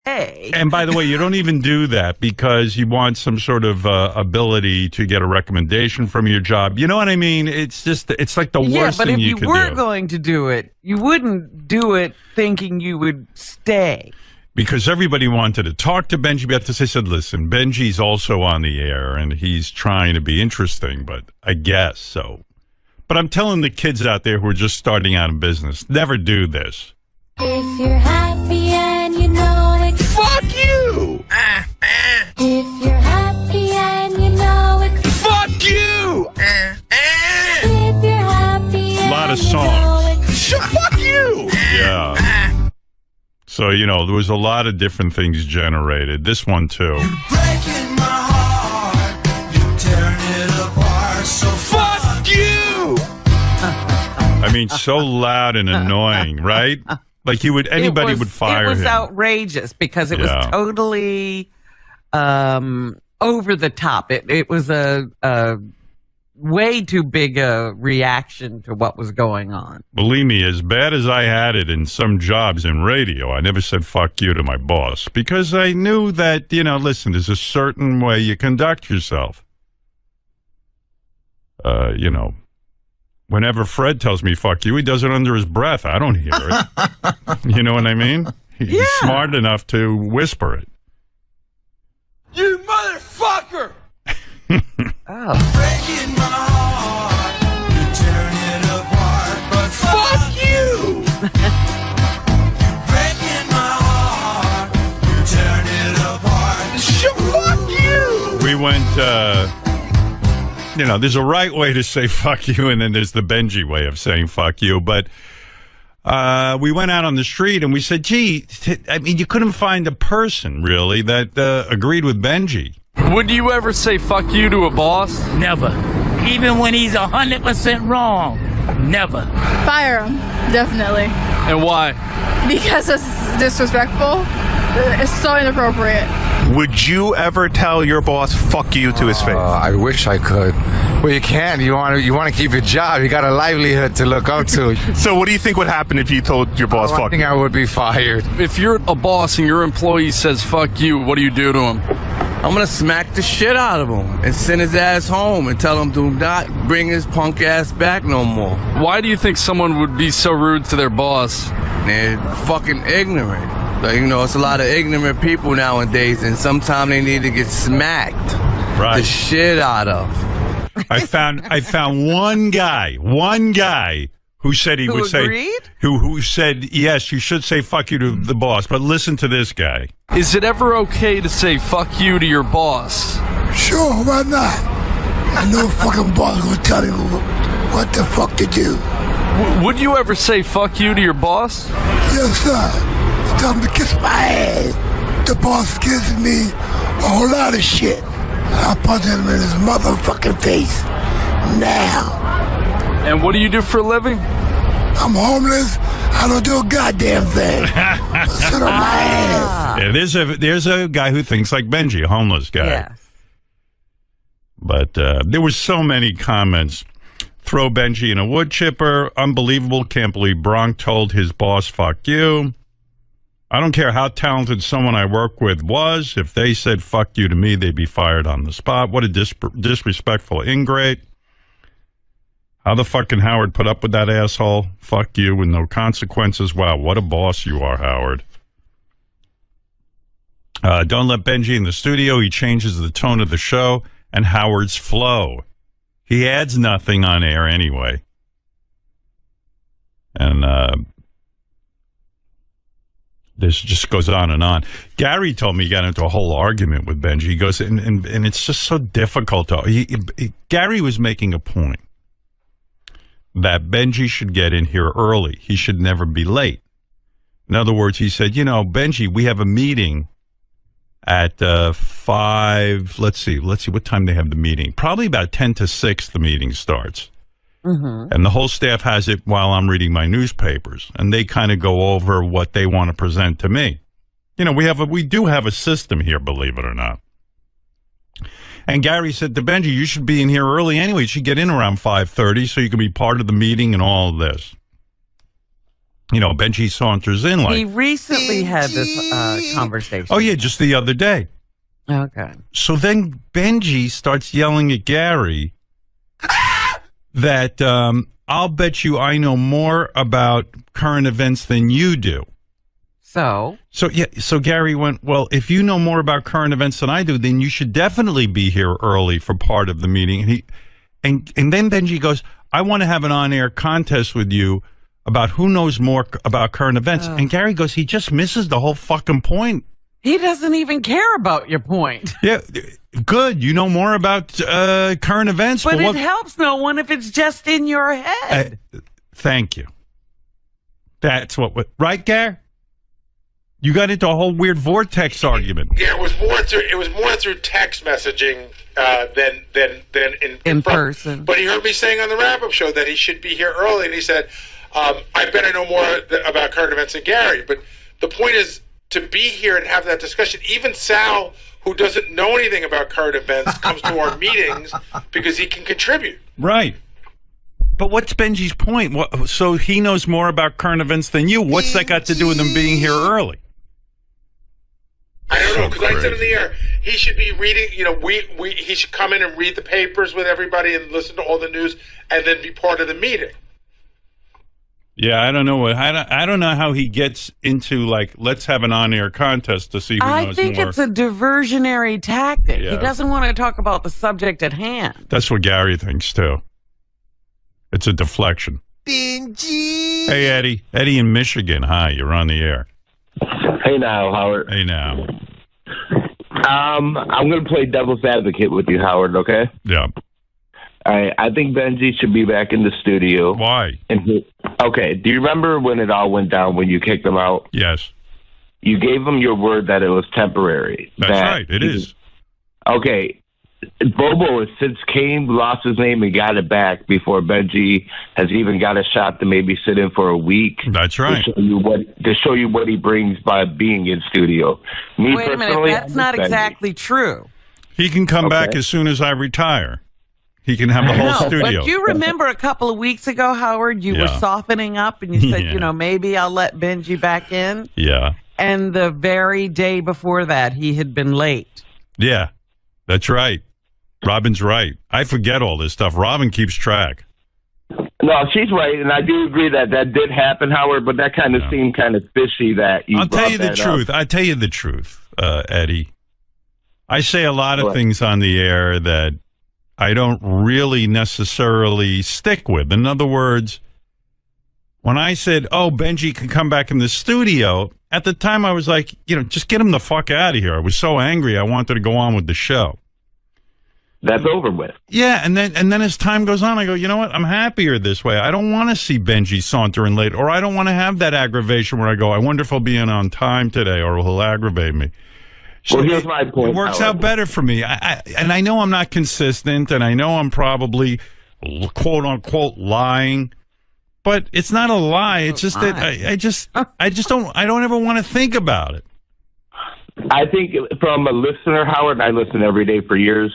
stay. And by the way, you don't even do that because you want some sort of ability to get a recommendation from your job. You know what I mean? It's just, it's like the worst thing you could do. Yeah, but if you were going to do it, you wouldn't do it thinking you would stay. Because everybody wanted to talk to Benjy. They said, listen, Benjy's also on the air and he's trying to be interesting, but I guess so. But I'm telling the kids out there who are just starting out in business, never do this. If you're happy and you know it, fuck you! If you're happy and you know it, fuck you! If you're happy and a lot of you know songs. it, Fuck you! Yeah. So, you know, there was a lot of different things generated. This one, too. You're breaking my heart. You're tearing it apart. So fuck you! I mean, so loud and annoying, right? Like anybody would fire him. It was outrageous because it was totally over the top. It was a way too big a reaction to what was going on. Believe me, as bad as I had it in some jobs in radio, I never said fuck you to my boss because I knew that, you know, listen, there's a certain way you conduct yourself. You know, whenever Fred tells me fuck you, he does it under his breath. I don't hear it. You know what I mean? He's smart enough to whisper it. You motherfucker! Oh. Breaking my heart. You're tearing it apart. But fuck you! Breaking my heart. You're tearing it apart. Fuck you! We went, you know, there's a right way to say fuck you, and then there's the Benjy way of saying fuck you. But we went out on the street and we said, gee, I mean, you couldn't find a person, really, that agreed with Benjy. Would you ever say fuck you to a boss? Never. Even when he's 100% wrong. Never. Fire him, definitely. And why? Because it's disrespectful. It's so inappropriate. Would you ever tell your boss "fuck you" to his face? I wish I could. Well, you can't. You want to keep your job. You got a livelihood to look up to. So, what do you think would happen if you told your boss "fuck"? I think I would be fired. If you're a boss and your employee says "fuck you," what do you do to him? I'm gonna smack the shit out of him and send his ass home and tell him to not bring his punk ass back no more. Why do you think someone would be so rude to their boss? They're fucking ignorant. Like, you know, it's a lot of ignorant people nowadays, and sometimes they need to get smacked the shit out of. I found one guy who said he would say, who said, yes, you should say fuck you to the boss, but listen to this guy. Is it ever okay to say fuck you to your boss? Sure, why not? I know a fucking boss will tell you what the fuck to do. Would you ever say fuck you to your boss? Yes, sir. Tell him to kiss my ass. The boss gives me a whole lot of shit. I'll punch him in his motherfucking face. Now. And what do you do for a living? I'm homeless. I don't do a goddamn thing. Sit on my ass. Yeah, there's a guy who thinks like Benjy, a homeless guy. Yes. But there was so many comments. Throw Benjy in a wood chipper. Unbelievable. Can't believe Bronk told his boss, fuck you. I don't care how talented someone I work with was. If they said fuck you to me, they'd be fired on the spot. What a disrespectful ingrate. How the fuck can Howard put up with that asshole? Fuck you with no consequences. Wow, what a boss you are, Howard. Don't let Benjy in the studio. He changes the tone of the show and Howard's flow. He adds nothing on air anyway. And this just goes on and on. Gary told me he got into a whole argument with Benjy. He goes, and it's just so difficult. Gary was making a point that Benjy should get in here early. He should never be late. In other words, he said, you know, Benjy, we have a meeting at 5. Let's see what time they have the meeting. Probably about 10 to 6 the meeting starts. Mm-hmm. And the whole staff has it while I'm reading my newspapers. And they kind of go over what they want to present to me. You know, we do have a system here, believe it or not. And Gary said to Benjy, you should be in here early anyway. You should get in around 5:30 so you can be part of the meeting and all of this. you know, Benjy saunters in like... He recently had this conversation. Oh, yeah, just the other day. Okay. So then Benjy starts yelling at Gary that I'll bet you I know more about current events than you do. So Gary went, well, if you know more about current events than I do, then you should definitely be here early for part of the meeting. And then Benjy goes, I want to have an on-air contest with you about who knows more about current events. And Gary goes, he just misses the whole fucking point. He doesn't even care about your point. Yeah, good. You know more about current events. But it helps no one if it's just in your head. Thank you. That's what, right, Gary? You got into a whole weird vortex argument. Yeah, it was more through text messaging than in person. But he heard me saying on the wrap-up show that he should be here early, and he said, I bet I know more about current events than Gary. But the point is to be here and have that discussion. Even Sal, who doesn't know anything about current events, comes to our meetings because he can contribute. Right. But what's Benji's point? So he knows more about current events than you. What's that got to do with him being here early? I don't know, because I said in the air, he should be reading, you know, he should come in and read the papers with everybody and listen to all the news and then be part of the meeting. Yeah, I don't know I don't know how he gets into, like, let's have an on-air contest to see who knows more. I think it's a diversionary tactic. Yeah. He doesn't want to talk about the subject at hand. That's what Gary thinks, too. It's a deflection. Benjy. Hey, Eddie. Eddie in Michigan. Hi, you're on the air. Hey now, Howard. Hey now. I'm going to play devil's advocate with you, Howard, okay? Yeah. I think Benjy should be back in the studio. Why? Okay, do you remember when it all went down when you kicked him out? Yes. You gave him your word that it was temporary. That's right, it is. Okay, Bobo has since lost his name and got it back before Benjy has even got a shot to maybe sit in for a week. That's right. To show you what he brings by being in studio. Wait a minute, that's not exactly true. He can come back as soon as I retire. He can have the whole studio. But you remember a couple of weeks ago, Howard, you were softening up and you said, you know, maybe I'll let Benjy back in. Yeah. And the very day before that, he had been late. Yeah, that's right. Robin's right. I forget all this stuff. Robin keeps track. No, she's right, and I do agree that did happen, Howard, but that kind of seemed kind of fishy that you I'll tell you the brought that truth. up. I tell you the truth, Eddie. I say a lot of things on the air that I don't really necessarily stick with. In other words, when I said, oh, Benjy can come back in the studio, at the time I was like, you know, just get him the fuck out of here. I was so angry I wanted to go on with the show. That's over with. Yeah, and then as time goes on, I go, you know what? I'm happier this way. I don't want to see Benjy sauntering late, or I don't want to have that aggravation where I go, I wonder if he'll be in on time today, or he'll aggravate me. So well, here's my point. It works out better for me. And I know I'm not consistent, and I know I'm probably quote-unquote lying, but it's not a lie. It's just that I don't ever want to think about it. I think from a listener, Howard, I listen every day for years,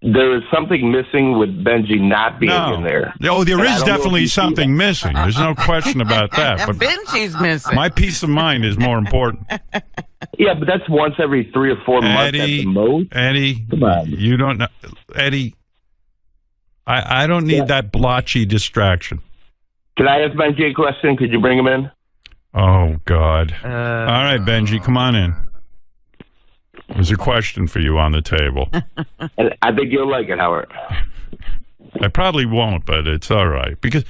there is something missing with Benjy not being in there. Oh, there is definitely something missing. There's no question about that. But Benjy's missing. My peace of mind is more important. Yeah, but that's once every 3 or 4 months at the most. Eddie, come on. You don't know. Eddie, I don't need that blotchy distraction. Can I ask Benjy a question? Could you bring him in? Oh, God. All right, Benjy, come on in. There's a question for you on the table. And I think you'll like it, Howard. I probably won't, but it's all right. Because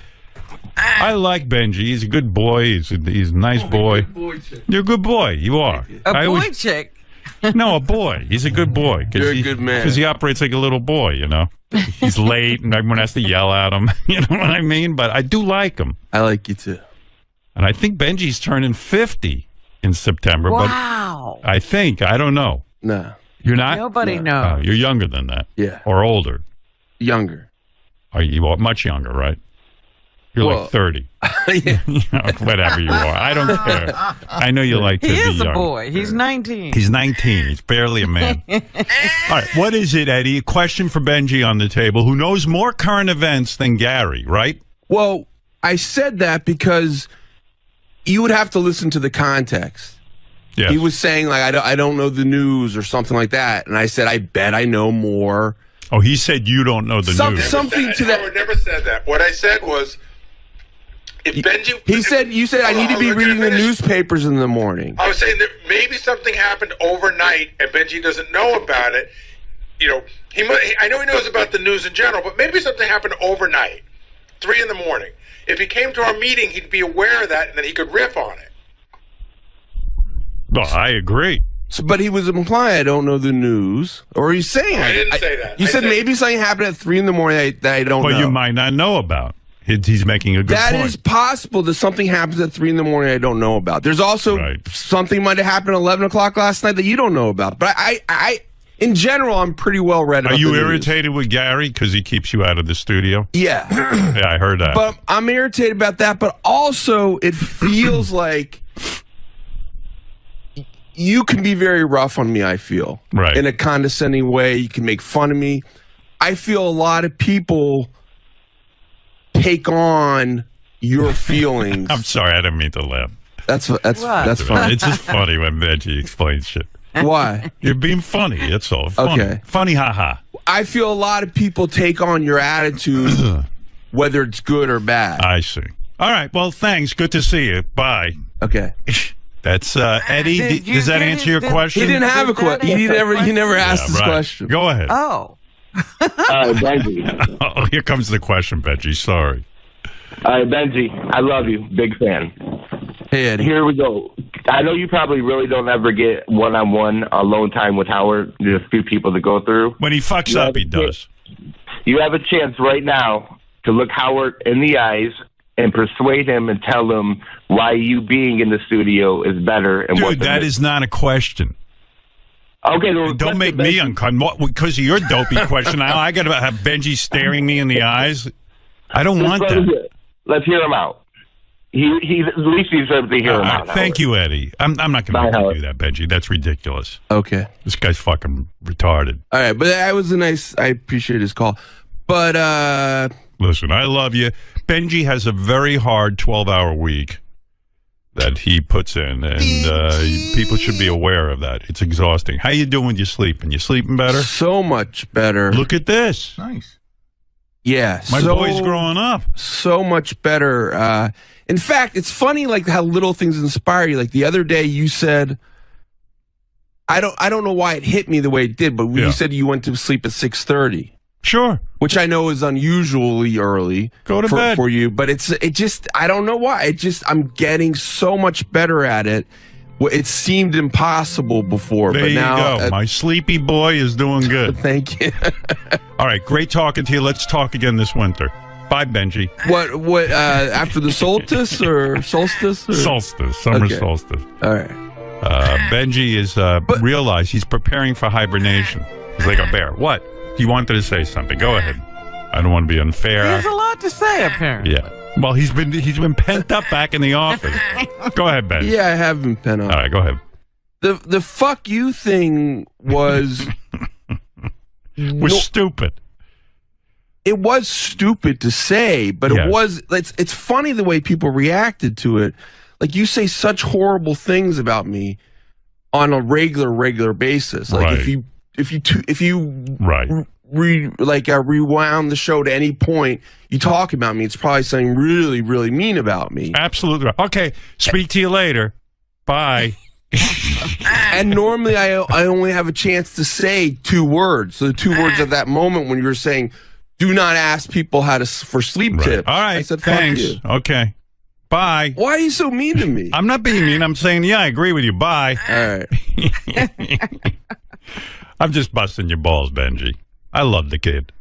I like Benjy. He's a good boy. He's a nice boy. You're a good boy. You are. Chick? No, a boy. He's a good boy. You're a good man. Because he operates like a little boy, you know. He's late and everyone has to yell at him. You know what I mean? But I do like him. I like you too. And I think Benjy's turning 50 in September. Wow. But I think. I don't know. No. You're not? Nobody knows. Oh, you're younger than that. Yeah. Or older. Younger. Are you much younger, right? You're like 30. Yeah. Whatever you are. I don't care. I know you like to be young. He is a boy. He's 19. He's 19. He's barely a man. All right. What is it, Eddie? A question for Benjy on the table, who knows more current events than Gary, right? Well, I said that because you would have to listen to the context. Yes. He was saying, like, I don't know the news or something like that. And I said, I bet I know more. Oh, he said you don't know the news. Something to that. I never said that. What I said was, if Benjy... You said, I need to be reading the newspapers in the morning. I was saying that maybe something happened overnight and Benjy doesn't know about it. You know, I know he knows about the news in general, but maybe something happened overnight, 3 a.m. If he came to our meeting, he'd be aware of that, and then he could riff on it. Well, I agree. But he was implying I don't know the news, or he's saying I didn't say that. You said maybe something happened at 3 a.m. that I don't know. Well, you might not know about. He's making a good point. That is possible that something happens at 3 a.m. I don't know about. There's also something might have happened at 11 o'clock last night that you don't know about. But I in general, I'm pretty well read about. Are you irritated with Gary because he keeps you out of the studio? Yeah. Yeah, I heard that. But I'm irritated about that. But also, it feels like you can be very rough on me, I feel. Right. In a condescending way. You can make fun of me. I feel a lot of people take on your feelings. I'm sorry, I didn't mean to laugh. That's funny. It's just funny when Benjy explains shit. Why? You're being funny, that's all. Funny. Okay. Funny, haha. I feel a lot of people take on your attitude, whether it's good or bad. I see. All right, well, thanks. Good to see you. Bye. Okay. That's Eddie. Does that answer your question? He didn't have a question. He never asked this question. Go ahead. Oh. Benjy. Oh, here comes the question, Benjy. Sorry. Benjy, I love you. Big fan. Hey, Eddie. Here we go. I know you probably really don't ever get one-on-one alone time with Howard. There's a few people to go through. When he fucks up, he does. You have a chance right now to look Howard in the eyes and persuade him and tell him why you being in the studio is better. And Dude, that is not a question. Okay, don't make me uncomfortable because of your dopey question. Now I got to have Benjy staring me in the eyes. I don't want that. Let's hear him out. He's at least he deserves to hear him out. Thank you, Eddie. I'm not going to do that, Benjy. That's ridiculous. Okay. This guy's fucking retarded. All right, but that was I appreciate his call. But listen, I love you. Benjy has a very hard 12-hour week that he puts in, and people should be aware of that. It's exhausting. How you doing with your sleeping? You sleeping better? So much better. Look at this. Nice. Yeah. My boy's growing up. So much better. In fact, it's funny like how little things inspire you. Like the other day you said, I don't know why it hit me the way it did, but you said you went to sleep at 6:30. Sure. Which I know is unusually early. Go to bed. For you, but it just I don't know why. I'm getting so much better at it. It seemed impossible before, there but now you go. My sleepy boy is doing good. Thank you. All right, great talking to you. Let's talk again this winter. Bye, Benjy. What after the solstice or solstice? Or? Solstice, summer solstice. All right. Benjy is realized he's preparing for hibernation. He's like a bear. What? You wanted to say something. Go ahead. I don't want to be unfair. There's a lot to say, apparently. Yeah. Well, he's been pent up back in the office. Go ahead, Ben. Yeah, I have been pent up. All right, go ahead. The fuck you thing was stupid. It was stupid to say, but it was. It's funny the way people reacted to it. Like you say such horrible things about me on a regular basis. Like if you rewound the show to any point you talk about me, it's probably something really, really mean about me. Absolutely. Okay. Speak to you later. Bye. And normally I only have a chance to say 2 words. So the 2 words at that moment when you were saying, do not ask people for sleep tips. All right. I said, thanks. Fuck you. Okay. Bye. Why are you so mean to me? I'm not being mean. I'm saying, yeah, I agree with you. Bye. All right. I'm just busting your balls, Benjy. I love the kid.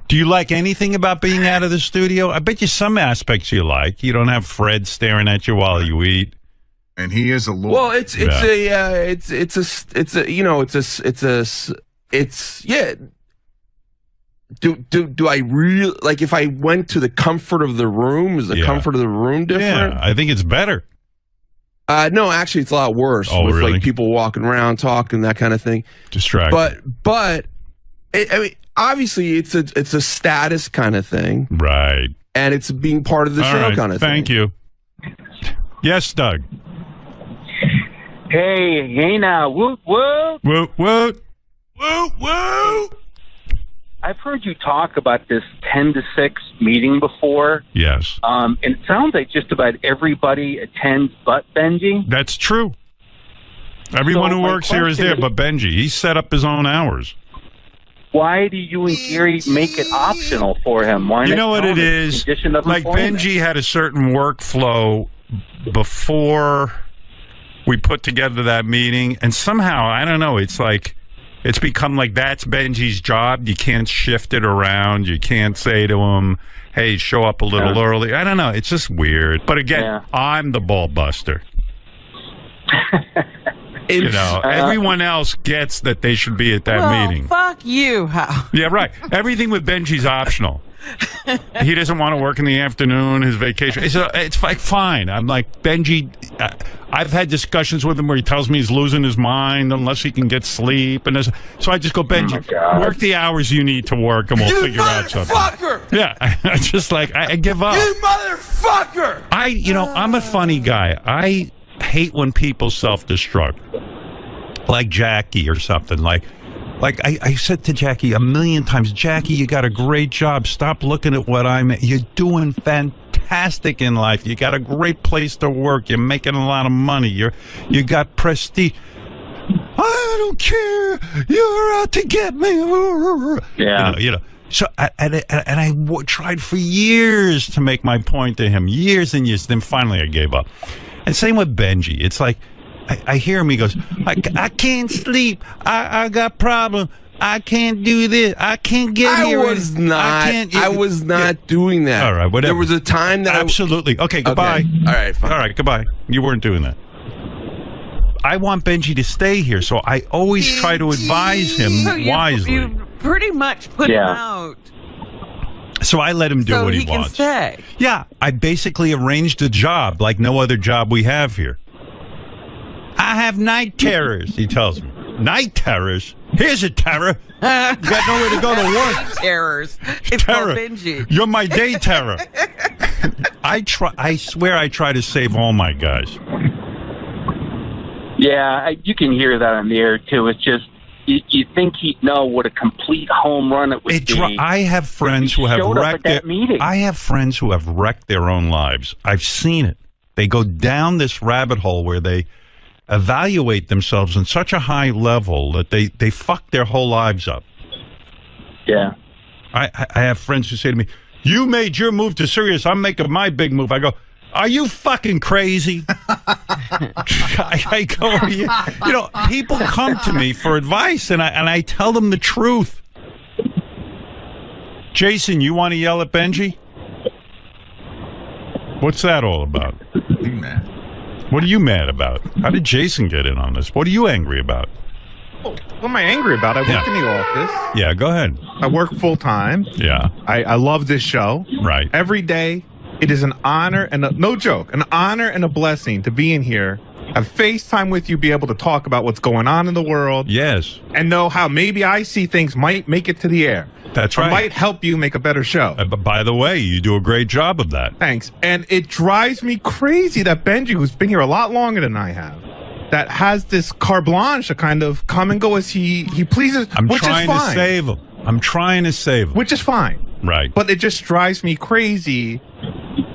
Do you like anything about being out of the studio? I bet you some aspects you like. You don't have Fred staring at you while you eat. And he is a lord. Well, it's Do I really like if I went to the comfort of the room? Is the comfort of the room different? Yeah, I think it's better. No, actually, it's a lot worse. Oh, with really? like people walking around, talking, that kind of thing. Distracting. But I mean, obviously, it's a status kind of thing, right? And it's being part of the show kind of thing. Thank you. Yes, Doug. Hey now, whoop whoop. Whoop whoop. Whoop whoop. I've heard you talk about this 10 to 6 meeting before. Yes. And it sounds like just about everybody attends but Benjy. That's true. Everyone who works here is there but Benjy. He set up his own hours. Why do you and Gary make it optional for him? Why you not know what tell it him is? it's a condition of Like employment? Benjy had a certain workflow before we put together that meeting, and somehow, I don't know, it's like it's become like that's Benjy's job. You can't shift it around. You can't say to him, hey, show up a little early. I don't know. It's just weird. But again, I'm the ball buster. You know, everyone else gets that they should be at that meeting. Fuck you, Hal. Yeah, right. Everything with Benjy's optional. He doesn't want to work in the afternoon, his vacation. It's like, fine. I'm like, Benjy, I've had discussions with him where he tells me he's losing his mind unless he can get sleep. And so I just go, Benjy, work the hours you need to work and we'll figure out something. Motherfucker! Yeah, I just like, I give up. You motherfucker! I'm a funny guy. I hate when people self-destruct. Like Jackie or something. Like I said to Jackie a million times, Jackie, you got a great job. Stop looking at what you're doing fantastic in life. You got a great place to work. You're making a lot of money. You got prestige. I don't care. You're out to get me. Yeah. You know. So I tried for years to make my point to him. Years and years. Then finally I gave up. And same with Benjy. It's like, I hear him, he goes, I can't sleep. I got problem. I can't do this. I can't get here. I was not doing that. All right, whatever. There was a time that Absolutely. Okay, goodbye. Okay. All right, fine. All right, goodbye. You weren't doing that. I want Benjy to stay here, so I always try to advise him wisely. You pretty much put him out. So I let him do what he wants. So he can stay. Yeah, I basically arranged a job like no other job we have here. I have night terrors, he tells me. Night terrors? Here's a terror. You got nowhere to go to work. Terrors. It's called Benjy. You're my day terror. I swear I try to save all my guys. Yeah, you can hear that on the air, too. It's just, you think he'd know what a complete home run it would be. I have friends who have wrecked their own lives. I've seen it. They go down this rabbit hole where they evaluate themselves on such a high level that they fuck their whole lives up. Yeah. I have friends who say to me, you made your move to Sirius, I'm making my big move. I go, are you fucking crazy? I go, you know, people come to me for advice and I tell them the truth. Jason, you want to yell at Benjy? What's that all about? What are you mad about? How did Jason get in on this? What are you angry about? What am I angry about? I work in the office. Yeah, go ahead. I work full time. Yeah. I love this show. Right. Every day, it is an honor and no joke, an honor and a blessing to be in here, have FaceTime with you, be able to talk about what's going on in the world. Yes. And know how maybe I see things might make it to the air. That's right. Might help you make a better show. But by the way, you do a great job of that. Thanks. And it drives me crazy that Benjy, who's been here a lot longer than I have, that has this carte blanche to kind of come and go as he pleases, I'm which trying is fine. to save him. I'm trying to save him. Which is fine. Right. But it just drives me crazy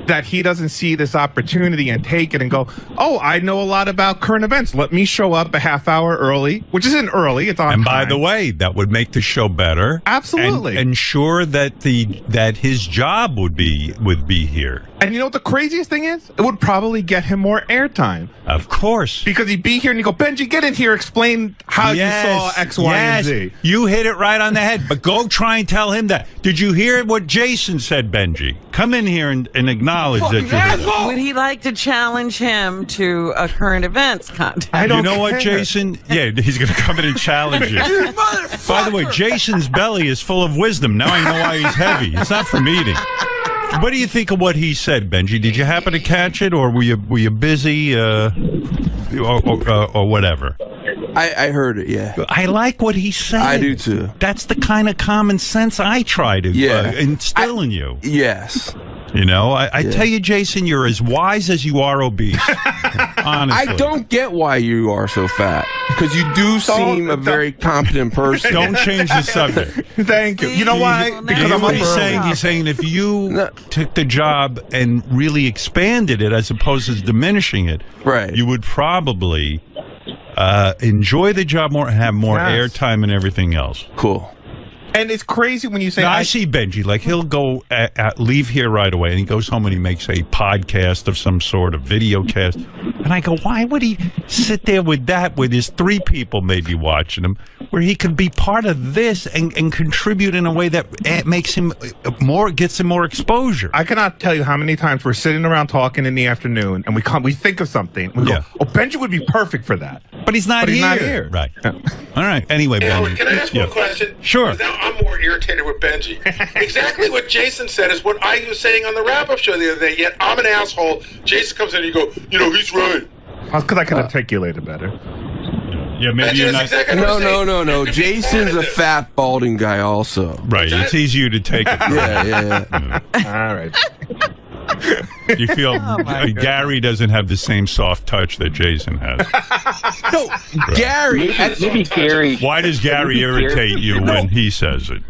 that he doesn't see this opportunity and take it and go, oh, I know a lot about current events. Let me show up a half hour early, which isn't early. It's on time. And by the way, that would make the show better. Absolutely. And ensure that that his job would be here. And you know what the craziest thing is? It would probably get him more airtime. Of course. Because he'd be here and you go, Benjy, get in here, explain how you saw X, Y, and Z. You hit it right on the head. But go try and tell him that. Did you hear what Jason said, Benjy? Come in here and acknowledge that. Would he like to challenge him to a current events contest? You know what, Jason? Yeah, he's going to come in and challenge you. By the way, Jason's belly is full of wisdom. Now I know why he's heavy. It's not from eating. What do you think of what he said, Benjy? Did you happen to catch it, or were you busy, or whatever? I heard it, yeah. I like what he said. I do too. That's the kind of common sense I try to instill in you. Yes. You know, I tell you, Jason, you're as wise as you are obese. Honestly. I don't get why you are so fat. Because you do seem a very competent person. Don't change the subject. Thank you. You know why? Because I'm what he's saying. He's saying if you took the job and really expanded it as opposed to diminishing it, right, you would probably enjoy the job more, have more airtime and everything else. Cool. And it's crazy when you say... Now, I see Benjy, like he'll go leave here right away and he goes home and he makes a podcast of some sort, a video cast. And I go, why would he sit there with that, with his 3 people maybe watching him, where he could be part of this and contribute in a way that makes him gets him more exposure? I cannot tell you how many times we're sitting around talking in the afternoon and we think of something. We go, oh, Benjy would be perfect for that. But he's not here. Right. All right. Anyway, Benjy. Can I ask one question? Sure. Now I'm more irritated with Benjy. Exactly what Jason said is what I was saying on the wrap-up show the other day, yet I'm an asshole. Jason comes in and you go, he's right. Because I can articulate it better. Yeah, maybe you're not... Exactly No. Jason's a fat, balding guy also. Right. It's easier to take it. Yeah. All right. You feel Gary doesn't have the same soft touch that Jason has. No, Right. Gary. Maybe Gary. Why does Gary irritate you when he says it?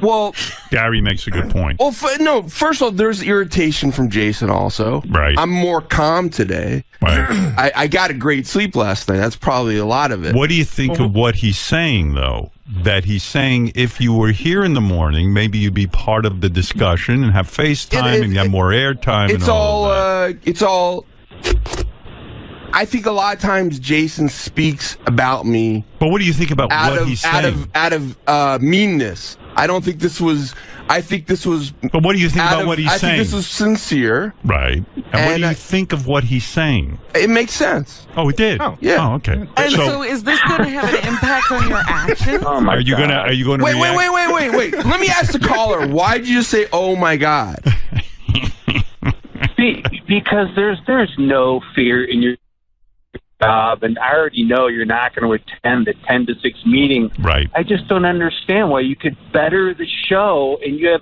Well, Gary makes a good point. Well, first of all, there's irritation from Jason also. Right. I'm more calm today. Right. I got a great sleep last night. That's probably a lot of it. What do you think of what he's saying, though? That he's saying if you were here in the morning, maybe you'd be part of the discussion and have FaceTime and you have more airtime. It's all. I think a lot of times Jason speaks about me. But what do you think about what he's saying? Out of meanness. I don't think this was. I think this was. But what do you think about what he's saying? I think this was sincere. Right. And what do you think of what he's saying? It makes sense. Oh, it did. Oh, yeah. Oh, okay. And so is this going to have an impact on your actions? Oh my God. Are you going to wait? Let me ask the caller. Why did you just say, "Oh my God"? Because there's no fear in your job, and I already know you're not going to attend the 10 to 6 meeting. Right. I just don't understand why you could better the show, and you have,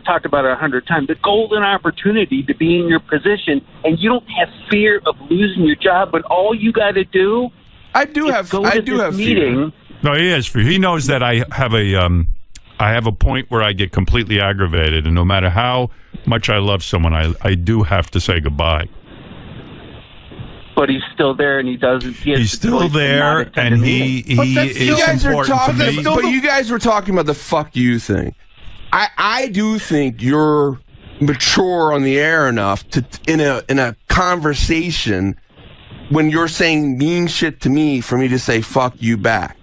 talked about it 100 times, the golden opportunity to be in your position, and you don't have fear of losing your job, but all you got to do I do have meeting. No, he has fear. He knows that I have a point where I get completely aggravated, and no matter how much I love someone, I do have to say goodbye. But he's still there, and he doesn't. He's still there, and he is important to me. But you guys were talking about the "fuck you" thing. I do think you're mature on the air enough to in a conversation when you're saying mean shit to me for me to say "fuck you" back.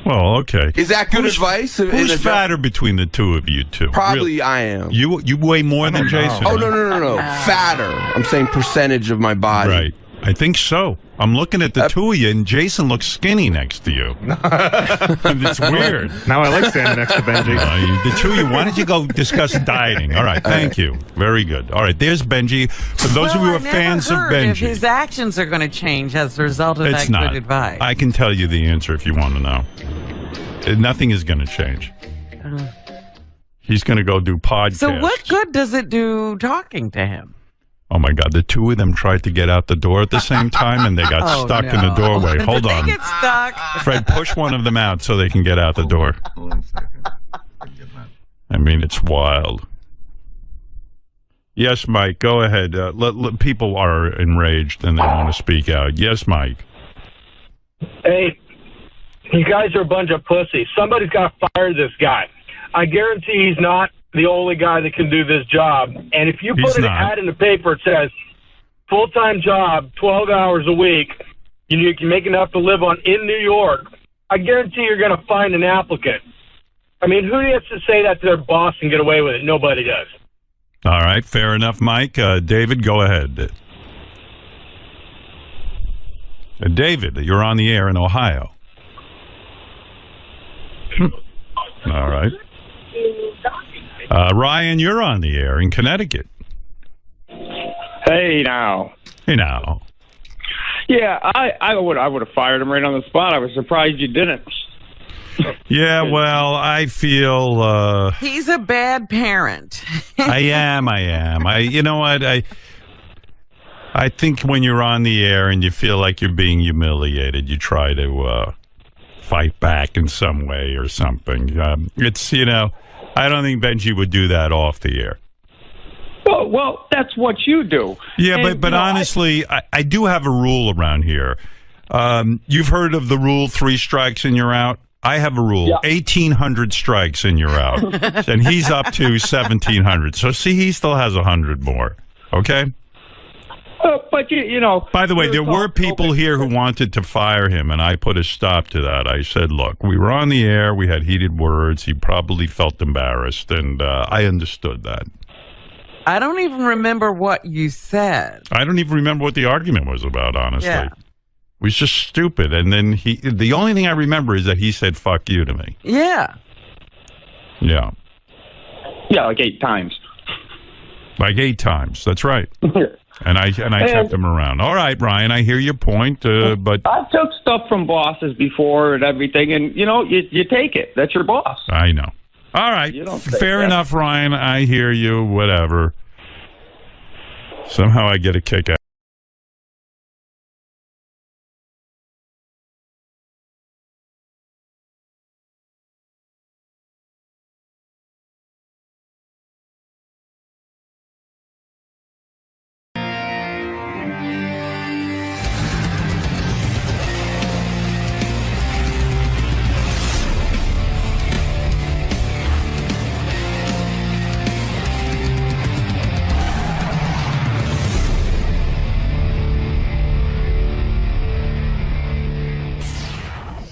Well, okay. Is that good advice? Who's fatter between the two of you two? Probably really? I am. You weigh more than Jason. Oh, no. Fatter. I'm saying percentage of my body. Right. I think so. I'm looking at the two of you, and Jason looks skinny next to you. It's weird. Now I like standing next to Benjy. The two of you, why don't you go discuss dieting? All right, thank you. Very good. All right, there's Benjy. For those of you who are fans of Benjy. If his actions are going to change as a result of that good advice. I can tell you the answer if you want to know. Nothing is going to change. He's going to go do podcasts. So what good does it do talking to him? Oh, my God. The two of them tried to get out the door at the same time, and they got stuck in the doorway. Hold on. They get stuck. Fred, push one of them out so they can get out the door. I mean, it's wild. Yes, Mike, go ahead. People are enraged, and they want to speak out. Yes, Mike. Hey, you guys are a bunch of pussies. Somebody's got to fire this guy. I guarantee he's not the only guy that can do this job. And if you put an ad in the paper, it says full-time job, 12 hours a week, you can make enough to live on in New York, I guarantee you're going to find an applicant. I mean, who gets to say that to their boss and get away with it? Nobody does. All right, fair enough, Mike. David, go ahead. David, you're on the air in Ohio. All right. Ryan, you're on the air in Connecticut. Hey now. Yeah, I would have fired him right on the spot. I was surprised you didn't. Yeah, well, I feel he's a bad parent. I am. You know what? I think when you're on the air and you feel like you're being humiliated, you try to fight back in some way or something. It's, you know, I don't think Benjy would do that off the air. Well, that's what you do. Yeah, and, but honestly, I do have a rule around here. You've heard of the rule, 3 strikes and you're out? I have a rule, 1,800 strikes and you're out. And he's up to 1,700. So, see, he still has 100 more. Okay? But, you know... By the way, there were people here who wanted to fire him, and I put a stop to that. I said, look, we were on the air. We had heated words. He probably felt embarrassed, and I understood that. I don't even remember what you said. I don't even remember what the argument was about, honestly. Yeah. It was just stupid. And then the only thing I remember is that he said, fuck you to me. Yeah. Yeah. Yeah, like 8 times. Like 8 times. That's right. And I kept him around. All right, Ryan, I hear your point, but... I took stuff from bosses before and everything, and, you know, you take it. That's your boss. I know. All right. Fair enough, Ryan. I hear you. Whatever. Somehow I get a kick out.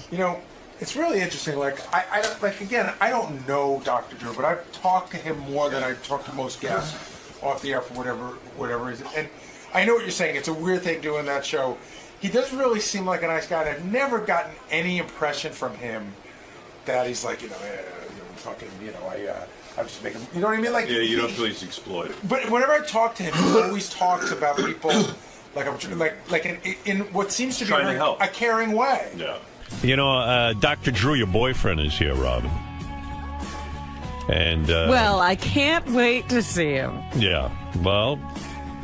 You know, it's really interesting. Like, I don't, like, again, I don't know Dr. Drew, but I've talked to him more than I talk to most guests off the air for whatever reason. And I know what you're saying. It's a weird thing doing that show. He does really seem like a nice guy. And I've never gotten any impression from him that he's like, fucking, I'm just making, you know what I mean? Like, yeah, you don't feel he's exploited. But whenever I talk to him, he always talks about people like in what seems to be a caring way. Yeah. You know, Dr. Drew, your boyfriend, is here, Robin. And well, I can't wait to see him. Yeah. Well,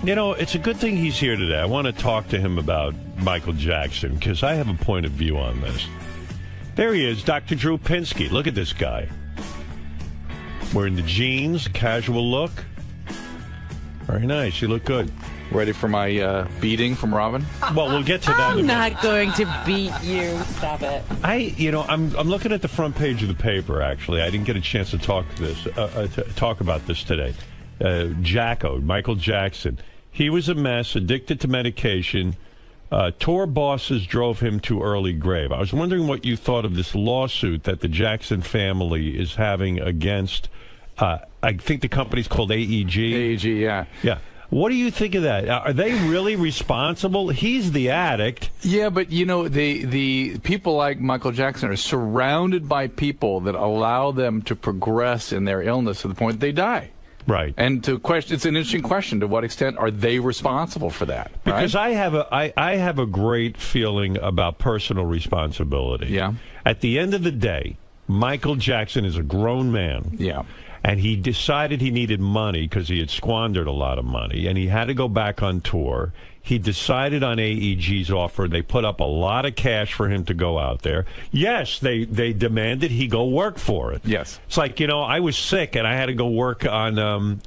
you know, it's a good thing he's here today. I want to talk to him about Michael Jackson because I have a point of view on this. There he is, Dr. Drew 𝗵𝗵. Look at this guy. Wearing the jeans, casual look. Very nice. You look good. Ready for my beating from Robin? Well, we'll get to that. I'm not going to beat you. Stop it. I'm looking at the front page of the paper. Actually, I didn't get a chance to talk about this today. Michael Jackson. He was a mess, addicted to medication. Tour bosses drove him to early grave. I was wondering what you thought of this lawsuit that the Jackson family is having against. I think the company's called AEG. AEG, yeah. Yeah. What do you think of that? Are they really responsible? He's the addict. Yeah, but you know, the people like Michael Jackson are surrounded by people that allow them to progress in their illness to the point they die. Right. And it's an interesting question. To what extent are they responsible for that? Because I have a great feeling about personal responsibility. Yeah. At the end of the day, Michael Jackson is a grown man. Yeah. And he decided he needed money because he had squandered a lot of money, and he had to go back on tour. He decided on AEG's offer. They put up a lot of cash for him to go out there. Yes, they demanded he go work for it. Yes. It's like, I was sick, and I had to go work on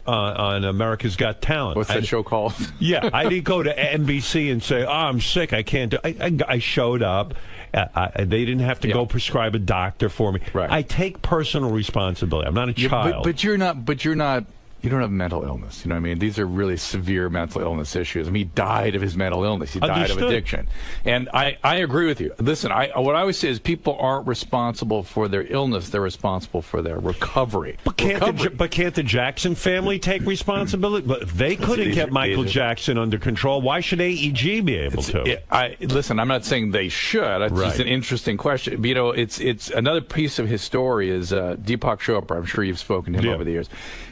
America's Got Talent. What's that show called? Yeah, I didn't go to NBC and say, I'm sick, I can't do it. I showed up. They didn't have to go prescribe a doctor for me. Right. I take personal responsibility. I'm not a child. But you're not. You don't have mental illness. You know what I mean? These are really severe mental illness issues. I mean, he died of his mental illness. He died of addiction. And I agree with you. Listen, what I always say is people aren't responsible for their illness. They're responsible for their recovery. But can't the Jackson family take responsibility? But if they couldn't get Michael Jackson under control, why should AEG be able to? Listen, I'm not saying they should. It's just an interesting question. But, it's another piece of his story is 𝗵𝗵 𝗄𝗿. I'm sure you've spoken to him over the years.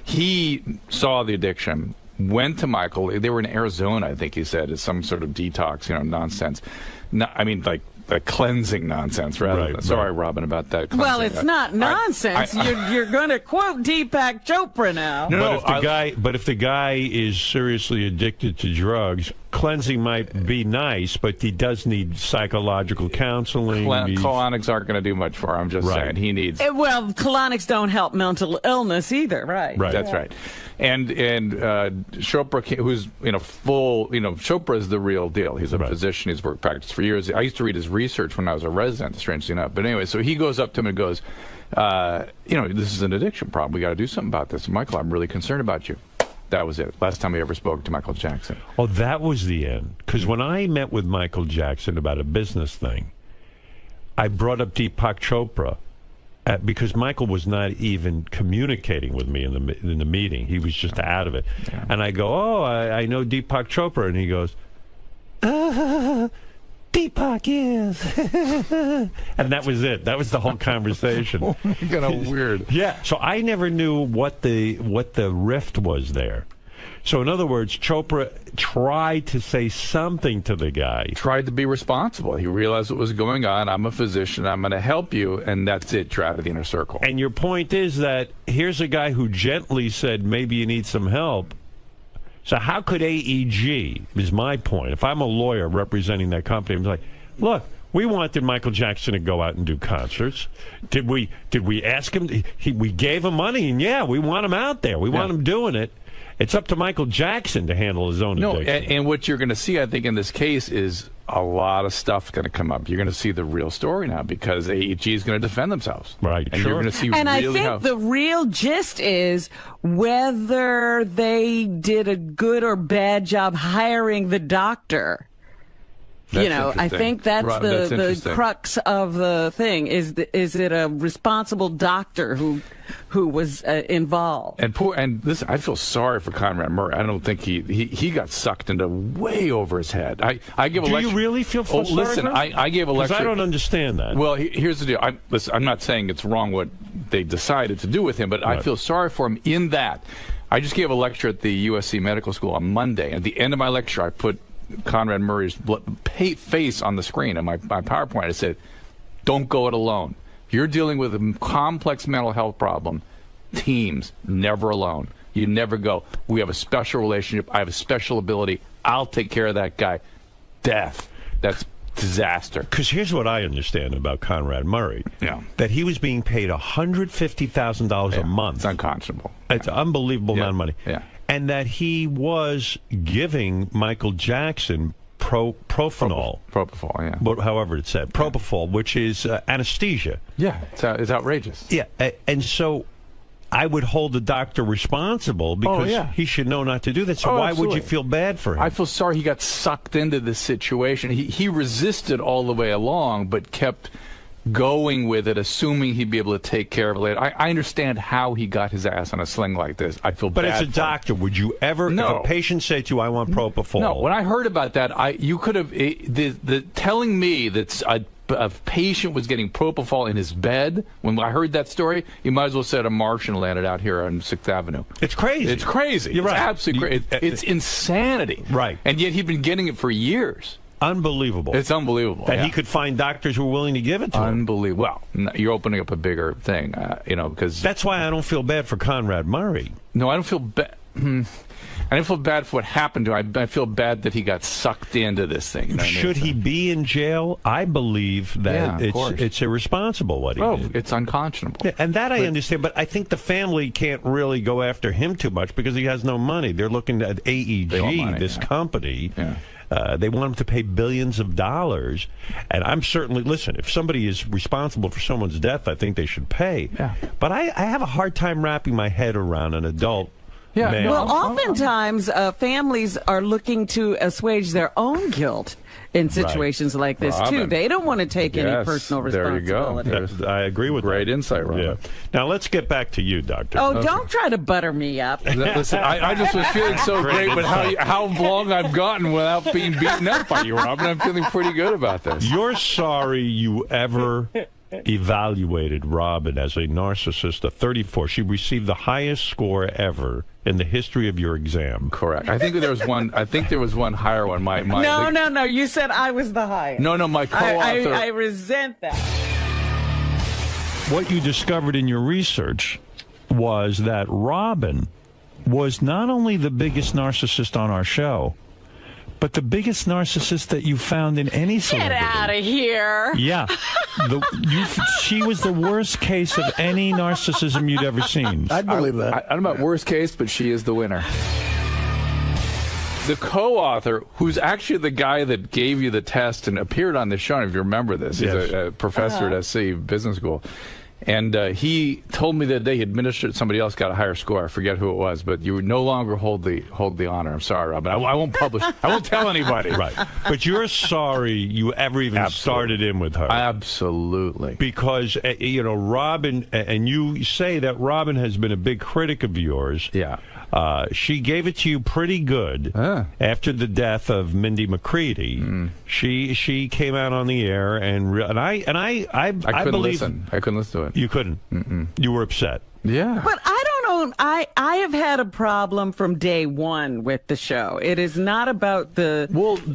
He saw the addiction, went to Michael. They were in Arizona, I think he said, as some sort of detox, nonsense. No, I mean, like cleansing nonsense rather than. Sorry, Robin, about that. Well, it's not nonsense. You're going to quote Deepak Chopra now. But if the guy is seriously addicted to drugs, cleansing might be nice, but he does need psychological counseling. Colonics aren't going to do much for him. I'm just saying he needs. Well, colonics don't help mental illness either, right? Right. That's right. And Chopra, who's full, Chopra is the real deal. He's a physician. He's worked practice for years. I used to read his research when I was a resident, strangely enough. But anyway, so he goes up to him and goes, this is an addiction problem. We got to do something about this. Michael, I'm really concerned about you. That was it. Last time we ever spoke to Michael Jackson. Oh, that was the end. Because when I met with Michael Jackson about a business thing, I brought up Deepak Chopra. Because Michael was not even communicating with me in the meeting. He was just out of it. Yeah. And I go, I know Deepak Chopra. And he goes, Deepak is. And that was it. That was the whole conversation. Kind of weird. Yeah. So I never knew what the rift was there. So in other words, Chopra tried to say something to the guy. Tried to be responsible. He realized what was going on. I'm a physician. I'm going to help you. And that's it. Try out of the inner circle. And your point is that here's a guy who gently said, maybe you need some help. So how could AEG, is my point, if I'm a lawyer representing that company, I'm like, look, we wanted Michael Jackson to go out and do concerts. Did we ask him? We gave him money, and we want him out there. We want him doing it. It's up to Michael Jackson to handle his own addiction. And what you're going to see, I think, in this case is a lot of stuff going to come up. You're going to see the real story now because AEG is going to defend themselves. Right, and you're going to see and really I think the real gist is whether they did a good or bad job hiring the doctor. I think that's the crux of the thing. Is it a responsible doctor who was involved? And listen, I feel sorry for Conrad Murray. I don't think he got sucked into way over his head. I give a lecture. Do you really feel sorry? Listen, I gave a lecture. I don't understand that. Well, here's the deal. I'm not saying it's wrong what they decided to do with him, but I feel sorry for him in that. I just gave a lecture at the USC Medical School on Monday. At the end of my lecture, I put Conrad Murray's face on the screen and my PowerPoint. I said, don't go it alone. You're dealing with a complex mental health problem. Teams, never alone. You never go, we have a special relationship. I have a special ability. I'll take care of that guy. Death. That's disaster. Because here's what I understand about Conrad Murray. That he was being paid $150,000 a month. It's unconscionable. It's an unbelievable amount of money. Yeah. And that he was giving Michael Jackson propofol, however it's said, propofol, which is anesthesia. Yeah, it's outrageous. Yeah, and so I would hold the doctor responsible because he should know not to do that. So why would you feel bad for him? I feel sorry he got sucked into this situation. He resisted all the way along, but kept going with it, assuming he'd be able to take care of it later. I understand how he got his ass on a sling like this. I feel bad. But as a doctor, would you ever, if a patient said to you, I want propofol? No, when I heard about that, you could have, telling me that a patient was getting propofol in his bed, when I heard that story, you might as well said a Martian landed out here on 6th Avenue. It's crazy. It's crazy. You're right. It's absolutely crazy. It's insanity. Right. And yet he'd been getting it for years. Unbelievable. It's unbelievable. That he could find doctors who were willing to give it to him. Unbelievable. Well, you're opening up a bigger thing, because... That's why I don't feel bad for Conrad Murray. No, I don't feel bad. I don't feel bad for what happened to him. I feel bad that he got sucked into this thing. You know Should he be in jail? I believe that it's irresponsible what he did. It's unconscionable. Yeah, and that I understand, but I think the family can't really go after him too much because he has no money. They're looking at AEG, this company. Yeah. They want him to pay billions of dollars. And I'm certainly, listen, if somebody is responsible for someone's death, I think they should pay. Yeah. But I have a hard time wrapping my head around an adult man. Well, oftentimes families are looking to assuage their own guilt in situations like this, too. They don't want to take any personal responsibility. There you go. I agree with Great insight, Robin. Yeah. Now, let's get back to you, Doctor. Oh, don't try to butter me up. Listen, I just was feeling so great with how long I've gotten without being beaten up by you, Robin. I'm feeling pretty good about this. You're sorry you ever evaluated Robin as a narcissist, a 34. She received the highest score ever in the history of your exam. Correct. I think there was one. I think there was one higher one. No. You said I was the highest. No. My co-author. I resent that. What you discovered in your research was that Robin was not only the biggest narcissist on our show, but the biggest narcissist that you found in any celebrity. Get out of here. Yeah. She was the worst case of any narcissism you'd ever seen. I'd believe that. I don't know about worst case, but she is the winner. The co-author, who's actually the guy that gave you the test and appeared on the show, if you remember this, he's a professor at SC Business School. And he told me that they administered, somebody else got a higher score. I forget who it was, but you would no longer hold the honor. I'm sorry, Robin. I won't publish. I won't tell anybody. Right. But you're sorry you ever even started in with her. Absolutely. Because, Robin, and you say that Robin has been a big critic of yours. Yeah. She gave it to you pretty good after the death of 𝗦𝗵cie𝘄𝗿𝗱. She came out on the air and I couldn't believe listen. I couldn't listen to it. You couldn't. You were upset. Yeah. But I don't know. I have had a problem from day one with the show. It is not about the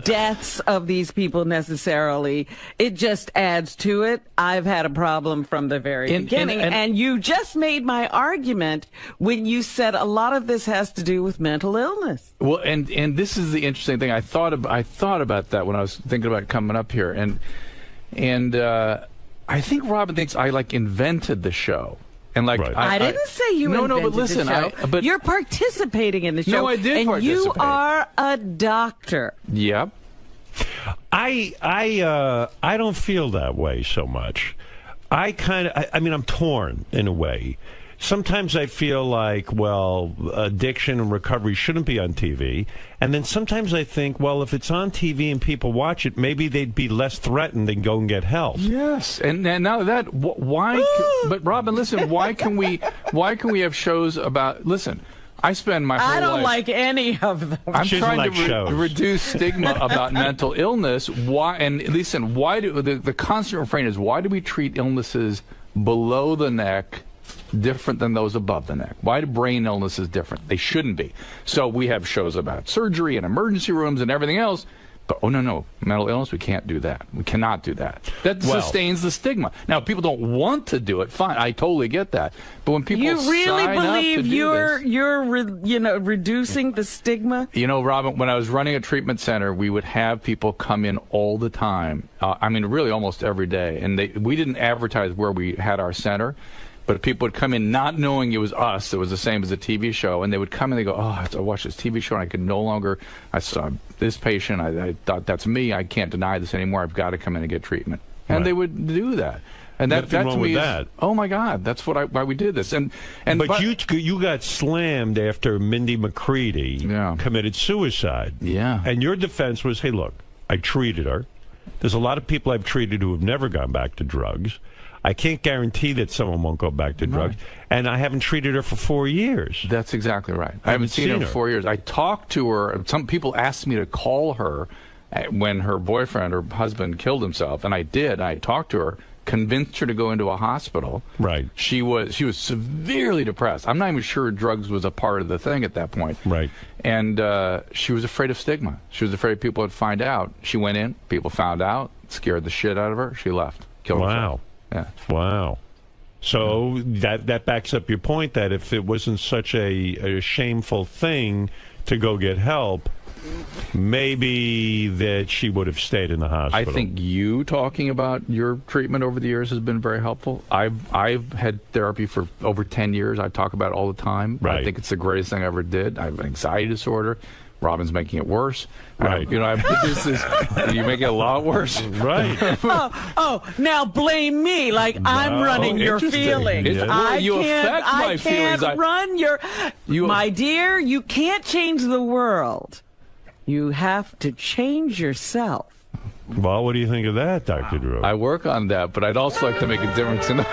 deaths of these people necessarily. It just adds to it. I've had a problem from the very beginning. And you just made my argument when you said a lot of this has to do with mental illness. Well, and this is the interesting thing. I thought about that when I was thinking about coming up here. And I think Robin thinks I invented the show. And I didn't say you invented but listen, the show. but you're participating in the show. No, I did and participate. You are a doctor. Yep. I don't feel that way so much. I'm torn in a way. Sometimes I feel like, addiction and recovery shouldn't be on TV. And then sometimes I think, if it's on TV and people watch it, maybe they'd be less threatened and go and get help. Yes. And now that, why? But Robin, listen, why can we have shows about, listen, I spend my whole life... I don't like any of them. I'm trying to reduce stigma about mental illness. Why? And listen, why do the constant refrain is, why do we treat illnesses below the neck different than those above the neck? Why do brain illnesses different? They shouldn't be. So we have shows about surgery and emergency rooms and everything else. But, no, mental illness, we can't do that. We cannot do that. That sustains the stigma. Now, if people don't want to do it, fine. I totally get that. But when people believe you're reducing the stigma? Robin, when I was running a treatment center, we would have people come in all the time. Really almost every day. And we didn't advertise where we had our center. But people would come in not knowing it was us. It was the same as a TV show. And they would come and they go, I watched this TV show and I could no longer, I saw this patient. I thought, that's me. I can't deny this anymore. I've got to come in and get treatment. And they would do that. And that to me is, oh my God, that's why we did this. But you got slammed after 𝗦𝗵cie𝘄𝗿𝗱 committed suicide. Yeah. And your defense was, hey, look, I treated her. There's a lot of people I've treated who have never gone back to drugs. I can't guarantee that someone won't go back to drugs. And I haven't treated her for 4 years. That's exactly right. I haven't seen her in 4 years. I talked to her. Some people asked me to call her when her boyfriend or husband killed himself, and I did. I talked to her, convinced her to go into a hospital. Right. She was severely depressed. I'm not even sure drugs was a part of the thing at that point. Right. And she was afraid of stigma. She was afraid people would find out. She went in, people found out, scared the shit out of her. She left, killed herself. Yeah. Wow. So that backs up your point that if it wasn't such a shameful thing to go get help, maybe that she would have stayed in the hospital. I think you talking about your treatment over the years has been very helpful. I've had therapy for over 10 years. I talk about it all the time. Right. I think it's the greatest thing I ever did. I have an anxiety disorder. Robin's making it worse. Right. You make it a lot worse. Right. Now blame me I'm running your feelings. I can't run your... My dear, you can't change the world. You have to change yourself. Well, what do you think of that, Dr. Drew? I work on that, but I'd also like to make a difference in the...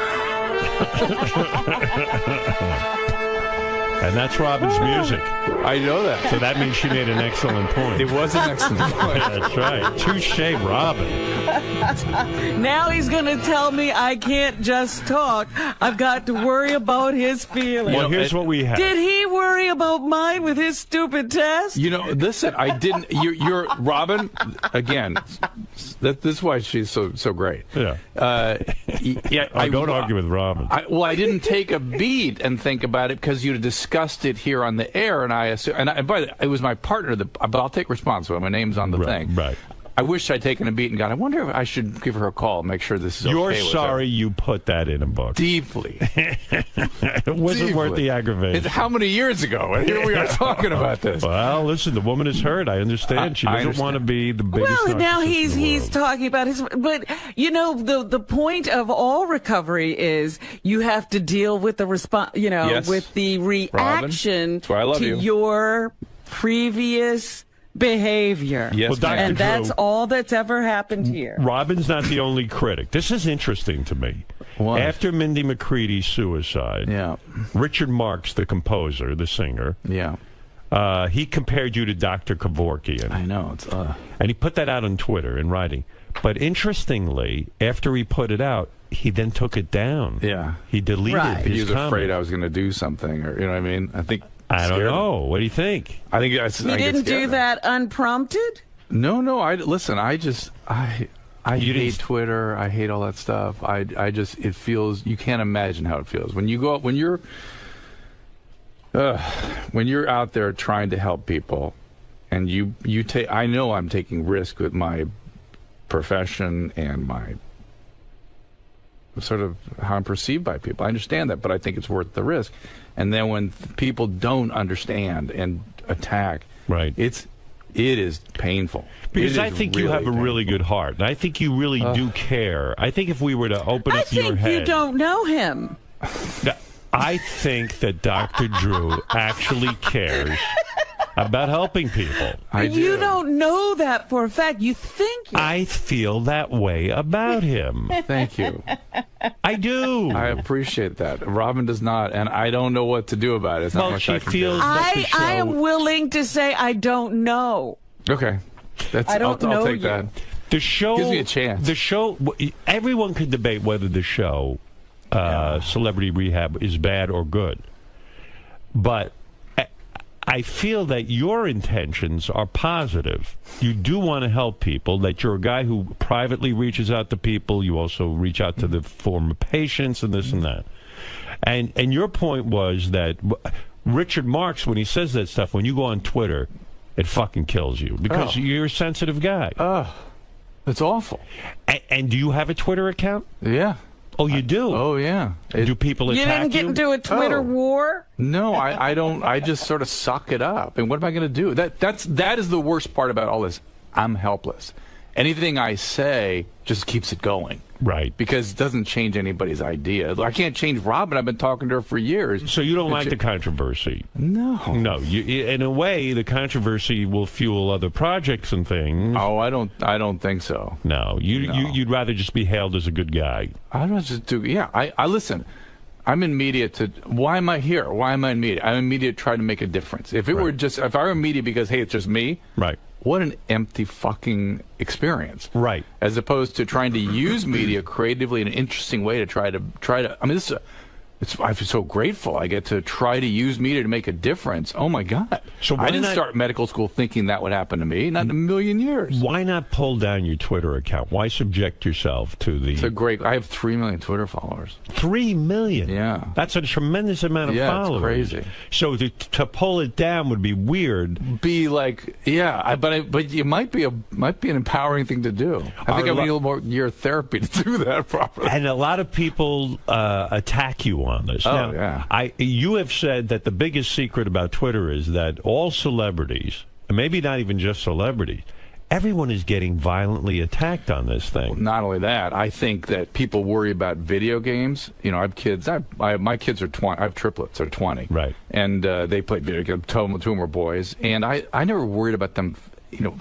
And that's Robin's music. I know that. So that means she made an excellent point. It was an excellent point. That's right. Touche, Robin. Now he's going to tell me I can't just talk. I've got to worry about his feelings. Well, here's what we have. Did he worry about mine with his stupid test? You know, listen, I didn't. You're Robin. Again, this is why she's so great. Yeah. I don't argue with Robin. I didn't take a beat and think about it because you discussed it here on the air, and I assume, and by the way, it was my partner. But I'll take responsibility. My name's on the thing. Right. I wish I'd taken a beat and gone, I wonder if I should give her a call and make sure this is You're okay with sorry her. you put that in a book. Deeply. It wasn't worth the aggravation. How many years ago? And here we are talking about this. Well, listen, the woman is hurt. I understand. She doesn't want to be the biggest Well, now narcissist in the he's world. talking about his, but you know the point of all recovery is you have to deal with the response, Yes. with the reaction That's why I love to you. your previous behavior. Yes, Well, Dr. and that's Drew, all that's ever happened here. Robin's not the only critic. This is interesting to me. What? After Mindy McCready's suicide, Richard Marx, the composer, the singer, he compared you to Dr. Kevorkian. I know. It's And he put that out on Twitter in writing. But interestingly, after he put it out, he then took it down. Yeah. He deleted his He was comment. afraid I was going to do something, or you know what I mean? I don't know. What do you think? I think You didn't do that unprompted? No. I hate Twitter. I hate all that stuff. It feels, you can't imagine how it feels when you go when you're out there trying to help people, and you take. I know I'm taking risk with my profession and my sort of how I'm perceived by people. I understand that, but I think it's worth the risk. And then when people don't understand and attack, it is painful. Because I think you have a really good heart, and I think you really do care. I think if we were to open up your head, you don't know him. I think that Dr. Drew actually cares about helping people. You don't know that for a fact. You think it. I feel that way about him. Thank you. I do. I appreciate that. Robin does not, and I don't know what to do about it. It's not much I can do. I am willing to say I don't know. Okay. I'll take that. The show gives me a chance. The show, everyone could debate whether the show, Celebrity Rehab, is bad or good. But I feel that your intentions are positive. You do want to help people, that you're a guy who privately reaches out to people. You also reach out to the former patients and this and that. And your point was that Richard Marx, when he says that stuff, when you go on Twitter, it fucking kills you because you're a sensitive guy. It's awful. And do you have a Twitter account? Yeah. Oh, you do? Oh, yeah. Do people You attack didn't get into a Twitter war? No, I don't. I just sort of suck it up. And what am I going to do? That is the worst part about all this. I'm helpless. Anything I say just keeps it going. Right. Because it doesn't change anybody's idea. I can't change Robin. I've been talking to her for years. So you don't like the controversy? No. No. In a way, the controversy will fuel other projects and things. Oh, I don't think so. No. You'd rather just be hailed as a good guy. I don't just do. Yeah. I listen. I'm in media why am I here? Why am I in media? I'm in media to try to make a difference. If it were just, if I were in media because, hey, it's just me. Right. What an empty fucking experience. Right. As opposed to trying to use media creatively in an interesting way to try to, I mean, I feel so grateful. I get to try to use media to make a difference. Oh my God. So I didn't start medical school thinking that would happen to me. Not in a million years. Why not pull down your Twitter account? Why subject yourself to the... I have 3 million Twitter followers. 3 million? Yeah. That's a tremendous amount of followers. It's crazy. So to pull it down would be weird. Be like, yeah, but it might be an empowering thing to do. I think I need a little more year of therapy to do that properly. And a lot of people attack you on this. Oh, yeah. You have said that the biggest secret about Twitter is that all celebrities, and maybe not even just celebrities, everyone is getting violently attacked on this thing. Well, not only that, I think that people worry about video games. You know, I have kids. My kids are 20. I have triplets. They're 20. Right. And they play video games. Two of them are boys. And I never worried about them,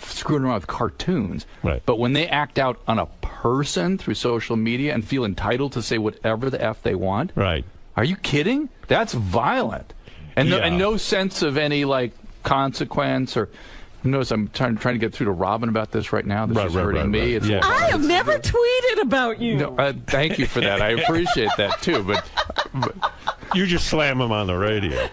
screwing around with cartoons. Right. But when they act out on a person through social media and feel entitled to say whatever the F they want. Right. Are you kidding? That's violent. And no sense of any like consequence or. Notice I'm trying to get through to Robin about this right now. This is hurting me. It's I have never tweeted about you. No, thank you for that. I appreciate that too. But you just slam him on the radio.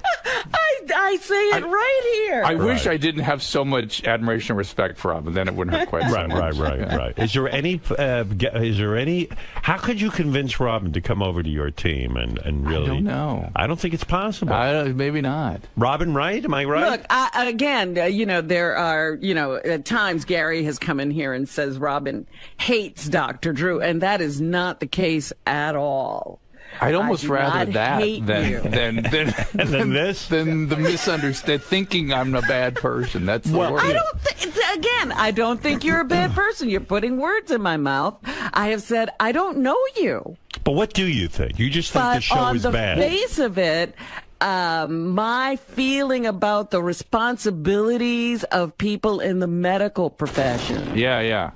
I say it right here. I wish I didn't have so much admiration and respect for Robin. Then it wouldn't hurt quite so much. Right. Is there any? How could you convince Robin to come over to your team and really? I don't know. I don't think it's possible. Maybe not. Robin, right? Am I right? Look, again, there are, at times Gary has come in here and says Robin hates Dr. Drew, and that is not the case at all. I'd almost rather that than this, than the misunderstood thinking I'm a bad person. That's the word. I don't think you're a bad person. You're putting words in my mouth. I have said I don't know you. But what do you think? You just think the show is bad. On the face of it, my feeling about the responsibilities of people in the medical profession. Yeah.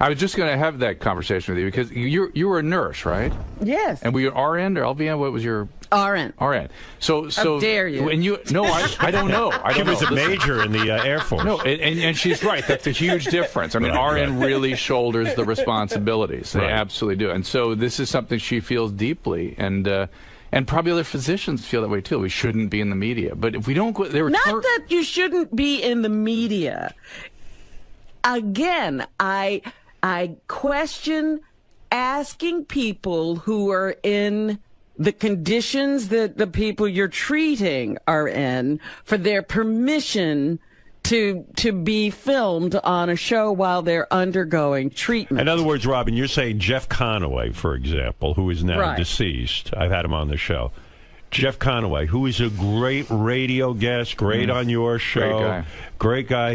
I was just going to have that conversation with you because you were a nurse, right? Yes. And were you RN or LVN? What was your RN? RN. So how dare you? And I don't know. She was a major in the Air Force. No, and she's right. That's a huge difference. I mean, RN really shoulders the responsibilities. They absolutely do. And so this is something she feels deeply, and probably other physicians feel that way too. We shouldn't be in the media. But if we don't go, not that you shouldn't be in the media. Again, I question asking people who are in the conditions that the people you're treating are in for their permission to be filmed on a show while they're undergoing treatment. In other words, Robin, you're saying Jeff Conaway, for example, who is now deceased. I've had him on the show. Jeff Conaway, who is a great radio guest, great on your show. Great guy.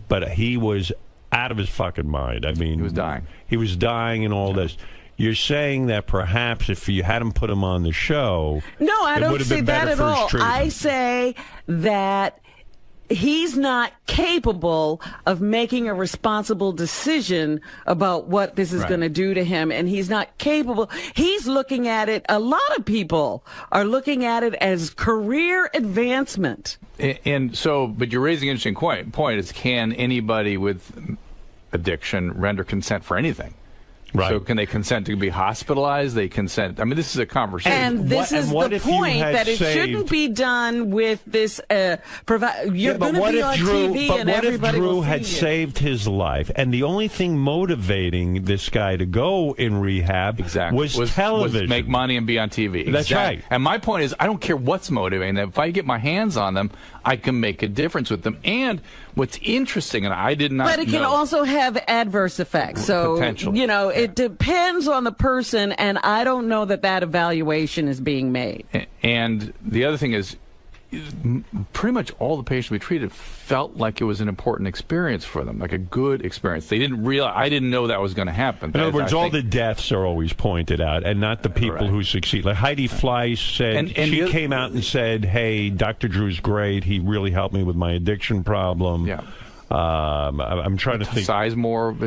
But he was out of his fucking mind. I mean, he was dying. He was dying and all this. You're saying that perhaps if you hadn't put him on the show, no, I don't say that at all. I say that he's not capable of making a responsible decision about what this is going to do to him, and he's not capable. He's looking at it, a lot of people are looking at it as career advancement. And so, but you're raising an interesting point is, can anybody with addiction render consent for anything? Right. So can they consent to be hospitalized? They consent. I mean, this is a conversation. And this is the point, that it shouldn't be done with this. You're going to be on TV, and everybody will see Drew had saved his life, and the only thing motivating this guy to go in rehab was television, was make money and be on TV. That's right. And my point is, I don't care what's motivating them. If I get my hands on them, I can make a difference with them. And what's interesting, and I did not know. But it can also have adverse effects. So, it depends on the person, and I don't know that evaluation is being made. And the other thing is, pretty much all the patients we treated felt like it was an important experience for them, like a good experience. They didn't realize, I didn't know that was going to happen. In other words, all the deaths are always pointed out, and not the people who succeed. Like Heidi Fleiss said, she came out and said, hey, Dr. Drew's great. He really helped me with my addiction problem. Yeah. I'm trying to think. Sizemore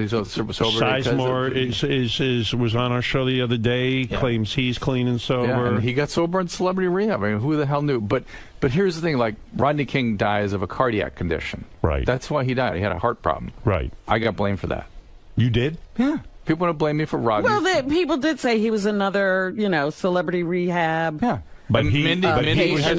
was on our show the other day. Claims he's clean and sober. Yeah, and he got sober in celebrity rehab. I mean, who the hell knew? But here's the thing: like Rodney King dies of a cardiac condition. Right. That's why he died. He had a heart problem. Right. I got blamed for that. You did? Yeah. People want to blame me for Rodney. Well, people did say he was another, celebrity rehab. Yeah. But Mindy had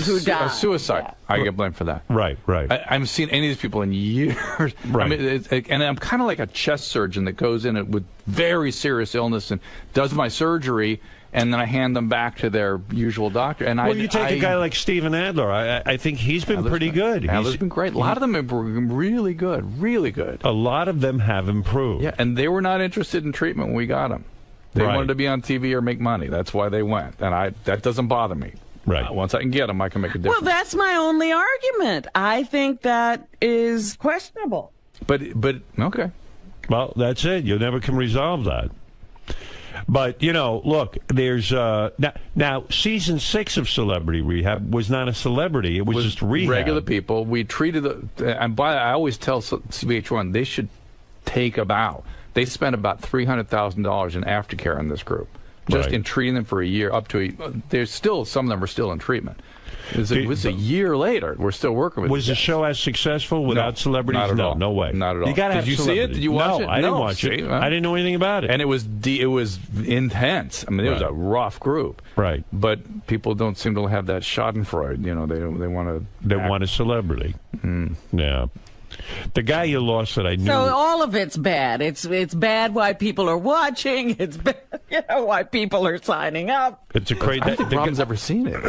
who died. Suicide. I get blamed for that. Right. I haven't seen any of these people in years. Right. I mean, and I'm kind of like a chest surgeon that goes in with very serious illness and does my surgery, and then I hand them back to their usual doctor. And you take a guy like Steven Adler. I think he's been pretty good. Adler's been great. A lot of them have been really good, really good. A lot of them have improved. Yeah, and they were not interested in treatment when we got them. They wanted to be on TV or make money. That's why they went. And that doesn't bother me. Right. Once I can get them, I can make a difference. Well, that's my only argument. I think that is questionable. But okay. Well, that's it. You never can resolve that. But, look, there's now season 6 of Celebrity Rehab was not a celebrity. It was just rehab. Regular people. We treated and I always tell CBH1 they should take a bow. They spent about $300,000 in aftercare on this group. Just in treating them for a year, there's still, some of them are still in treatment. It was a year later. We're still working with. Was the show as successful without celebrities? Not at all. No way. Not at all. You gotta Did you see it? Did you watch it? I didn't watch it. I didn't know anything about it. And it was intense. I mean, it was a rough group. Right. But people don't seem to have that Schadenfreude. You know, they want to. They want a celebrity. Yeah. The guy you lost that I knew. So all of it's bad. It's bad why people are watching. It's bad, why people are signing up. It's a crazy. I don't think Robin's ever seen it.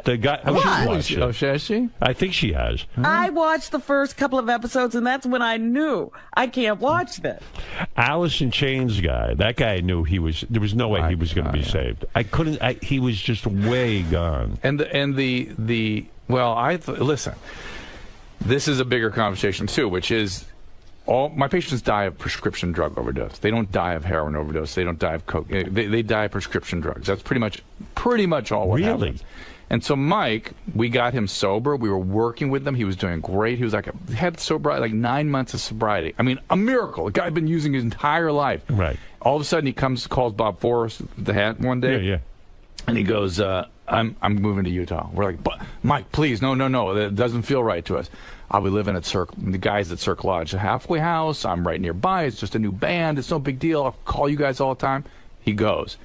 The guy. Has she? I think she has. I watched the first couple of episodes, and that's when I knew I can't watch this. Alice in Chains guy. That guy knew he was. There was no way he was going to be saved. I couldn't. He was just way gone. Listen. This is a bigger conversation, too, which is all my patients die of prescription drug overdose. They don't die of heroin overdose. They don't die of coke. They die of prescription drugs. That's pretty much all what happens. And so Mike, we got him sober. We were working with him. He was doing great. He was had sobriety, like 9 months of sobriety. I mean, a miracle. A guy had been using his entire life. Right. All of a sudden, he calls Bob Forrest, the hat, one day. Yeah. And he goes, I'm moving to Utah. We're like, but Mike, please, no, that doesn't feel right to us. I'll be living at the guys at Cirque Lodge, a halfway house. I'm right nearby. It's just a new band. It's no big deal. I'll call you guys all the time. He goes.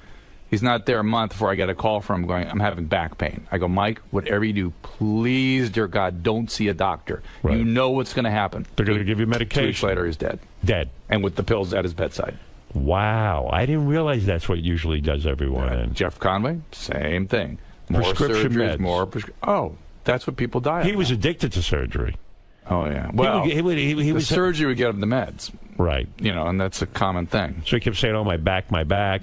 He's not there a month before I get a call from him going, I'm having back pain. I go, Mike, whatever you do, please, dear God, don't see a doctor. Right. You know what's going to happen. They're going to give you medication. 2 weeks later, he's dead. Dead. And with the pills at his bedside. Wow. I didn't realize that's what usually does everyone. Right. Jeff Conway, same thing. More prescription surgeries, meds. That's what people die of. He was addicted to surgery. Oh, yeah. Well, the surgery would get him the meds. Right. You know, and that's a common thing. So he kept saying, my back,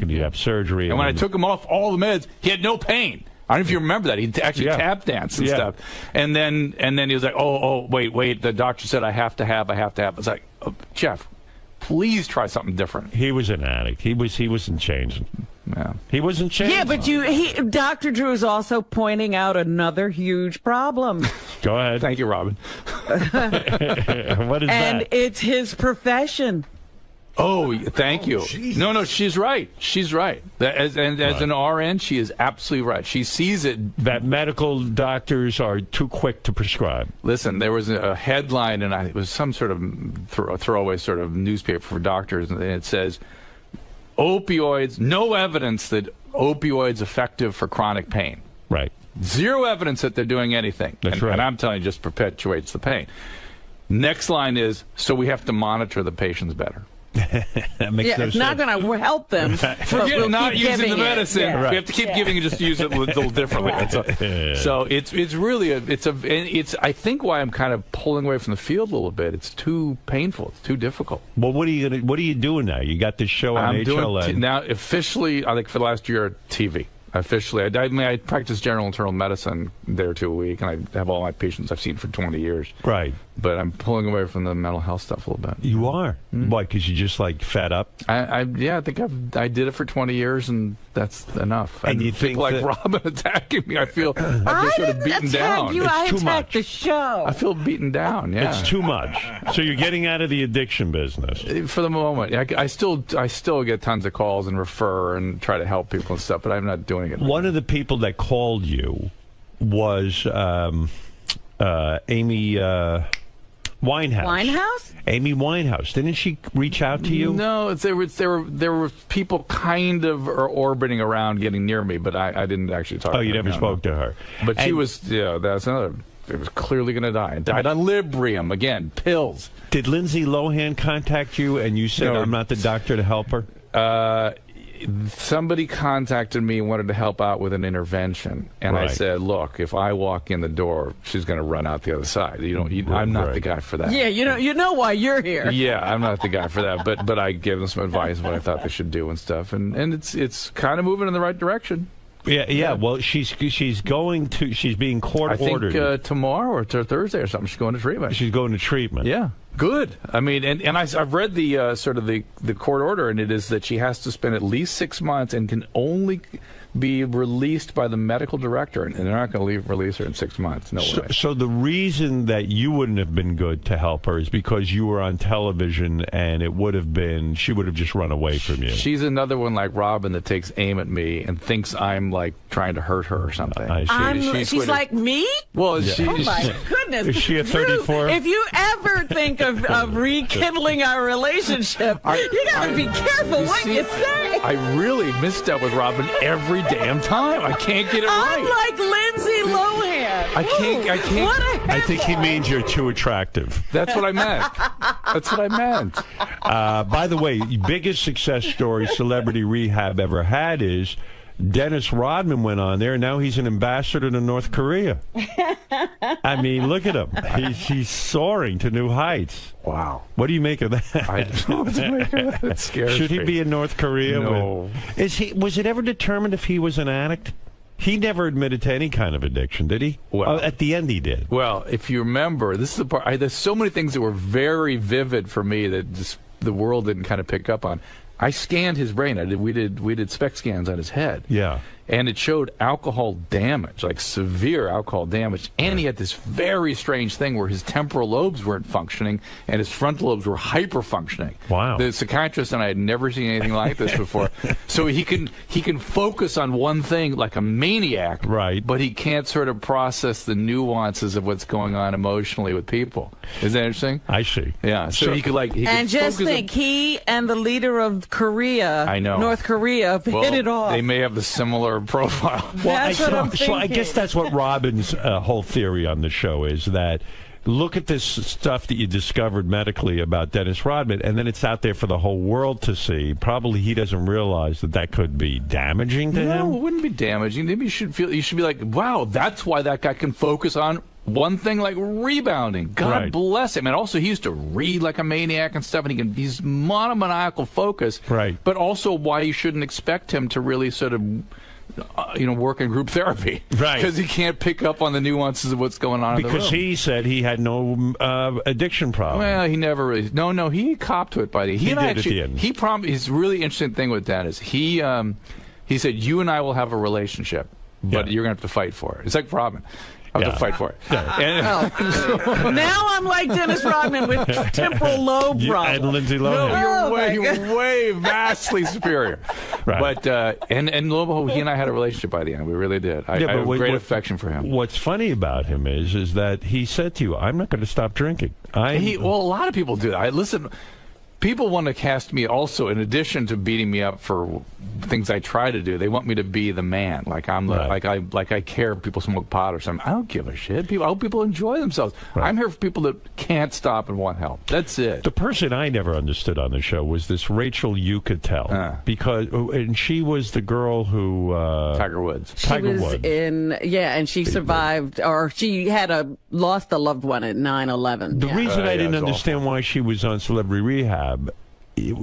and he'd have surgery. And when I took him off all the meds, he had no pain. I don't know if you remember that. He actually tap danced and stuff. And then he was like, wait, the doctor said I have to have. It's like, Jeff, please try something different. He was an addict. He wasn't changing. Yeah. He wasn't changing. Yeah, but Dr. Drew is also pointing out another huge problem. Go ahead. Thank you, Robin. What is that? And it's his profession. Oh, thank you. Jesus. No, she's right. She's right. As an RN, she is absolutely right. She sees it. That medical doctors are too quick to prescribe. Listen, there was a headline, and it was some sort of throwaway sort of newspaper for doctors, and it says, opioids, no evidence that opioids effective for chronic pain. Right. Zero evidence that they're doing anything. That's right. And I'm telling you, just perpetuates the pain. Next line is, so we have to monitor the patients better. That makes no it's sense. not going to help them. Forget not using the medicine. Yeah. We have to keep giving it, just use it a little differently. Right. So it's really I think why I'm kind of pulling away from the field a little bit. It's too painful. It's too difficult. Well, what are you doing now? You got this show on HLN. Now officially, I think for the last year, TV. Officially, I practice general internal medicine there 2 a week, and I have all my patients I've seen for 20 years. Right. But I'm pulling away from the mental health stuff a little bit. You are? Why? Because you just fed up? I think I did it for 20 years, and that's enough. And you think like Robin attacking me? I feel sort of beaten down. I too attacked much. the show. I feel beaten down. Yeah, it's too much. So you're getting out of the addiction business for the moment. I still get tons of calls and refer and try to help people and stuff, but I'm not doing it. One of the people that called you was Amy Winehouse. Amy Winehouse. Didn't she reach out to you? No, there were people kind of orbiting around getting near me, but I didn't actually talk to her. Oh, you never spoke to her. But she was, that's another. It was clearly going to die. Died on Librium, again, pills. Did Lindsay Lohan contact you and you said, I'm not the doctor to help her? Somebody contacted me and wanted to help out with an intervention, and I said, "Look, if I walk in the door, she's going to run out the other side. I'm not the guy for that." Yeah, you know why you're here. Yeah, I'm not the guy for that. But I gave them some advice on what I thought they should do and stuff, and it's kind of moving in the right direction. Yeah. Well, she's being court ordered. I think tomorrow or Thursday or something. She's going to treatment. She's going to treatment. Yeah. Good. I mean, and I've read the sort of the court order, and it is that she has to spend at least 6 months and can only be released by the medical director, and they're not going to release her in 6 months. No way. So the reason that you wouldn't have been good to help her is because you were on television, and it would have been, she would have just run away from you. She's another one like Robin that takes aim at me and thinks I'm like trying to hurt her or something. She's like me? Well, oh my goodness. Is she a 34? If you ever think of rekindling our relationship, you got to be careful what you say. I really misstep with Robin every damn time. I can't get it right. I'm like Lindsay Lohan. I can't. I think he means you're too attractive. That's what I meant. That's what I meant. By the way, biggest success story Celebrity Rehab ever had is Dennis Rodman went on there, and now he's an ambassador to North Korea. I mean, look at him. He's soaring to new heights. Wow. What do you make of that? I don't know what to make of that. It scares Should he me. be in North Korea? No. Was it ever determined if he was an addict? He never admitted to any kind of addiction, did he? Well, at the end he did. Well, if you remember, this is the part. There's so many things that were very vivid for me that just the world didn't kind of pick up on. I scanned his brain. We did SPECT scans on his head. Yeah. And it showed alcohol damage, like severe alcohol damage. And he had this very strange thing where his temporal lobes weren't functioning and his frontal lobes were hyper-functioning. Wow. The psychiatrist and I had never seen anything like this before. So he can focus on one thing like a maniac, right? But he can't sort of process the nuances of what's going on emotionally with people. Is that interesting? I see. Yeah. So he could and just think, he and the leader of Korea, I know, North Korea, hit it off. They may have the similar profile. That's what I'm thinking. So I guess that's what Robin's whole theory on the show is, that look at this stuff that you discovered medically about Dennis Rodman, and then it's out there for the whole world to see. Probably he doesn't realize that could be damaging to him. No, it wouldn't be damaging. Maybe you should be like, wow, that's why that guy can focus on one thing like rebounding. God bless him. And also, he used to read like a maniac and stuff, and he's monomaniacal focus. Right. But also why you shouldn't expect him to really sort of work in group therapy. Right. Because he can't pick up on the nuances of what's going on in the room. Because he said he had no addiction problem. Well, he never really... No, he copped to it, buddy. He did at the end. He promised... His really interesting thing with that is he said, you and I will have a relationship, but you're going to have to fight for it. It's like Robin. I have to fight for it. Now I'm like Dennis Rodman with temporal lobe problem. And Lindsay Lohan. No, you're way vastly superior. Right. But and lo and behold, he and I had a relationship by the end. We really did. I have great affection for him. What's funny about him is that he said to you, "I'm not going to stop drinking." Well, a lot of people do that. Listen. People want to cast me also, in addition to beating me up for things I try to do. They want me to be the man, like I'm the, like I care if people smoke pot or something. I don't give a shit. I hope people enjoy themselves. I'm here for people that can't stop and want help. That's it. The person I never understood on the show was this 𝗦𝗁𝗄𝗏 because and she was the girl who Tiger Woods. She was and she survived, or she had lost a loved one at 9/11. The reason I didn't understand why she was on Celebrity Rehab,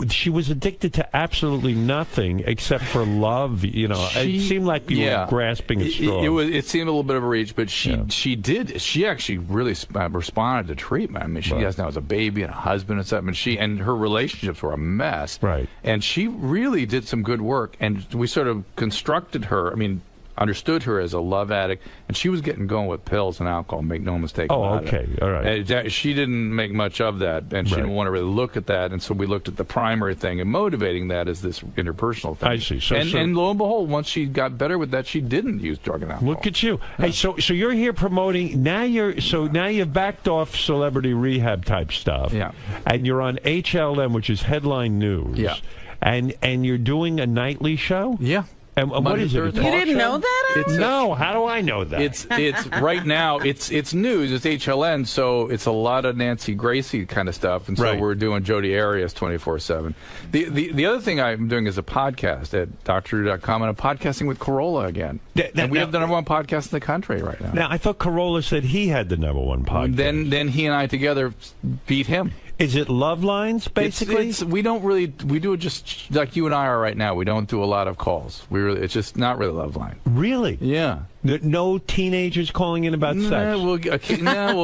she was addicted to absolutely nothing except for love. It seemed like you were grasping at straws. It seemed a little bit of a reach, but she actually really responded to treatment. I mean, she now has a baby and a husband and stuff, and her relationships were a mess. Right. And she really did some good work, and we sort of constructed her. I mean, understood her as a love addict, and she was getting going with pills and alcohol, make no mistake about it. All right. She didn't make much of that, and she didn't want to really look at that, and so we looked at the primary thing, and motivating that is this interpersonal thing. I see. And lo and behold, once she got better with that, she didn't use drug and alcohol. Look at you. Hey, so you're here promoting, now you've backed off Celebrity Rehab type stuff. Yeah. And you're on HLN, which is Headline News. Yeah. And you're doing a nightly show? Yeah. And what is it? You didn't know that? No, how do I know that? It's right now. It's news. It's HLN, so it's a lot of Nancy Gracie kind of stuff, and so we're doing Jodi Arias 24/7. The other thing I'm doing is a podcast at drdrew.com, and I'm podcasting with Corolla again. And we have the #1 podcast in the country right now. Now I thought Corolla said he had the #1 podcast. Then he and I together beat him. Is it love lines, basically? We do it just like you and I are right now. We don't do a lot of calls. It's just not really love line. Really? Yeah. No teenagers calling in about sex? We'll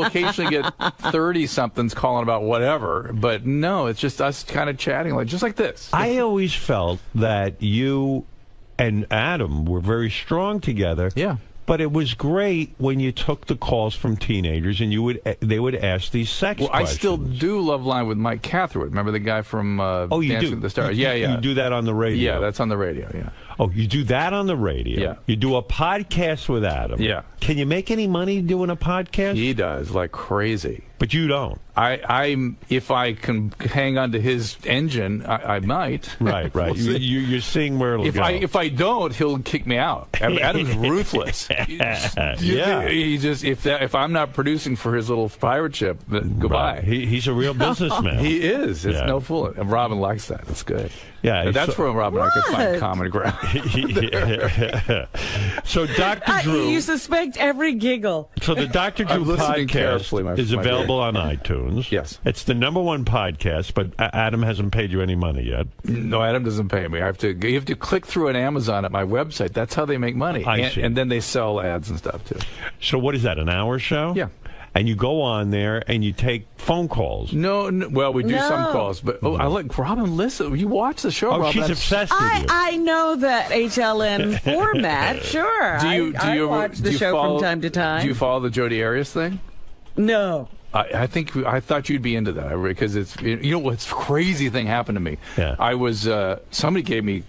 occasionally get 30-somethings calling about whatever, but no, it's just us kind of chatting, just like this. I always felt that you and Adam were very strong together. Yeah. But it was great when you took the calls from teenagers and they would ask these sex questions. I still do Love Line with Mike Catherwood. Remember the guy from you Dancing do? with the Stars? Yeah. You do that on the radio? Yeah, that's on the radio, yeah. Oh, you do that on the radio? Yeah. You do a podcast with Adam? Yeah. Can you make any money doing a podcast? He does, like crazy. But you don't. If I can hang on to his engine, I might. Right. We'll see. You're seeing where it'll go. If I don't, he'll kick me out. Adam's ruthless. He just if I'm not producing for his little pirate ship, then goodbye. Right. He's a real businessman. He is. It's no fool. And Robin likes that. It's good. Yeah, that's where Robin and I can find common ground. So Dr. Drew, you suspect every giggle. So the Dr. Drew podcast is available on iTunes. Yes. It's the #1 podcast, but Adam hasn't paid you any money yet. No, Adam doesn't pay me. You have to click through an Amazon at my website. That's how they make money. I see. And then they sell ads and stuff too. So what is that, an hour show? Yeah. And you go on there and you take phone calls. No, well, we do some calls, but I like Robin. Listen, you watch the show. Oh, Robin. she's obsessed with you. I know that HLN format. Sure, I watch the show from time to time. Do you follow the Jodi Arias thing? No. I thought you'd be into that because it's what's crazy thing happened to me. Yeah. I was somebody gave me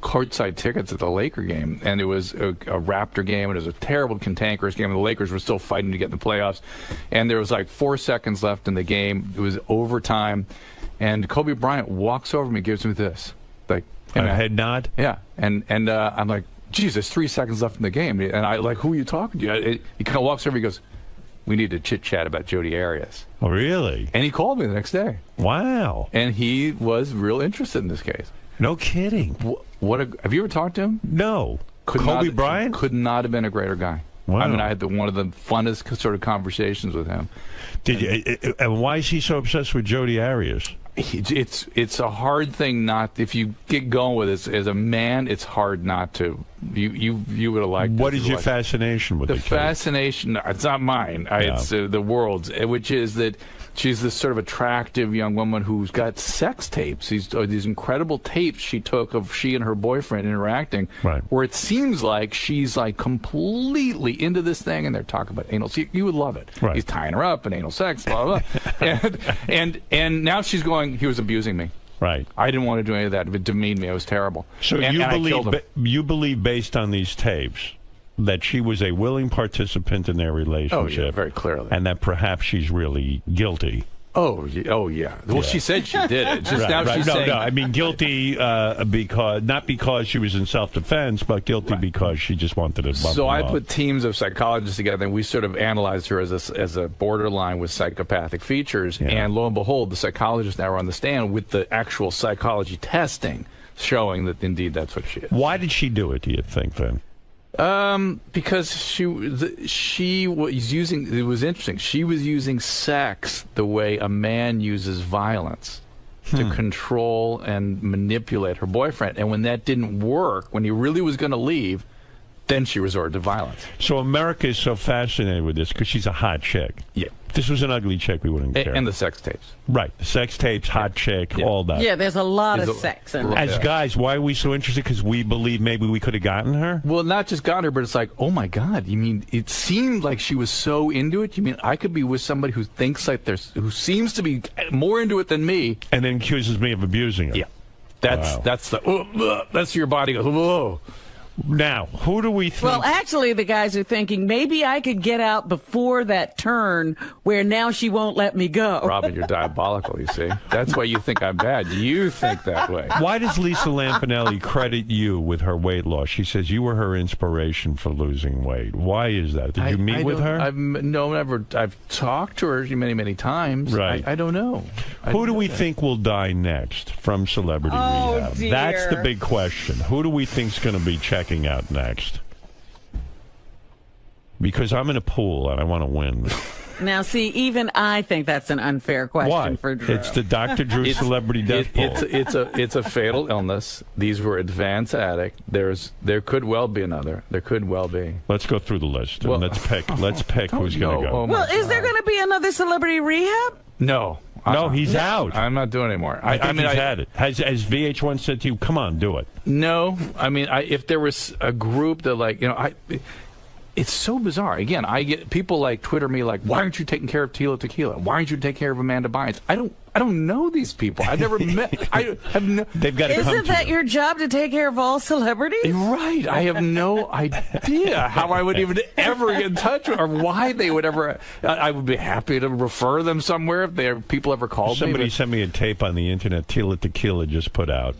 courtside tickets at the Laker game, and it was a Raptor game, and it was a terrible cantankerous game, and the Lakers were still fighting to get in the playoffs, and there was like 4 seconds left in the game. It was overtime, and Kobe Bryant walks over me, gives me this, like a head nod. Yeah, and I'm like, geez, there's 3 seconds left in the game, and I like, who are you talking to? He kind of walks over, he goes, we need to chit-chat about Jodi Arias. Oh, really? And he called me the next day. Wow. And he was real interested in this case. No kidding. Have you ever talked to him? No. Kobe Bryant? Could not have been a greater guy. Wow. I mean, I had one of the funnest sort of conversations with him. And why is he so obsessed with Jodi Arias? It's a hard thing not, if you get going with it as a man, it's hard not to. You would have liked. What is your fascination with the fascination? It's not mine. It's the world's, which is that she's this sort of attractive young woman who's got sex tapes. These incredible tapes she took of she and her boyfriend interacting, right, where it seems like she's like completely into this thing, and they're talking about anal. You would love it. Right. He's tying her up and anal sex, blah blah. and now she's going, he was abusing me. Right. I didn't want to do any of that. It demeaned me. It was terrible. So you believe based on these tapes that she was a willing participant in their relationship. Oh, yeah, very clearly. And that perhaps she's really guilty. Oh yeah. Well, she said she did it. Just now she's saying... No, I mean guilty not because she was in self-defense, but guilty because she just wanted to bump So I put teams of psychologists together, and we sort of analyzed her as a borderline with psychopathic features. Yeah. And lo and behold, the psychologists now are on the stand with the actual psychology testing showing that indeed that's what she is. Why did she do it, do you think, then? Because she was using, it was interesting, she was using sex the way a man uses violence to control and manipulate her boyfriend. And when that didn't work, when he really was going to leave, then she resorted to violence. So America is so fascinated with this because she's a hot chick. Yeah. If this was an ugly chick, we wouldn't care. And the sex tapes. Right. The sex tapes, hot chick, all that. Yeah, there's a lot of sex in it. As guys, why are we so interested? Because we believe maybe we could have gotten her? Well, not just got her, but it's like, oh my God, you mean, it seemed like she was so into it. You mean I could be with somebody who thinks like who seems to be more into it than me. And then accuses me of abusing her. Yeah. That's your body goes, whoa. Now, who do we think? Well, actually, the guys are thinking, maybe I could get out before that turn where now she won't let me go. Robin, you're diabolical, you see. That's why you think I'm bad. You think that way. Why does Lisa Lampanelli credit you with her weight loss? She says you were her inspiration for losing weight. Why is that? Did you meet with her? No, never. I've talked to her many, many times. Right. I don't know. Who do we think will die next from celebrity rehab? Dear. That's the big question. Who do we think's going to be checking out next? Because I'm in a pool and I want to win. Now, see, even I think that's an unfair question for Drew. It's the Dr. Drew Celebrity Death Poll. It's a fatal illness. These were advanced addict. There could well be another. There could well be. Let's go through the list. And let's pick who's going to go. Well, is there going to be another celebrity rehab? No. No, he's out. I'm not doing it anymore. I think he's had it. Has VH1 said to you, come on, do it? No. I mean, if there was a group that, it's so bizarre. Again, I get people like Twitter me like, why aren't you taking care of Tila Tequila? Why aren't you taking care of Amanda Bynes? I don't know these people. I've never met. I have no. They've got to come Isn't that your job to take care of all celebrities? Right. I have no idea how I would even ever get in touch with, or why they would ever. I would be happy to refer them somewhere if people ever called me. Somebody sent me a tape on the internet Tila Tequila just put out,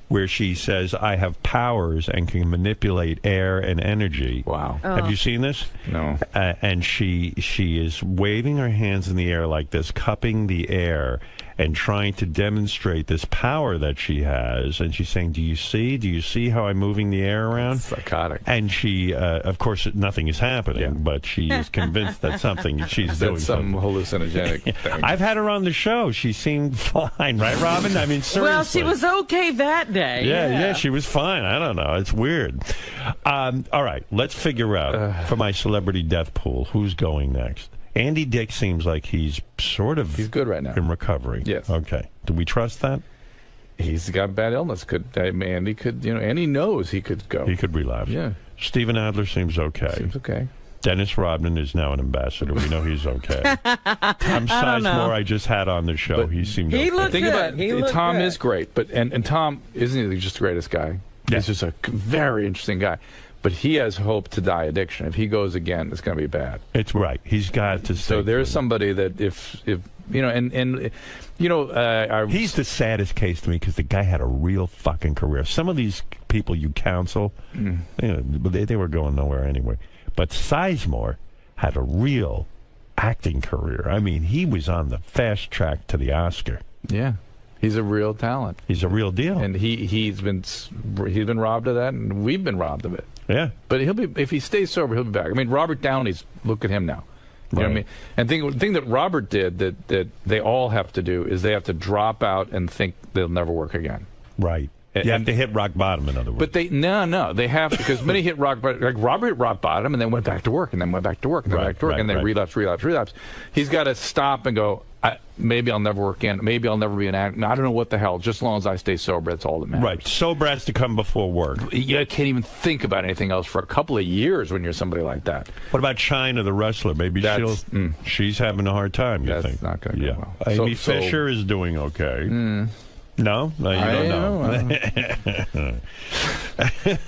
where she says, I have powers and can manipulate air and energy. Wow. Have you seen this? No. And she is waving her hands in the air like this, cupping the air and trying to demonstrate this power that she has. And she's saying, do you see how I'm moving the air around? That's psychotic. And she, of course, nothing is happening, but she is convinced that she's doing some hallucinogenic thing. I've had her on the show. She seemed fine, right, Robin? I mean, seriously. Well, she was okay that day. Yeah, she was fine. I don't know. It's weird. All right, let's figure out for my celebrity death pool who's going next. Andy Dick seems like he's good right now in recovery. Yes. Okay. Do we trust that? He's got bad illness. Andy could, Andy knows he could go. He could relapse. Yeah. Steven Adler seems okay. Seems okay. Dennis Rodman is now an ambassador. We know he's okay. Tom Sizemore I just had on the show. He seemed okay. Looked Think good. about Tom is great, but and Tom isn't he just the greatest guy? Yeah. He's just a very interesting guy. But he has hope to die addiction. If he goes again, it's going to be bad. It's right. He's got to. So there's somebody that if he's the saddest case to me because the guy had a real fucking career. Some of these people you counsel, they were going nowhere anyway. But Sizemore had a real acting career. I mean, he was on the fast track to the Oscar. Yeah. He's a real talent. He's a real deal. And he's been robbed of that, and we've been robbed of it. Yeah. But if he stays sober, he'll be back. I mean, Robert Downey's, look at him now. You know what I mean? And the thing that Robert did that they all have to do is they have to drop out and think they'll never work again. Right. You have to hit rock bottom, in other words. But they have to, because many hit rock bottom. Like Robert hit rock bottom and then went back to work and then went back to work and then back to work and then relapse. He's got to stop and go, maybe I'll never work again. Maybe I'll never be an actor. I don't know what the hell. Just as long as I stay sober, that's all that matters. Right. Sober has to come before work. You can't even think about anything else for a couple of years when you're somebody like that. What about China, the wrestler? Maybe she's having a hard time, you think? That's not going to go well. Amy Fisher is doing okay. No, you don't know.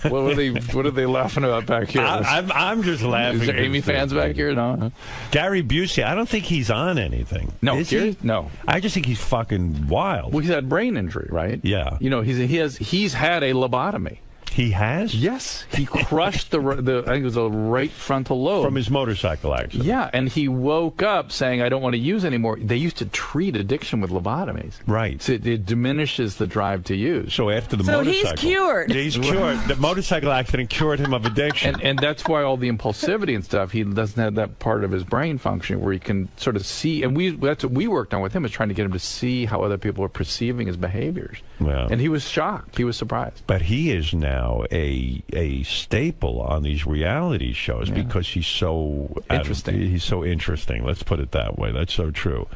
What are they laughing about back here? I'm just laughing. Is there Amy fans back here? No. Gary Busey, I don't think he's on anything. No, is he? No. I just think he's fucking wild. Well, he's had brain injury, right? Yeah. He's had a lobotomy. He has? Yes. He crushed the I think it was a right frontal lobe. From his motorcycle accident. Yeah, and he woke up saying, I don't want to use anymore. They used to treat addiction with lobotomies. Right. So it diminishes the drive to use. So after the motorcycle. So he's cured. He's cured. The motorcycle accident cured him of addiction. And that's why all the impulsivity and stuff, he doesn't have that part of his brain function where he can sort of see. And that's what we worked on with him, is trying to get him to see how other people are perceiving his behaviors. Well, and he was shocked. He was surprised. But he is now a staple on these reality shows because he's so interesting. He's so interesting. Let's put it that way. That's so true.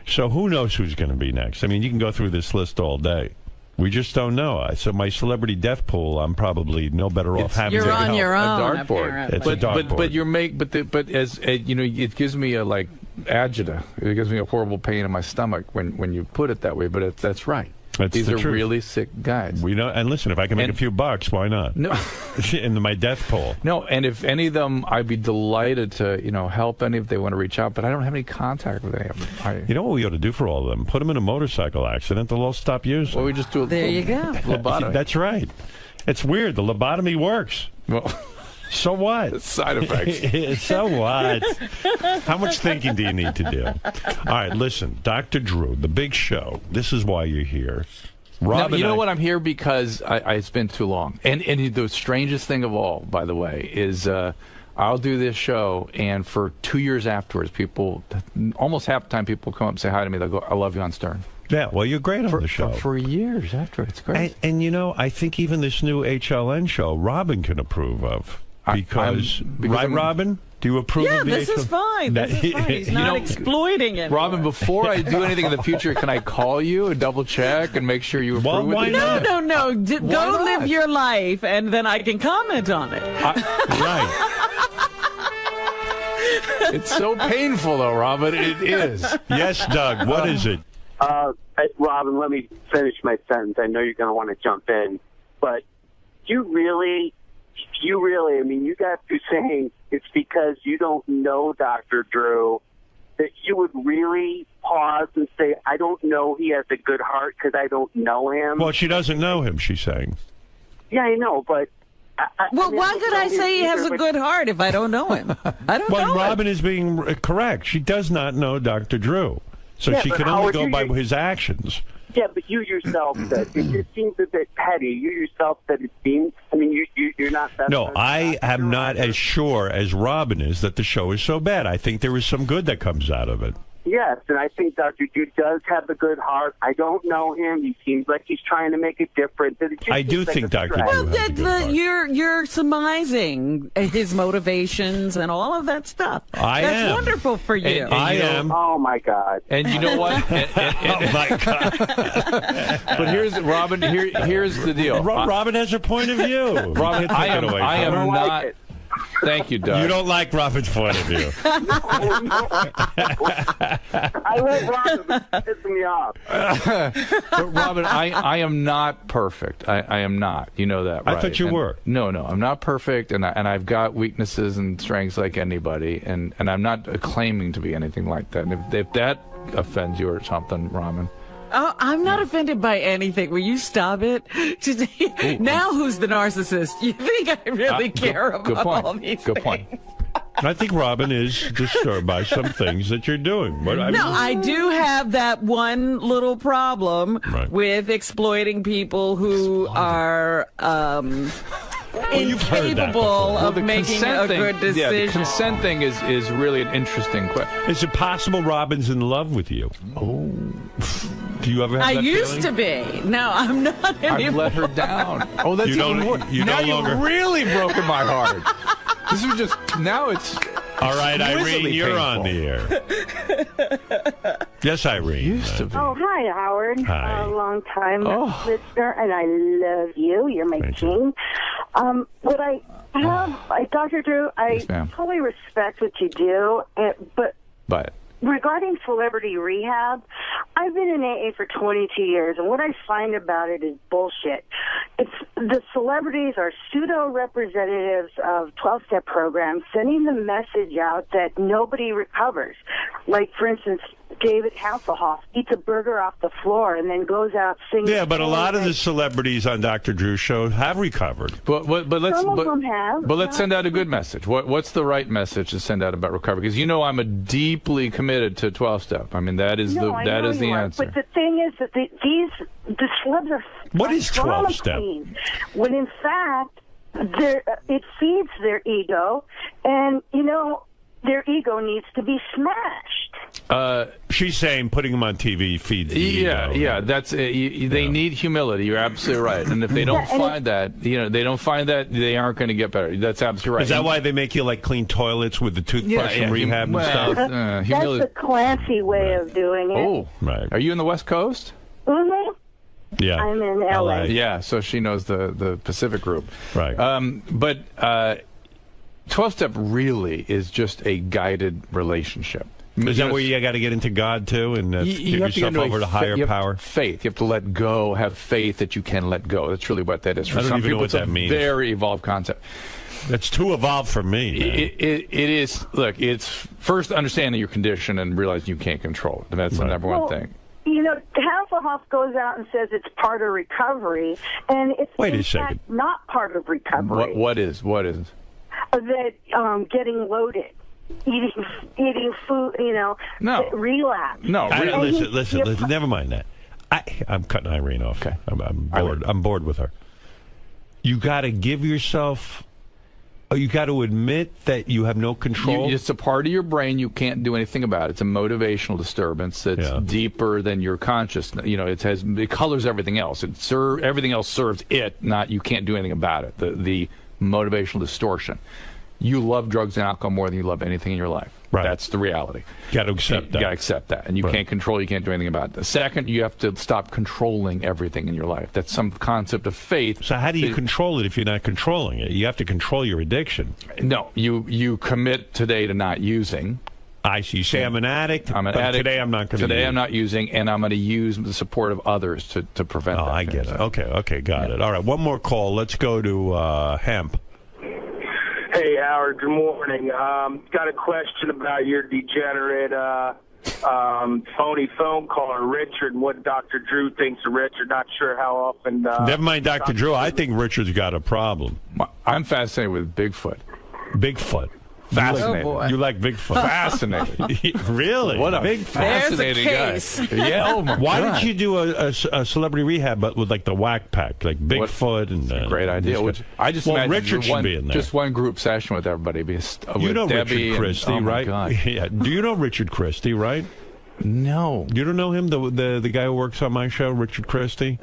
So who knows who's going to be next? I mean, you can go through this list all day. We just don't know. So my celebrity death pool, I'm probably no better off having. You're on your own. A dartboard. It's a dartboard. But as it gives me a agita. It gives me a horrible pain in my stomach when you put it that way. But that's right. These are really sick guys. We know, and listen, if I can make a few bucks, why not? No, in my death pool. No, and if any of them, I'd be delighted to help any if they want to reach out. But I don't have any contact with any of them. You know what we ought to do for all of them? Put them in a motorcycle accident. They'll all stop using. Well, we just do. There you go. Lobotomy. That's right. It's weird. The lobotomy works. Well. So what? Side effects. So what? How much thinking do you need to do? All right, listen, Dr. Drew, the big show. This is why you're here. Rob, you know what? I'm here because it's been too long. And the strangest thing of all, by the way, is I'll do this show, and for 2 years afterwards, almost half the time, people come up and say hi to me. They'll go, "I love you on Stern." Yeah, well, you're great on the show. For years after. It's great. And I think even this new HLN show, Robin can approve of. Because right, Robin? Do you approve Yeah, of the this is fine. This is fine. He's not exploiting it. Robin, before I do anything in the future, can I call you and double check and make sure you approve why it? not? No. Go live your life, and then I can comment on it. Right. It's so painful, though, Robin. It is. Yes, Doug. What is it? Robin, let me finish my sentence. I know you're going to want to jump in, but you really, I mean, you got through saying it's because you don't know Dr. Drew that you would really pause and say, I don't know he has a good heart because I don't know him. Well, she doesn't know him, she's saying. Yeah, I know, but... Why could I say he has a good heart if I don't know him? I don't know Well, him. Robin is being correct. She does not know Dr. Drew. So Yeah, she but can only Howard, go by his actions. Yeah, but you yourself said it seems a bit petty. You yourself said it seems. I mean, you're not that. No, I am not as sure as Robin is that the show is so bad. I think there is some good that comes out of it. Yes, and I think Dr. Drew does have a good heart. I don't know him. He seems like he's trying to make a difference. I do think Dr. Drew has a good heart. You're surmising his motivations and all of that stuff. That's wonderful for you. I am. Oh my God! And you know what? Oh my God! But here's Robin. Here's the deal. Robin has her point of view. Robin, I am not. Thank you, Doug. You don't like Robin's point of view. I love Robin, but it's pissing me off. But Robin, I am not perfect. I am not. You know that, right? I thought you were. No, I'm not perfect, and I've got weaknesses and strengths like anybody, and I'm not claiming to be anything like that. And if that offends you or something, Robin. Oh, I'm not offended by anything. Will you stop it? Now who's the narcissist? You think I really care about all these things? Good point. I think Robin is disturbed by some things that you're doing. But I do have that one little problem with exploiting people who are incapable of making a good decision. Yeah, the consent thing is really an interesting question. Is it possible Robin's in love with you? Oh. Do you ever have I that used to be. No, I'm not anymore. I've let her down. Oh, that's even worse. Now you've really broken my heart. This is just, now it's... All right, Irene, you're on the air. Yes, Irene. Used to be. Oh, hi, Howard. Hi. A long time listener, and I love you. You're my king. What I have, Dr. Drew, I totally respect what you do, but regarding celebrity rehab, I've been in AA for 22 years, and what I find about it is bullshit. The celebrities are pseudo-representatives of 12-step programs, sending the message out that nobody recovers. Like, for instance, David Hasselhoff eats a burger off the floor and then goes out singing. Yeah, but a lot of the celebrities on Dr. Drew's show have recovered. But let's Some of them have. But let's send out a good message. What's the right message to send out about recovery? Because you know I'm deeply committed to 12-step. I mean that is the answer. But the thing is that the celebs are what is 12-step? When in fact it feeds their ego, and their ego needs to be smashed. She's saying putting them on TV feeds the ego. Yeah, that's they need humility. You're absolutely right. And if they don't find that, they aren't going to get better. That's absolutely right. Is that why they make you like clean toilets with the toothbrush from rehab and stuff? That's the Clancy way of doing it. Oh, right. Are you in the West Coast? Mm-hmm. Yeah, I'm in LA. Yeah, so she knows the Pacific group. Right. But 12-step really is just a guided relationship. Is that where you got to get into God too, and give yourself over to higher power? Faith. You have to let go. Have faith that you can let go. That's really what that is. For I don't some even people, know what that means. It's a very evolved concept. That's too evolved for me. It is. Look, it's first understanding your condition and realizing you can't control it. That's the number one thing. Hasselhoff goes out and says it's part of recovery, and it's in fact not part of recovery. What is? That getting loaded, eating food, relapse. No, listen. Never mind that. I'm cutting Irene off. Okay. I'm bored. I'm bored with her. You got to give yourself. You got to admit that you have no control. It's a part of your brain you can't do anything about. It's a motivational disturbance that's deeper than your consciousness. It colors everything else. Everything else serves it. Not you can't do anything about it. The motivational distortion. you love drugs and alcohol more than you love anything in your life. Right. That's the reality. Got to accept that. You got to accept that. And you can't control, you can't do anything about it. The second, you have to stop controlling everything in your life. That's some concept of faith. So how do you control it if you're not controlling it? You have to control your addiction. No, you commit today to not using. I see. You say I'm an addict. I'm an but addict. Today I'm not going to. Today I'm not using, and I'm going to use the support of others to prevent that. I get it. Okay, got it. All right, one more call. Let's go to Hemp. Hey, Howard. Good morning. Got a question about your degenerate phony phone caller, Richard, and what Dr. Drew thinks of Richard. Not sure how often. Never mind Dr. Drew. I think Richard's got a problem. I'm fascinated with Bigfoot. Bigfoot. Fascinating. Oh, boy. You like Bigfoot? Fascinating. Really? What a big fascinating There's a case. guy. Yeah. Oh my Why God. didn't you do a celebrity rehab, but with like the Wack Pack, like Bigfoot and great idea. Which I just imagine Richard should be in there. Just one group session with everybody. You know Debbie Richard Christie, and, right? Oh my God. Yeah. Do you know Richard Christie, right? No. You don't know him, the guy who works on my show, Richard Christie?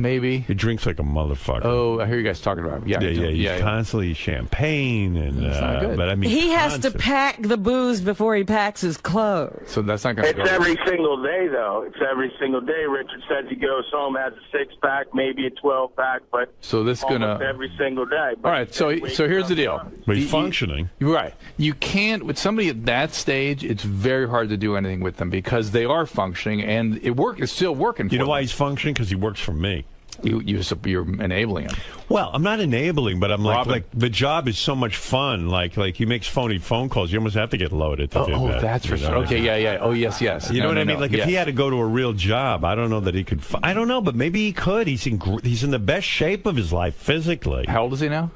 Maybe. He drinks like a motherfucker. Oh, I hear you guys talking about him. Yeah. He's constantly champagne and. That's not good. But I mean, He has to pack the booze before he packs his clothes. So that's not going to go. It's every single day, though. It's every single day. Richard says he goes home, has a 6-pack, maybe a 12-pack, but so this almost every single day. All right. So here's the deal. But he's functioning. You're right. You can't with somebody at that stage. It's very hard to do anything with them because they are functioning and it's still working. You know why he's functioning? Because he works for me. You're enabling him. Well, I'm not enabling, but I'm like the job is so much fun. Like he makes phony phone calls. You almost have to get loaded to do that. Oh, that's for sure. Okay, yeah. Oh, yes. You know what I mean? Like if he had to go to a real job, I don't know that he could. I don't know, but maybe he could. He's in the best shape of his life physically. How old is he now?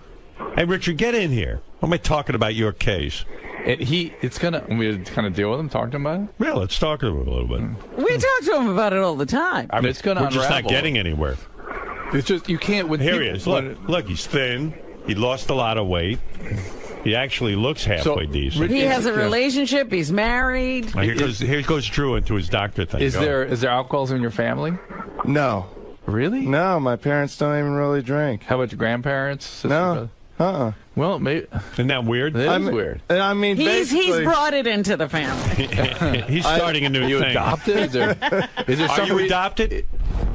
Hey, Richard, get in here. What am I talking about your case? It's gonna. We kind of deal with him, talk to him about it. Yeah, let's talk to him a little bit. We talk to him about it all the time. I mean, it's gonna. We're just not getting anywhere. It's just you can't. Here he is. Look, he's thin. He lost a lot of weight. He actually looks halfway decent. He has a relationship. He's married. Here goes Drew into his doctor thing. Is there alcoholism in your family? No. Really? No, my parents don't even really drink. How about your grandparents? Sister, no. Brother? Well, maybe. Isn't that weird? It is weird. I mean, he's brought it into the family. He's starting a new thing. You adopted? Is there Are you adopted?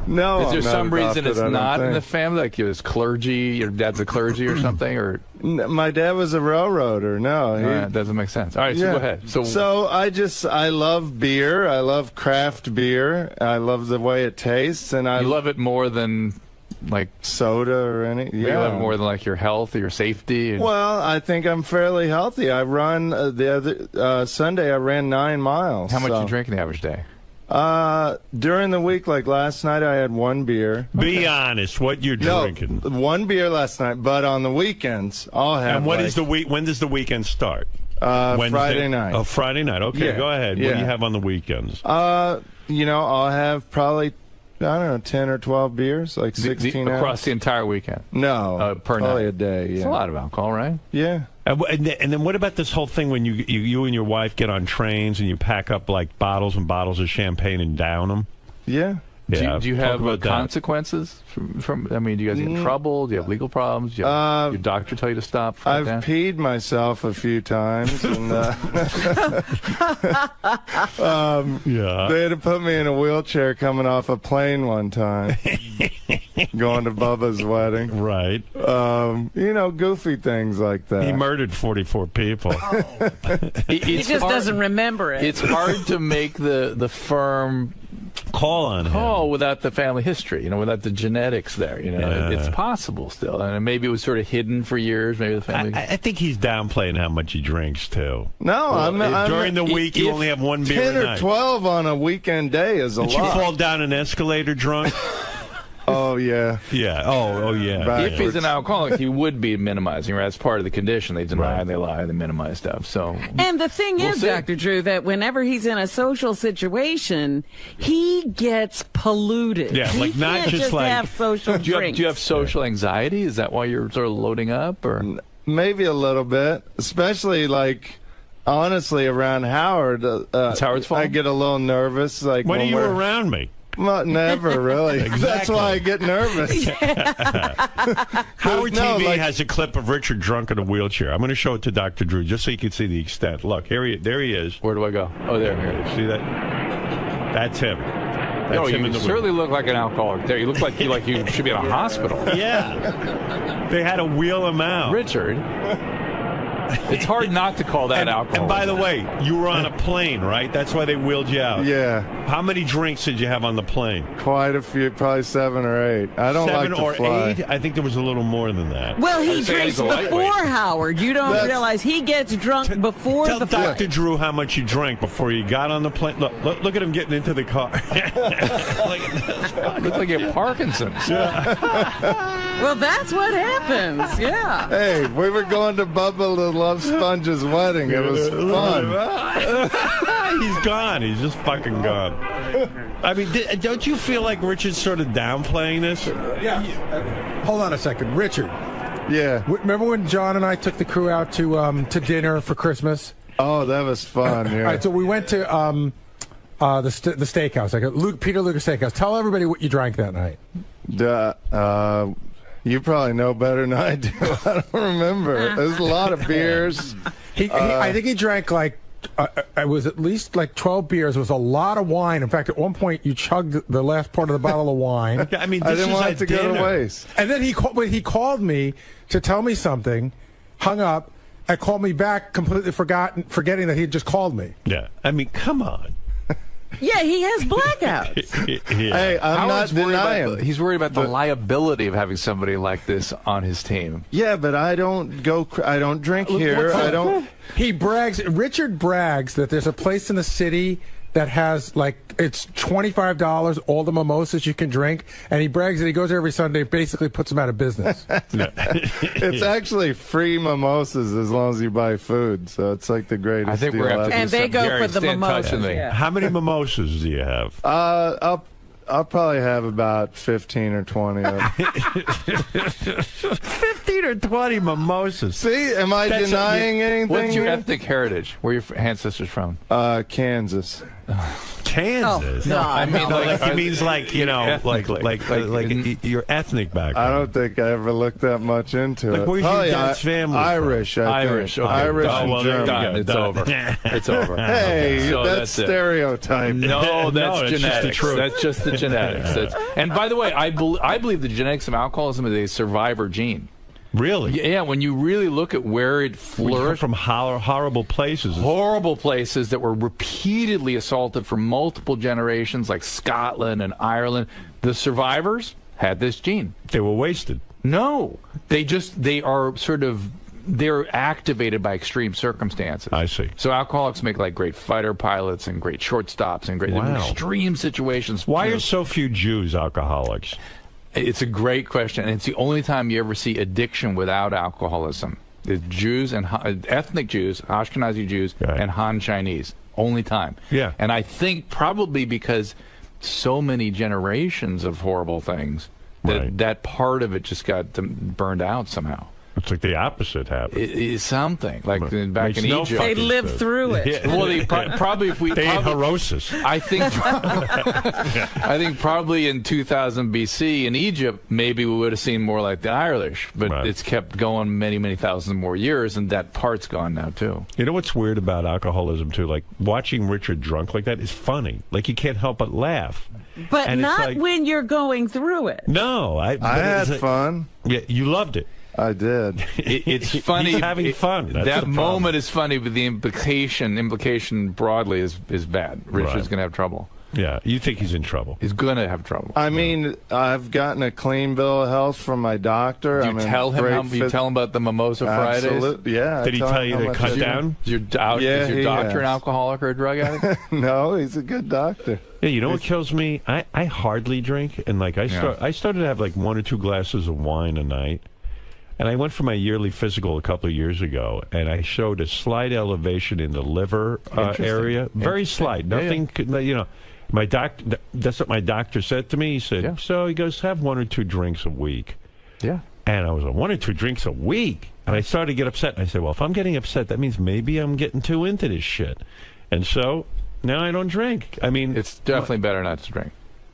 No. Is there some reason adopted, it's not in the family? Like his clergy, your dad's a clergy or something? Or my dad was a railroader. No, that doesn't make sense. All right, so go ahead. So I love beer. I love craft beer. I love the way it tastes, and I love it more than like soda or any. You love it more than like your health or your safety. Well, I think I'm fairly healthy. I run the other Sunday. I ran 9 miles. How much you drink in the average day? During the week, like last night, I had 1 beer. Be honest, what you're drinking? 1 beer last night, but on the weekends, I'll have. And what is the week? When does the weekend start? Friday night. Oh, Friday night. Okay, go ahead. What do you have on the weekends? I'll have probably, I don't know, 10 or 12 beers, like 16 across the entire weekend. No, per probably night. a day. Yeah, it's a lot of alcohol, right? Yeah. And then what about this whole thing when you and your wife get on trains and you pack up like bottles and bottles of champagne and down them? Yeah. Yeah. Do you have consequences from? I mean, do you guys get in trouble? Do you have legal problems? Do you have your doctor tell you to stop? I've peed myself a few times, and they had to put me in a wheelchair coming off a plane one time, going to Bubba's wedding. Right. Goofy things like that. He murdered 44 people. He just doesn't remember it. It's hard to make the firm call on him without the family history, without the genetics there. It's possible still, and maybe it was sort of hidden for years. Maybe the family. I think he's downplaying how much he drinks too. No, during the week you only have 1 beer 10 a or night. 12 on a weekend day is a lot. Did you fall down an escalator drunk? Oh, yeah. Yeah. Oh, yeah. Backwards. If he's an alcoholic, he would be minimizing, right? That's part of the condition. They deny, they lie, they minimize stuff. So, and the thing is, Dr. Drew, that whenever he's in a social situation, he gets polluted. Yeah, he like not can't just like have social drinks. Do you have social anxiety? Is that why you're sort of loading up, or maybe a little bit, especially like. Honestly, around Howard, it's Howard's fault. I get a little nervous. Like when are you around me? Never, really. Exactly. That's why I get nervous. Howard TV has a clip of Richard drunk in a wheelchair. I'm going to show it to Dr. Drew just so you can see the extent. Look, there he is. Where do I go? Oh, there he is. See that? That's him. No, you certainly look like an alcoholic there. You look like you should be in a hospital. Yeah. They had to wheel him out. Richard. It's hard not to call that alcohol. And by the way, you were on a plane, right? That's why they wheeled you out. Yeah. How many drinks did you have on the plane? Quite a few, probably 7 or 8. I don't like to fly. 7 or 8? I think there was a little more than that. Well, he drinks before Howard. You don't realize he gets drunk before the flight. Tell Dr. Drew how much you drank before you got on the plane. Look at him getting into the car. Looks like you have Parkinson's. Well, that's what happens. Yeah. Hey, we were going to Bubba the Love Sponge's wedding. It was fun. He's gone. He's just fucking gone. I mean, don't you feel like Richard's sort of downplaying this? Yeah. Hold on a second. Richard. Yeah. Remember when John and I took the crew out to dinner for Christmas? Oh, that was fun. Yeah. All right, so we went to the steakhouse, like Peter Luger Steakhouse. Tell everybody what you drank that night. You probably know better than I do. I don't remember. There's a lot of beers. I think he drank like it was at least like 12 beers. It was a lot of wine. In fact, at one point you chugged the last part of the bottle of wine. I mean, I didn't want it to go to waste. And then he called me to tell me something, hung up, and called me back completely forgetting that he had just called me. Yeah. I mean, come on. Yeah, he has blackouts. Hey, I'm not denying. He's worried about the liability of having somebody like this on his team. Yeah, but I don't drink here. I don't. He brags. Richard brags that there's a place in the city that has it's $25 all the mimosas you can drink, and he brags that he goes there every Sunday, basically puts them out of business. It's actually free mimosas as long as you buy food, so it's like the greatest. I think we're deal going to and they go for the mimosas. Yeah. How many mimosas do you have? I'll probably have about 15 or 20 of them. 15 or 20 mimosas. See, am I denying anything? What's your ethnic heritage? Where are your ancestors from? Kansas. Kansas? Oh, no, I mean, he means like your ethnic background. I don't think I ever looked that much into it. Where's your dad's family? Irish, I think. Irish. Okay. Irish and German. It's over. It's over. Hey, so that's stereotype. No, that's genetics. Just the truth. That's just the genetics. And by the way, I believe the genetics of alcoholism is a survivor gene. Really? Yeah, when you really look at where it flourished. From horrible places. Horrible places that were repeatedly assaulted for multiple generations, like Scotland and Ireland. The survivors had this gene. They were wasted. No. They're activated by extreme circumstances. I see. So alcoholics make like great fighter pilots and great shortstops and great extreme situations. Why are so few Jews alcoholics? It's a great question, and it's the only time you ever see addiction without alcoholism. The Jews and ethnic Jews, Ashkenazi Jews, and Han Chinese. Only time. Yeah. And I think probably because so many generations of horrible things, that part of it just got burned out somehow. It's like the opposite happened. It is something like back in Egypt. They lived through it. Yeah. Well, probably if we they had Herosis. I think probably in 2000 BC in Egypt, maybe we would have seen more like the Irish, but it's kept going many thousands more years, and that part's gone now too. You know what's weird about alcoholism too? Like watching Richard drunk like that is funny. Like you can't help but laugh. But not when you're going through it. No, I had fun. Yeah, you loved it. I did. It's funny. He's having fun. That's that moment is funny, but the implication broadly is bad. Richard's going to have trouble. Yeah, you think he's in trouble? He's going to have trouble. I mean, I've gotten a clean bill of health from my doctor. Do you tell him about the Mimosa Fridays? Absolutely. Yeah. Did he tell you to cut down? Is your doctor an alcoholic or a drug addict? No, he's a good doctor. Yeah, you know what kills me? I hardly drink, and I started to have like 1 or 2 glasses of wine a night. And I went for my yearly physical a couple of years ago, and I showed a slight elevation in the liver area. Very slight. Nothing, my doctor, that's what my doctor said to me. He said, so he goes, have 1 or 2 drinks a week. Yeah. And I was like, 1 or 2 drinks a week? And I started to get upset. And I said, well, if I'm getting upset, that means maybe I'm getting too into this shit. And so now I don't drink. I mean, it's definitely better not to drink.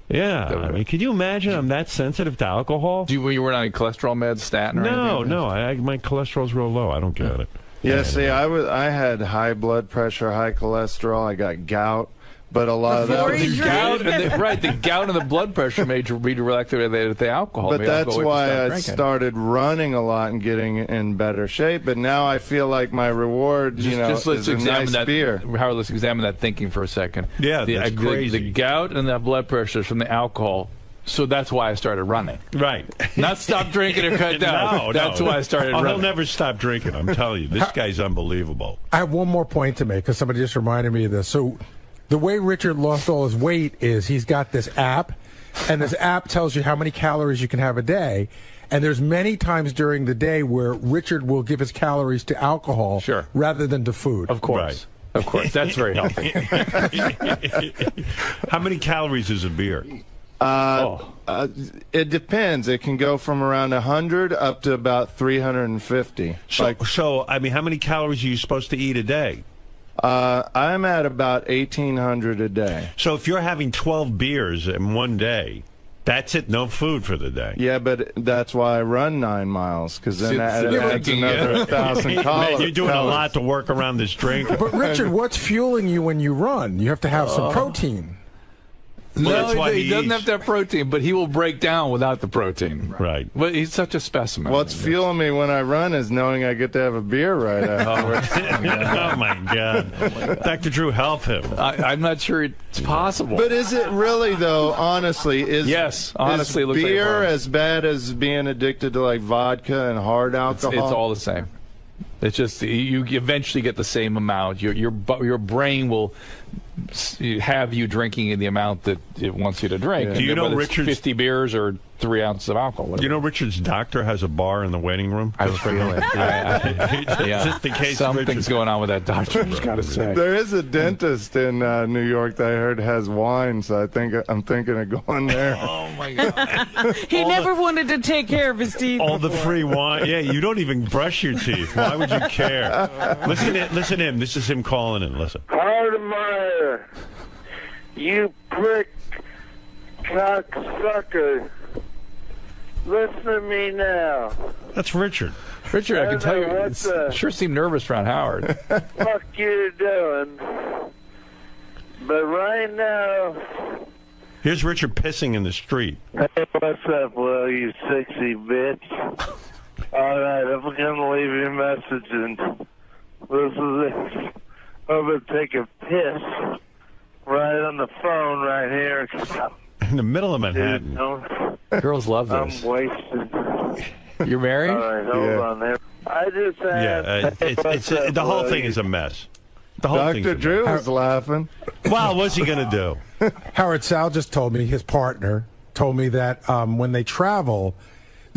Yeah, I mean, can you imagine I'm that sensitive to alcohol? You weren't on any cholesterol meds, statin, or anything? No, my cholesterol's real low. I don't get it. Yeah, see, I had high blood pressure, high cholesterol. I got gout, but a lot of that was the gout and the blood pressure may be directly related to the alcohol. But that's why I started running a lot and getting in better shape. But now I feel like my reward, let's is a nice beer. Howard, let's examine that thinking for a second. Yeah, that's crazy. The gout and that blood pressure is from the alcohol. So that's why I started running. Right. Not stop drinking or cut down. That's why I started running. He'll never stop drinking, I'm telling you. This guy's unbelievable. I have one more point to make because somebody just reminded me of this. So the way Richard lost all his weight is he's got this app, and this app tells you how many calories you can have a day. And there's many times during the day where Richard will give his calories to alcohol rather than to food. Of course. Right. Of course. That's very healthy. How many calories is a beer? It depends. It can go from around 100 up to about 350. So, I mean, how many calories are you supposed to eat a day? I'm at about 1,800 a day. So if you're having 12 beers in one day, that's it, no food for the day. Yeah, but that's why I run 9 miles, because then that adds another 1,000 calories. Man, you're doing a lot to work around this drink. But Richard, what's fueling you when you run? You have to have some protein. Well, no, he doesn't have to have protein, but he will break down without the protein. Right. But he's such a specimen. What's fueling me when I run is knowing I get to have a beer right afterwards. Oh, my God. Dr. Drew, help him. I'm not sure it's possible. But is it really, though, honestly? Yes, honestly. Is beer as bad as being addicted to, like, vodka and hard alcohol? It's all the same. It's just you eventually get the same amount. Your brain will have you drinking in the amount that it wants you to drink. Do you know Richard's 50 beers or 3 ounces of alcohol? Whatever. You know Richard's doctor has a bar in the waiting room? I was feeling Just in case something's going on with that doctor. I've got to say. There is a dentist in New York that I heard has wine, so I'm thinking of going there. Oh my God! He never wanted to take care of his teeth. All the free wine. Yeah, you don't even brush your teeth. Why would you care? Listen to him. This is him calling in. Listen. Hardemeyer, you prick cocksucker. Listen to me now. That's Richard. Richard, I can tell you, it sure seemed nervous around Howard. Fuck you doing? But right now... Here's Richard pissing in the street. Hey, what's up, Will, you sexy bitch? All right, I'm going to leave you a message, and this is it. I'm going to take a piss right on the phone right here. In the middle of Manhattan. Girls love this. I'm wasted. You're married? All right, hold on there. I just had... it's the whole thing is a mess. The whole Dr. Drew was laughing. Well, what's he going to do? Howard, Sal just told me, his partner told me that when they travel,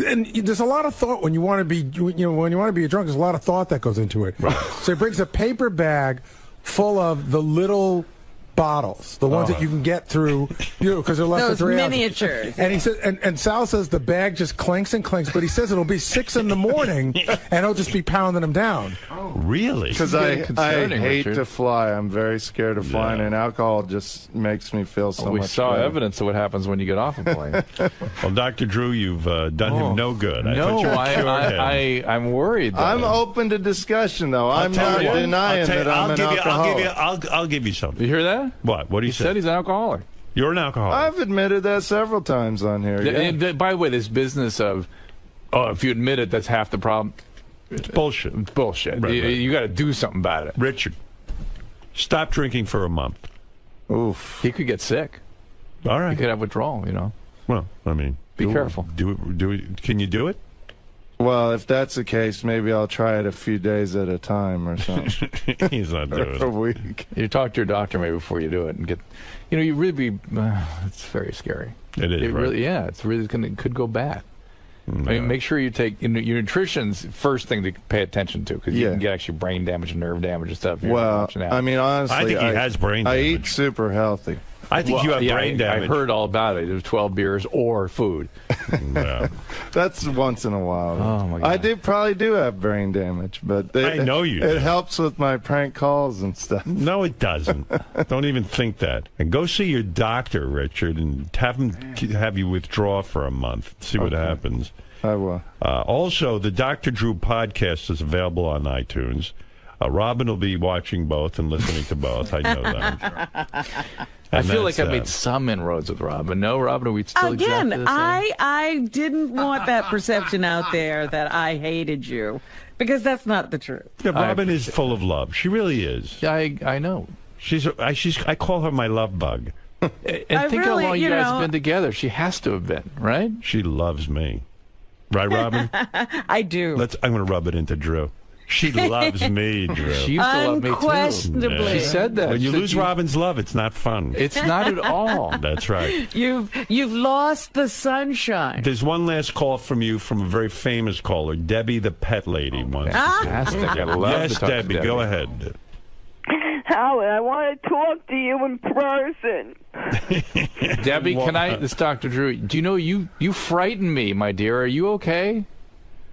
and there's a lot of thought when you want to be, when you want to be a drunk. There's a lot of thought that goes into it. Right. So he brings a paper bag full of the little bottles, the ones that you can get through, because they're less than 3 ounces. Miniatures. And he said, and Sal says the bag just clanks and clanks, but he says it'll be 6 in the morning, and he'll just be pounding them down. Oh, really? Because I hate to fly. I'm very scared of flying, and alcohol just makes me feel so much We saw better. evidence of what happens when you get off a plane. Well, Dr. Drew, you've done him no good. I'm worried. Though. I'm open to discussion, though. I'm not denying that I'm an alcoholic. I'll give you something. You hear that? What? What do you say? He said he's an alcoholic. You're an alcoholic. I've admitted that several times on here. And by the way, this business of, if you admit it, that's half the problem. It's bullshit. It's bullshit. Right. You got to do something about it. Richard, stop drinking for a month. Oof. He could get sick. All right. He could have withdrawal, Well, I mean. Be careful. Can you do it? Well, if that's the case, maybe I'll try it a few days at a time or something. He's not doing it. A week. You talk to your doctor maybe before you do it and get, you really be, it's very scary. It is, right? Really, it's really could go bad. I mean, make sure you take, your nutrition's first thing to pay attention to, because you can get actually brain damage and nerve damage and stuff. Well, I mean, honestly, I think he has brain damage. I eat super healthy. I think you have brain damage. I heard all about it. It was 12 beers or food. No. That's once in a while. Oh, my God. I probably do have brain damage, but I know you do. It helps with my prank calls and stuff. No, it doesn't. Don't even think that. And go see your doctor, Richard, and have you withdraw for a month. See what happens. I will. Also, the Dr. Drew podcast is available on iTunes. Robin will be watching both and listening to both. I know that. I feel like I've made some inroads with Robin. No, Robin, are we still Again, exactly the same? I didn't want that perception out there that I hated you, because that's not the truth. Yeah, Robin is full of love. She really is. Yeah, I know. I call her my love bug. And think how long you guys have been together. She has to have been, right? She loves me. Right, Robin? I do. I'm going to rub it into Drew. She loves me, Drew. She used to love me, too. Unquestionably. She said that. When you lose Robin's love, it's not fun. It's not at all. That's right. You've lost the sunshine. There's one last call from you from a very famous caller, Debbie the pet lady. Fantastic. I love yes, to talk to Debbie, Debbie. go ahead. Howard, I want to talk to you in person. Debbie, this is Dr. Drew. Do you know you frighten me, my dear? Are you okay?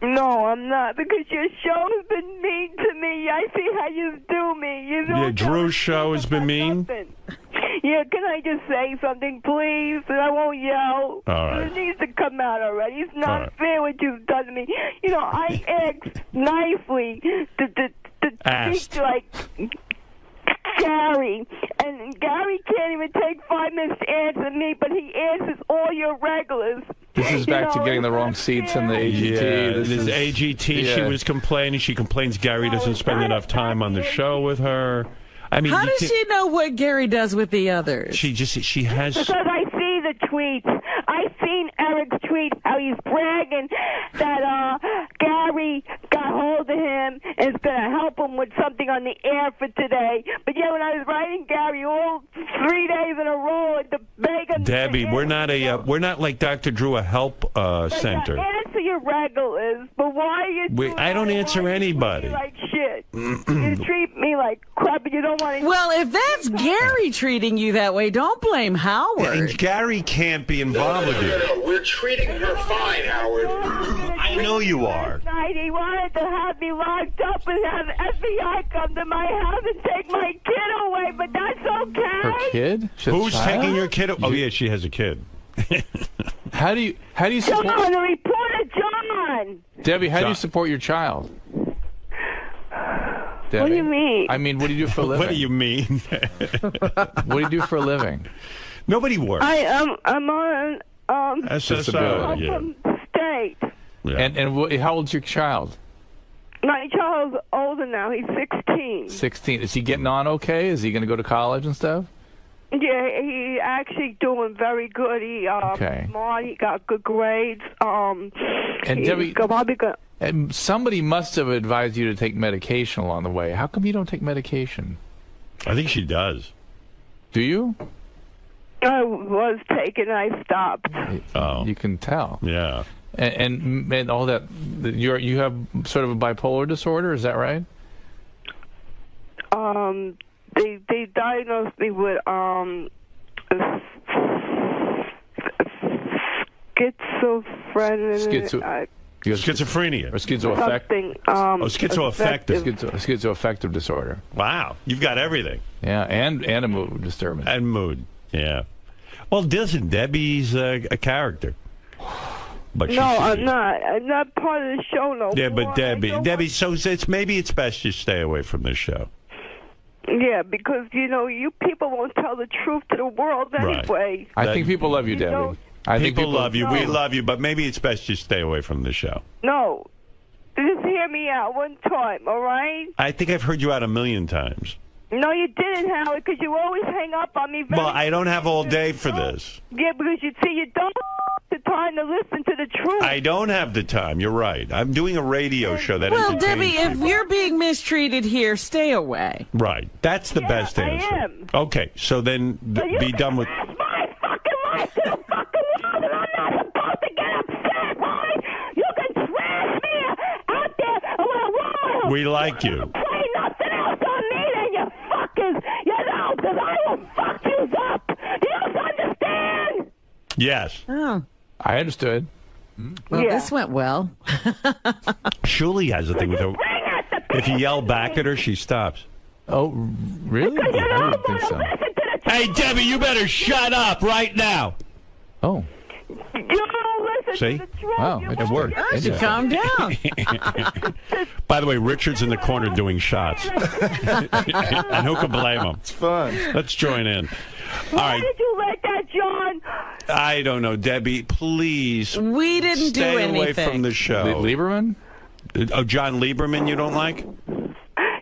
No, I'm not, because your show has been mean to me. I see how you do me. You know, Drew's show has been mean? Yeah, can I just say something, please? And I won't yell. All right. It needs to come out already. It's not fair what you've done to me. You know, I asked nicely to speak to, like, Gary, and Gary can't even take 5 minutes to answer me, but he answers all your regulars. This is back to getting the wrong seats in the AGT. Yeah, this is AGT. She was complaining. She complains Gary doesn't spend enough time on the show with her. I mean, how does she know what Gary does with the others? She has. Because I see the tweets. I've seen Eric's tweet how he's bragging that Gary got hold of him and is going to help him with something on the air for today. But yeah, when I was writing Gary all 3 days in a row at the begging. Debbie, we're not like Dr. Drew, a help center. Answer your regulars, but why are you? I don't answer anybody. Like shit. You treat me like crap, but you don't want to. Well, if that's Gary treating you that way, don't blame Howard. And Gary can't be involved with you. No, we're treating her fine, Howard. I know you are. He wanted to have me locked up and have FBI come to my house and take my kid away, but that's okay. Her kid? Who's taking your kid? Oh yeah, she has a kid. How do you support? Come on, the reporter, John. Debbie, how do you support your child? Debbie? What do you mean? I mean, what do you do for a living? What do you mean? What do you do for a living? Nobody works. I'm on disability. from state. Yeah. And how old's your child? My child's older now. He's 16. 16. Is he getting on okay? Is he going to go to college and stuff? Yeah, he's actually doing very good. He smart. He got good grades. And Debbie, somebody must have advised you to take medication along the way. How come you don't take medication? I think she does. Do you? I was taking. I stopped. Oh, you can tell. Yeah. And all that. You have sort of a bipolar disorder. Is that right? They diagnosed me with schizophrenia. Schizophrenia or schizoaffective. Schizoaffective disorder. Wow, you've got everything. Yeah, and a mood disturbance. And mood. Yeah. Well, listen, Debbie's a character. But no, I'm not. I'm not part of the show no more. Yeah, but Debbie, so maybe it's best you stay away from this show. Yeah, because, you people won't tell the truth to the world anyway. I think people love you, Debbie. People love you. We love you, but maybe it's best you stay away from the show. No. Just hear me out one time, all right? I think I've heard you out 1,000,000 times. No, you didn't, Howard, because you always hang up on me. Well, I don't have all day for this. Yeah, because you don't have the time to listen to the truth. I don't have the time. You're right. I'm doing a radio show that Well, entertains Debbie, if people. you're being mistreated here, stay away. Right. That's the best answer. I am. Okay, so then be done with... My fucking life to the fucking world, and I'm not supposed to get upset, right? You can trash me out there with a wall. We like you. Play nothing else on me than you fuckers, because I will fuck you up. You Yes. Oh. I understood. Well, this went well. Shuli has a thing with her. If you yell back at her, she stops. Oh, really? Yeah, I didn't think so. Hey, Debbie, you better shut up right now. Oh. See? Wow, it worked. Calm down. By the way, Richard's in the corner doing shots. And who can blame him? It's fun. Let's join in. All Why right. did you let that, John? I don't know, Debbie. Please. We didn't do stay anything. away from the show. Lieberman? Oh, John Lieberman, you don't like?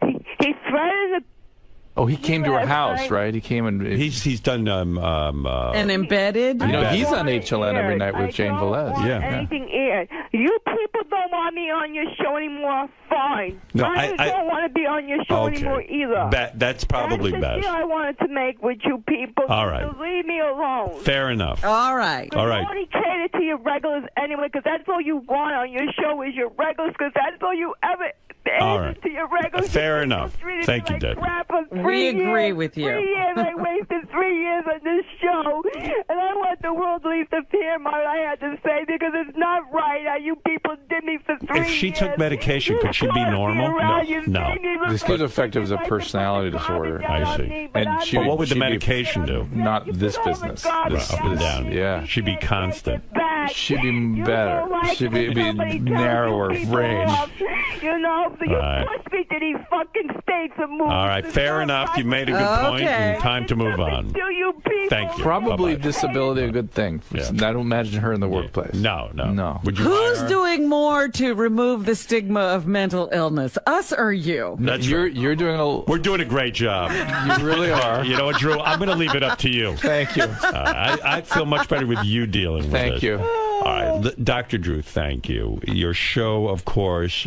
He threatened Oh, he came to her house, right? He came and he's done and embedded. You know, he's on HLN every night with Jane Velez. anything aired. You people don't want me on your show anymore. Fine. No, I don't want to be on your show anymore either. That's probably That's best. the deal I wanted to make with you people. All right. So leave me alone. Fair enough. All right. All right. I only cater to your regulars anyway, because that's all you want on your show is your regulars, because that's all you ever All right. to your regulars. Fair enough. Thank you, Debbie. We agree with you. 3 years, I wasted 3 years on this show, and I want the world at least to hear what I had to say, because it's not right how you people did me for 3 years. If she took medication, could she be normal? No. This schizoaffective is a personality disorder. I see. And But what would the medication do? Not this business. This, Up and down. Yeah. She'd be constant. She'd be better. She'd be narrower range. You know, so you Right. push me to these fucking states and movies. All right. Fair enough. You made a good point. And time to move on. Thank you. Probably Bye-bye. disability a good thing. Yeah. I don't imagine her in the workplace. No. Would you Who's hire her? doing more to remove the stigma of mental illness, us or you? That's you're doing We're doing a great job. You really are. You know what, Drew? I'm going to leave it up to you. Thank you. I feel much better with you dealing with Thank this. you. All right, Dr. Drew, thank you. Your show, of course,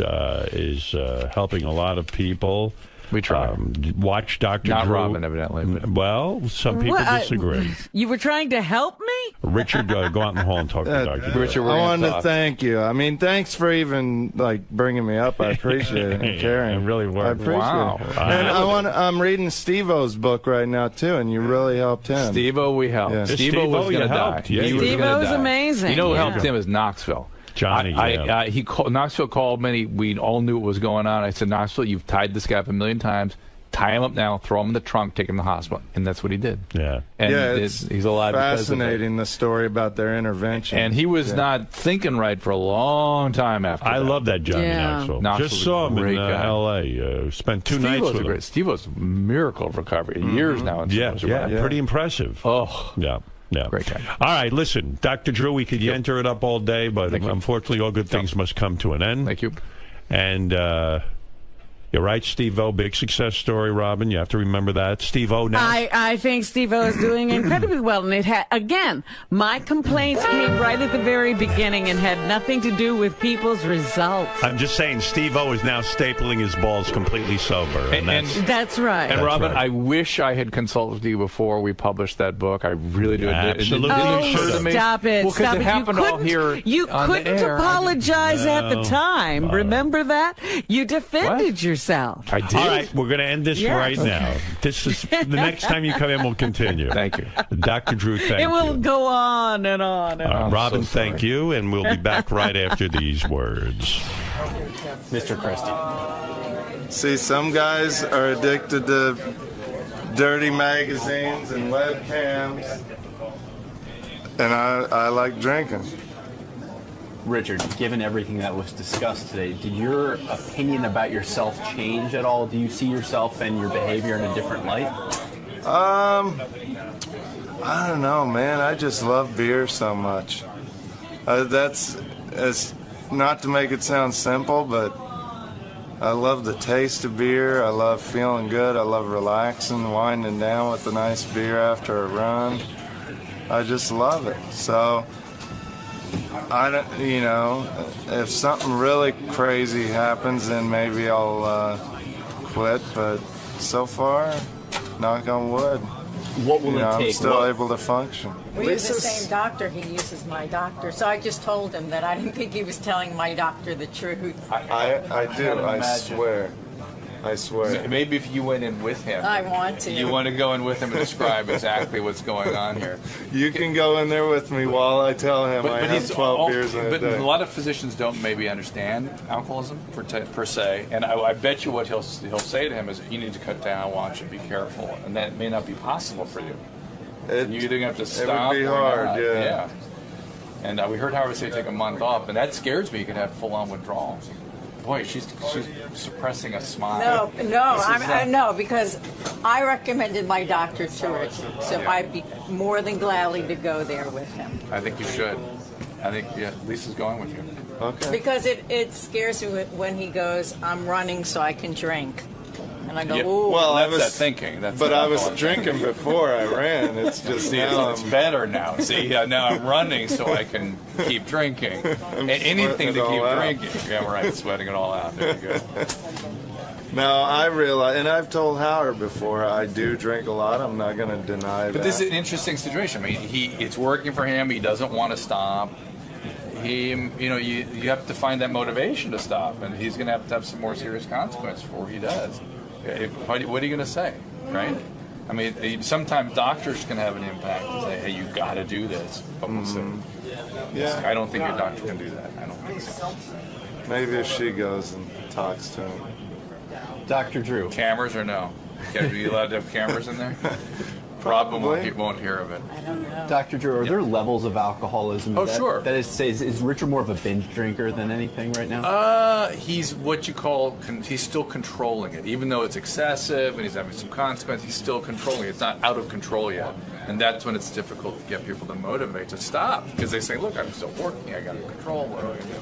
is helping a lot of people. We try. Watch Dr. Not Drew. Robin, evidently. But. Well, some people disagree. You were trying to help me? Richard, go out in the hall and talk to Dr. Drew. Richard, I wanted to thank you. I mean, thanks for even bringing me up. I appreciate it and caring. It really I worked. appreciate it. And I'm reading Steve-O's book right now too, and you really helped him. Steve-O, we helped. Yeah. Steve-O was going to die. Yeah, Steve-O's amazing. You know who helped him is Knoxville. Johnny. Knoxville called me. We all knew what was going on. I said, Knoxville, you've tied this guy up a million times. Tie him up now, throw him in the trunk, take him to the hospital. And that's what he did. Yeah. And it's he's alive because of it. fascinating, the story about their intervention. And he was not thinking right for a long time after I that. love that Johnny Knoxville. Just saw him in L.A. Spent 2 nights with him. Steve-O's a miracle of recovery. Years now. In Pretty impressive. Oh. Yeah. Yeah. Great guy. All right, listen, Dr. Drew, we could enter it up all day, but unfortunately all good things must come to an end. Thank you. And you're right, Steve-O, big success story, Robin. You have to remember that. Steve-O now. I think Steve-O is doing incredibly well. And it had, again, my complaints came right at the very beginning and had nothing to do with people's results. I'm just saying, Steve-O is now stapling his balls completely sober. And that's right. And Robin, I wish I had consulted with you before we published that book. I really do. Absolutely. Stop it. Well, Stop it it. happened all here You on the couldn't air. apologize at the time. Remember that? You defended yourself. I did. All right, we're going to end this right now. This is the next time you come in, we'll continue. Thank you. Dr. Drew, thank you. It will go on and on and on. Robin, thank you, and we'll be back right after these words. Mr. Christie. See, some guys are addicted to dirty magazines and webcams, and I like drinking. Richard, given everything that was discussed today, did your opinion about yourself change at all? Do you see yourself and your behavior in a different light? I don't know, man. I just love beer so much. It's not to make it sound simple, but I love the taste of beer. I love feeling good. I love relaxing, winding down with a nice beer after a run. I just love it. So I don't, if something really crazy happens, then maybe I'll quit. But so far, knock on wood, what will it take? I'm still able to function. We use the same doctor he uses my doctor, so I just told him that I didn't think he was telling my doctor the truth. I do, I swear. I swear. Maybe if you went in with him. I want to. You want to go in with him and describe exactly what's going on here. You can go in there with me while I tell him I have 12 beers in a But day. a lot of physicians don't maybe understand alcoholism per se, and I bet you what he'll say to him is, you need to cut down, watch it, be careful, and that may not be possible for you. You either have to stop. It would be or hard, not. yeah. And we heard Howard say take a month off, and that scares me. You could have full-on withdrawal. Boy, she's suppressing a smile. No, because I recommended my doctor to Richard, so I'd be more than gladly to go there with him. I think you should. I think Lisa's going with you. Okay. Because it scares me when he goes, I'm running so I can drink. And I go, ooh. Well, that's that thinking. I was drinking before I ran. It's just now it's better now. See, now I'm running so I can keep drinking. Anything to keep drinking. Yeah, right. Sweating it all out. There you go. Now I realize, and I've told Howard before, I do drink a lot. I'm not going to deny that. But this is an interesting situation. I mean, it's working for him. He doesn't want to stop. You have to find that motivation to stop, and he's going to have some more serious consequence before he does. What are you going to say, right? I mean, sometimes doctors can have an impact and say, hey, you got to do this. But we'll see. Yeah. I don't think your doctor can do that. I don't think so. Maybe if she goes and talks to him. Dr. Drew. Cameras or no? Are you allowed to have cameras in there? Probably won't hear of it. I don't know. Dr. Drew, are there levels of alcoholism? Oh, sure. That is to say, is Richard more of a binge drinker than anything right now? He's what you call, he's still controlling it. Even though it's excessive and he's having some consequence, he's still controlling it. It's not out of control yet. And that's when it's difficult to get people to motivate to stop. Because they say, look, I'm still working, I got to control, what do I do?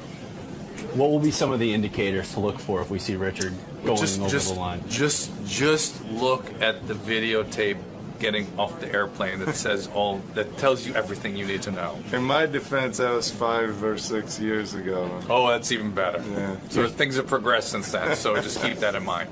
What will be some of the indicators to look for if we see Richard going over the line? Just look at the videotape getting off the airplane that tells you everything you need to know. In my defense, that was 5 or 6 years ago. Oh, that's even better. Yeah. So things have progressed since then, so just keep that in mind.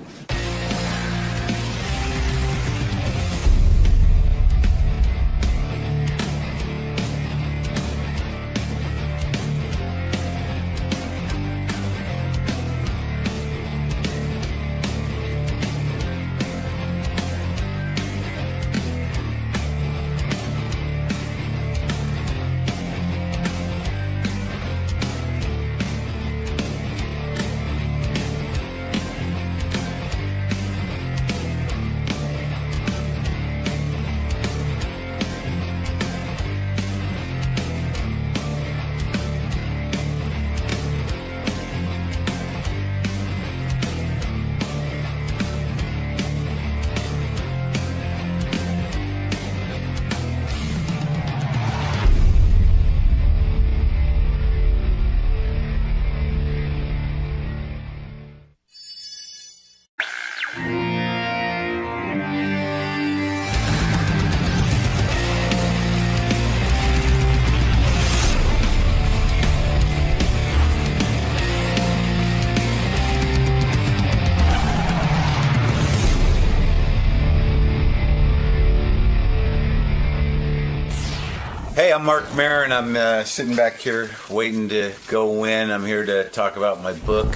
Hey, I'm Mark Maron. I'm sitting back here waiting to go in. I'm here to talk about my book,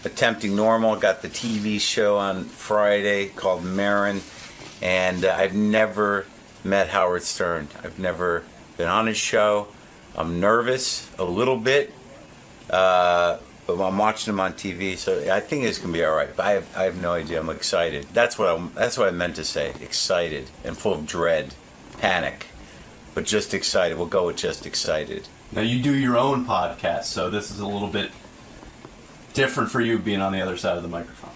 Attempting Normal. Got the TV show on Friday called Maron, and I've never met Howard Stern. I've never been on his show. I'm nervous a little bit, but I'm watching him on TV, so I think it's gonna be all right. But I have no idea. I'm excited. That's what I meant to say. Excited and full of dread, panic. But just excited. We'll go with just excited. Now, you do your own podcast, so this is a little bit different for you being on the other side of the microphone.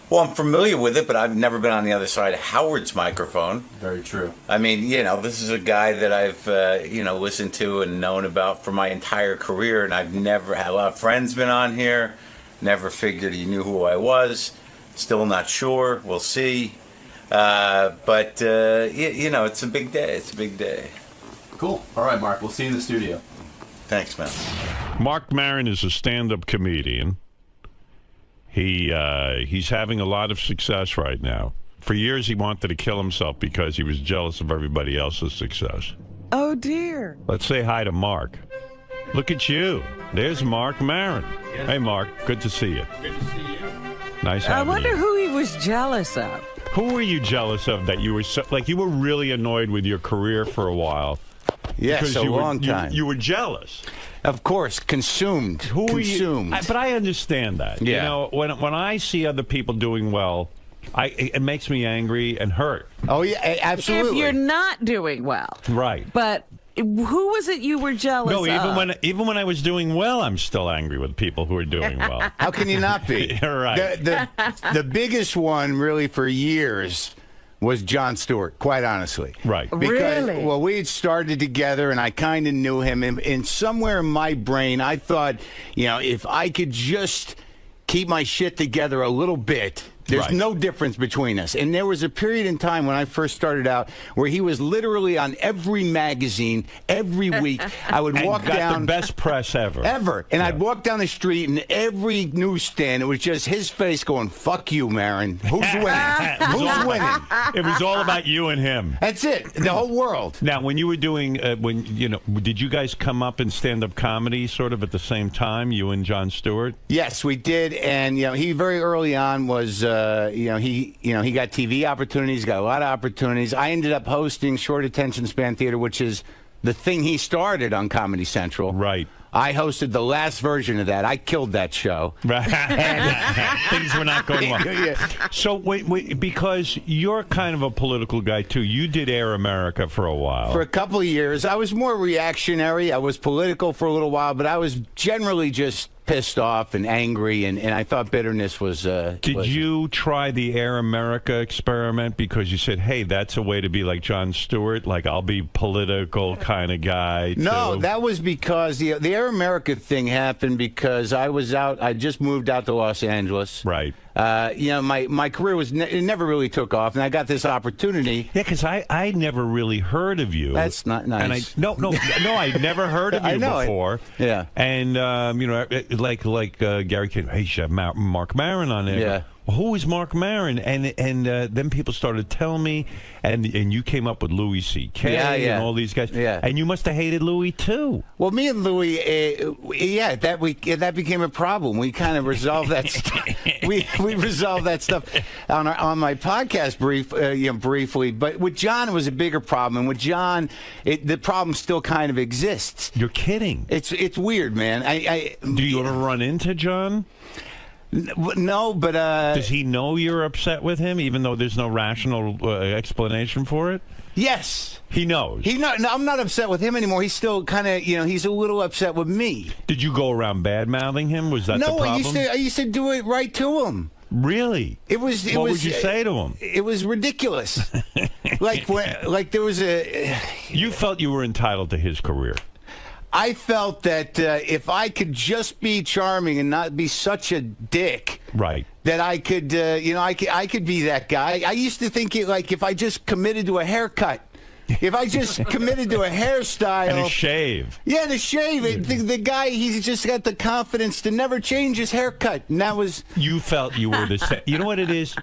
Well, I'm familiar with it, but I've never been on the other side of Howard's microphone. Very true. I mean, this is a guy that I've, listened to and known about for my entire career, and I've never had a lot of friends been on here. Never figured he knew who I was. Still not sure. We'll see. But it's a big day. It's a big day. Cool. All right, Mark. We'll see you in the studio. Thanks, man. Mark Maron is a stand-up comedian. He's having a lot of success right now. For years, he wanted to kill himself because he was jealous of everybody else's success. Oh, dear. Let's say hi to Mark. Look at you. There's Mark Maron. Hey, Mark. Good to see you. Good to see you. Nice having you. I wonder who he was jealous of? Who were you jealous of that you were you were really annoyed with your career for a while? Yes, a long time. You were jealous. Of course, consumed. Who consumed. But I understand that. Yeah. You know, when I see other people doing well, it makes me angry and hurt. Oh yeah, absolutely. If you're not doing well, right? But who was it you were jealous of? No, even when I was doing well, I'm still angry with people who are doing well. How can you not be? You're right. The biggest one, really, for years was Jon Stewart, quite honestly. Right. Because, really? Well, we had started together, and I kind of knew him. And somewhere in my brain, I thought, if I could just keep my shit together a little bit, there's no difference between us. And there was a period in time when I first started out where he was literally on every magazine every week. I would walk down. The best press ever. And I'd walk down the street, and every newsstand, it was just his face going, "Fuck you, Maron. Who's winning? Who's winning?" It was all about you and him. That's it. The whole world. Now, when you were doing, did you guys come up in stand-up comedy sort of at the same time, you and Jon Stewart? Yes, we did. And he very early on was. He got TV opportunities, got a lot of opportunities. I ended up hosting Short Attention Span Theater, which is the thing he started on Comedy Central. Right. I hosted the last version of that. I killed that show. Right. Things were not going well. Yeah. So, wait, because you're kind of a political guy, too. You did Air America for a while. For a couple of years. I was more reactionary. I was political for a little while, but I was generally just pissed off and angry, and I thought bitterness was... Did you try the Air America experiment because you said, hey, that's a way to be like Jon Stewart? Like, I'll be political kind of guy, too. No, that was because the Air America thing happened because I was out... I just moved out to Los Angeles. Right. My career was... it never really took off, and I got this opportunity. Yeah, because I never really heard of you. That's not nice. And no, I'd never heard of you before. Yeah. And, like Gary King, hey, you should have Mark Maron on there. Yeah. Well, who is Mark Maron? And then people started telling me, and you came up with Louis C.K. and all these guys. Yeah. And you must have hated Louis, too. Well, me and Louis, that became a problem. We kind of resolved that. we resolved that stuff on my podcast briefly. But with John, it was a bigger problem. And with John, the problem still kind of exists. You're kidding. It's weird, man. Do you ever run into John? No, but... does he know you're upset with him, even though there's no rational explanation for it? Yes. He knows. No, I'm not upset with him anymore. He's still kind of, he's a little upset with me. Did you go around bad-mouthing him? Was that the problem? No, I used to do it right to him. Really? What would you say to him? It was ridiculous. like there was a... You felt you were entitled to his career. I felt that if I could just be charming and not be such a dick, right? That I could, I could be that guy. I used to think if I just committed to a haircut, if I just committed to a hairstyle and a shave, and a shave, the guy, he's just got the confidence to never change his haircut, and that was. You felt you were the same. You know what it is?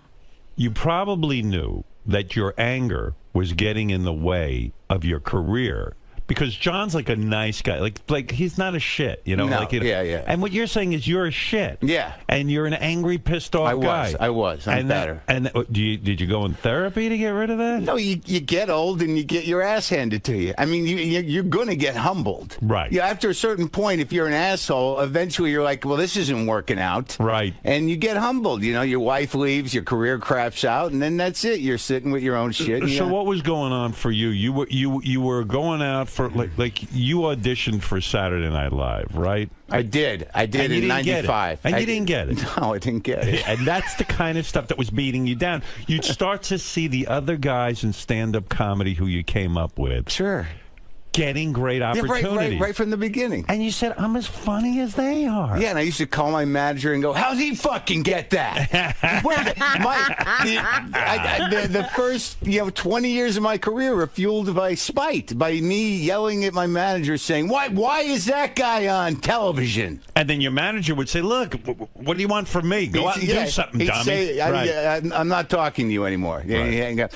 You probably knew that your anger was getting in the way of your career. Because John's like a nice guy, like he's not a shit, No, yeah. And what you're saying is you're a shit, yeah. And you're an angry, pissed off guy. I was. I'm better. Did you go in therapy to get rid of that? No, you get old and you get your ass handed to you. I mean, you're going to get humbled, right? Yeah. After a certain point, if you're an asshole, eventually you're like, well, this isn't working out, right? And you get humbled. Your wife leaves, your career craps out, and then that's it. You're sitting with your own shit. So what was going on for you? You were going out. Like you auditioned for Saturday Night Live, right? I did in '95, and you didn't get it. No, I didn't get it. And that's the kind of stuff that was beating you down. You'd start to see the other guys in stand-up comedy who you came up with, sure, getting great opportunities, right from the beginning. And you said, "I'm as funny as they are." Yeah, and I used to call my manager and go, "How's he fucking get that?" The first 20 years of my career were fueled by spite, by me yelling at my manager, saying, "Why is that guy on television?" And then your manager would say, "Look, what do you want from me? Go out and do something, dummy." Say, I'm not talking to you anymore. Right.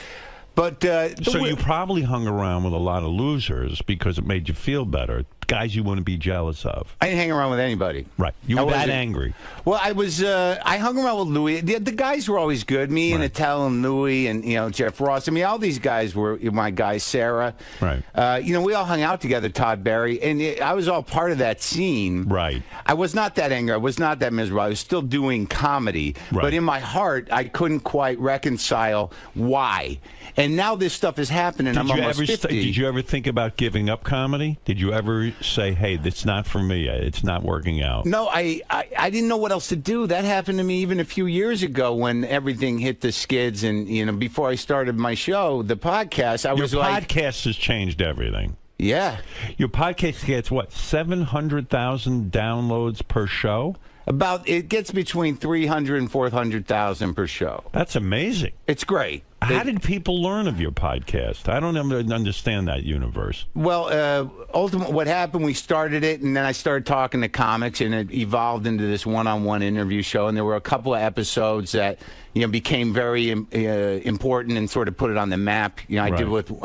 But so you probably hung around with a lot of losers because it made you feel better. guys you wouldn't be jealous of? I didn't hang around with anybody. Right. You were that angry. Well, I was. I hung around with Louis. The guys were always good. Me and Attell and Louis and Jeff Ross. I mean, all these guys were my guys. Sarah. Right. We all hung out together. Todd Barry, and I was all part of that scene. Right. I was not that angry. I was not that miserable. I was still doing comedy, but in my heart, I couldn't quite reconcile why. And now this stuff is happening. I'm almost 50. Did you ever think about giving up comedy? Did you ever say, "Hey, that's not for me. It's not working out"? No, I didn't know what else to do. That happened to me even a few years ago when everything hit the skids, and before I started my show, the podcast, Your podcast has changed everything. Yeah. Your podcast gets what, 700,000 downloads per show? It gets between 300 and 400,000 per show. That's amazing. It's great. How did people learn of your podcast? I don't understand that universe. Well, ultimately, what happened, we started it, and then I started talking to comics, and it evolved into this one-on-one interview show, and there were a couple of episodes that became very important and sort of put it on the map. I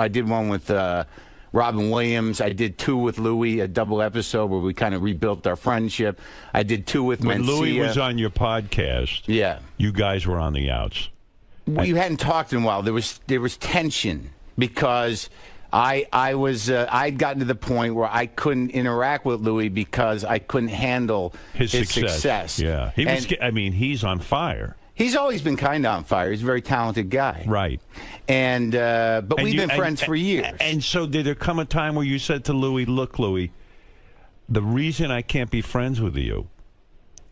did one with Robin Williams. I did 2 with Louis, a double episode where we kind of rebuilt our friendship. I did 2 with When @𝗫𝗫. Louis was on your podcast, you guys were on the outs. We hadn't talked in a while. There was tension because I'd gotten to the point where I couldn't interact with Louis because I couldn't handle his success. Yeah, he's on fire. He's always been kind of on fire. He's a very talented guy. Right. But we've been friends for years. And so did there come a time where you said to Louis, "Look, Louis, the reason I can't be friends with you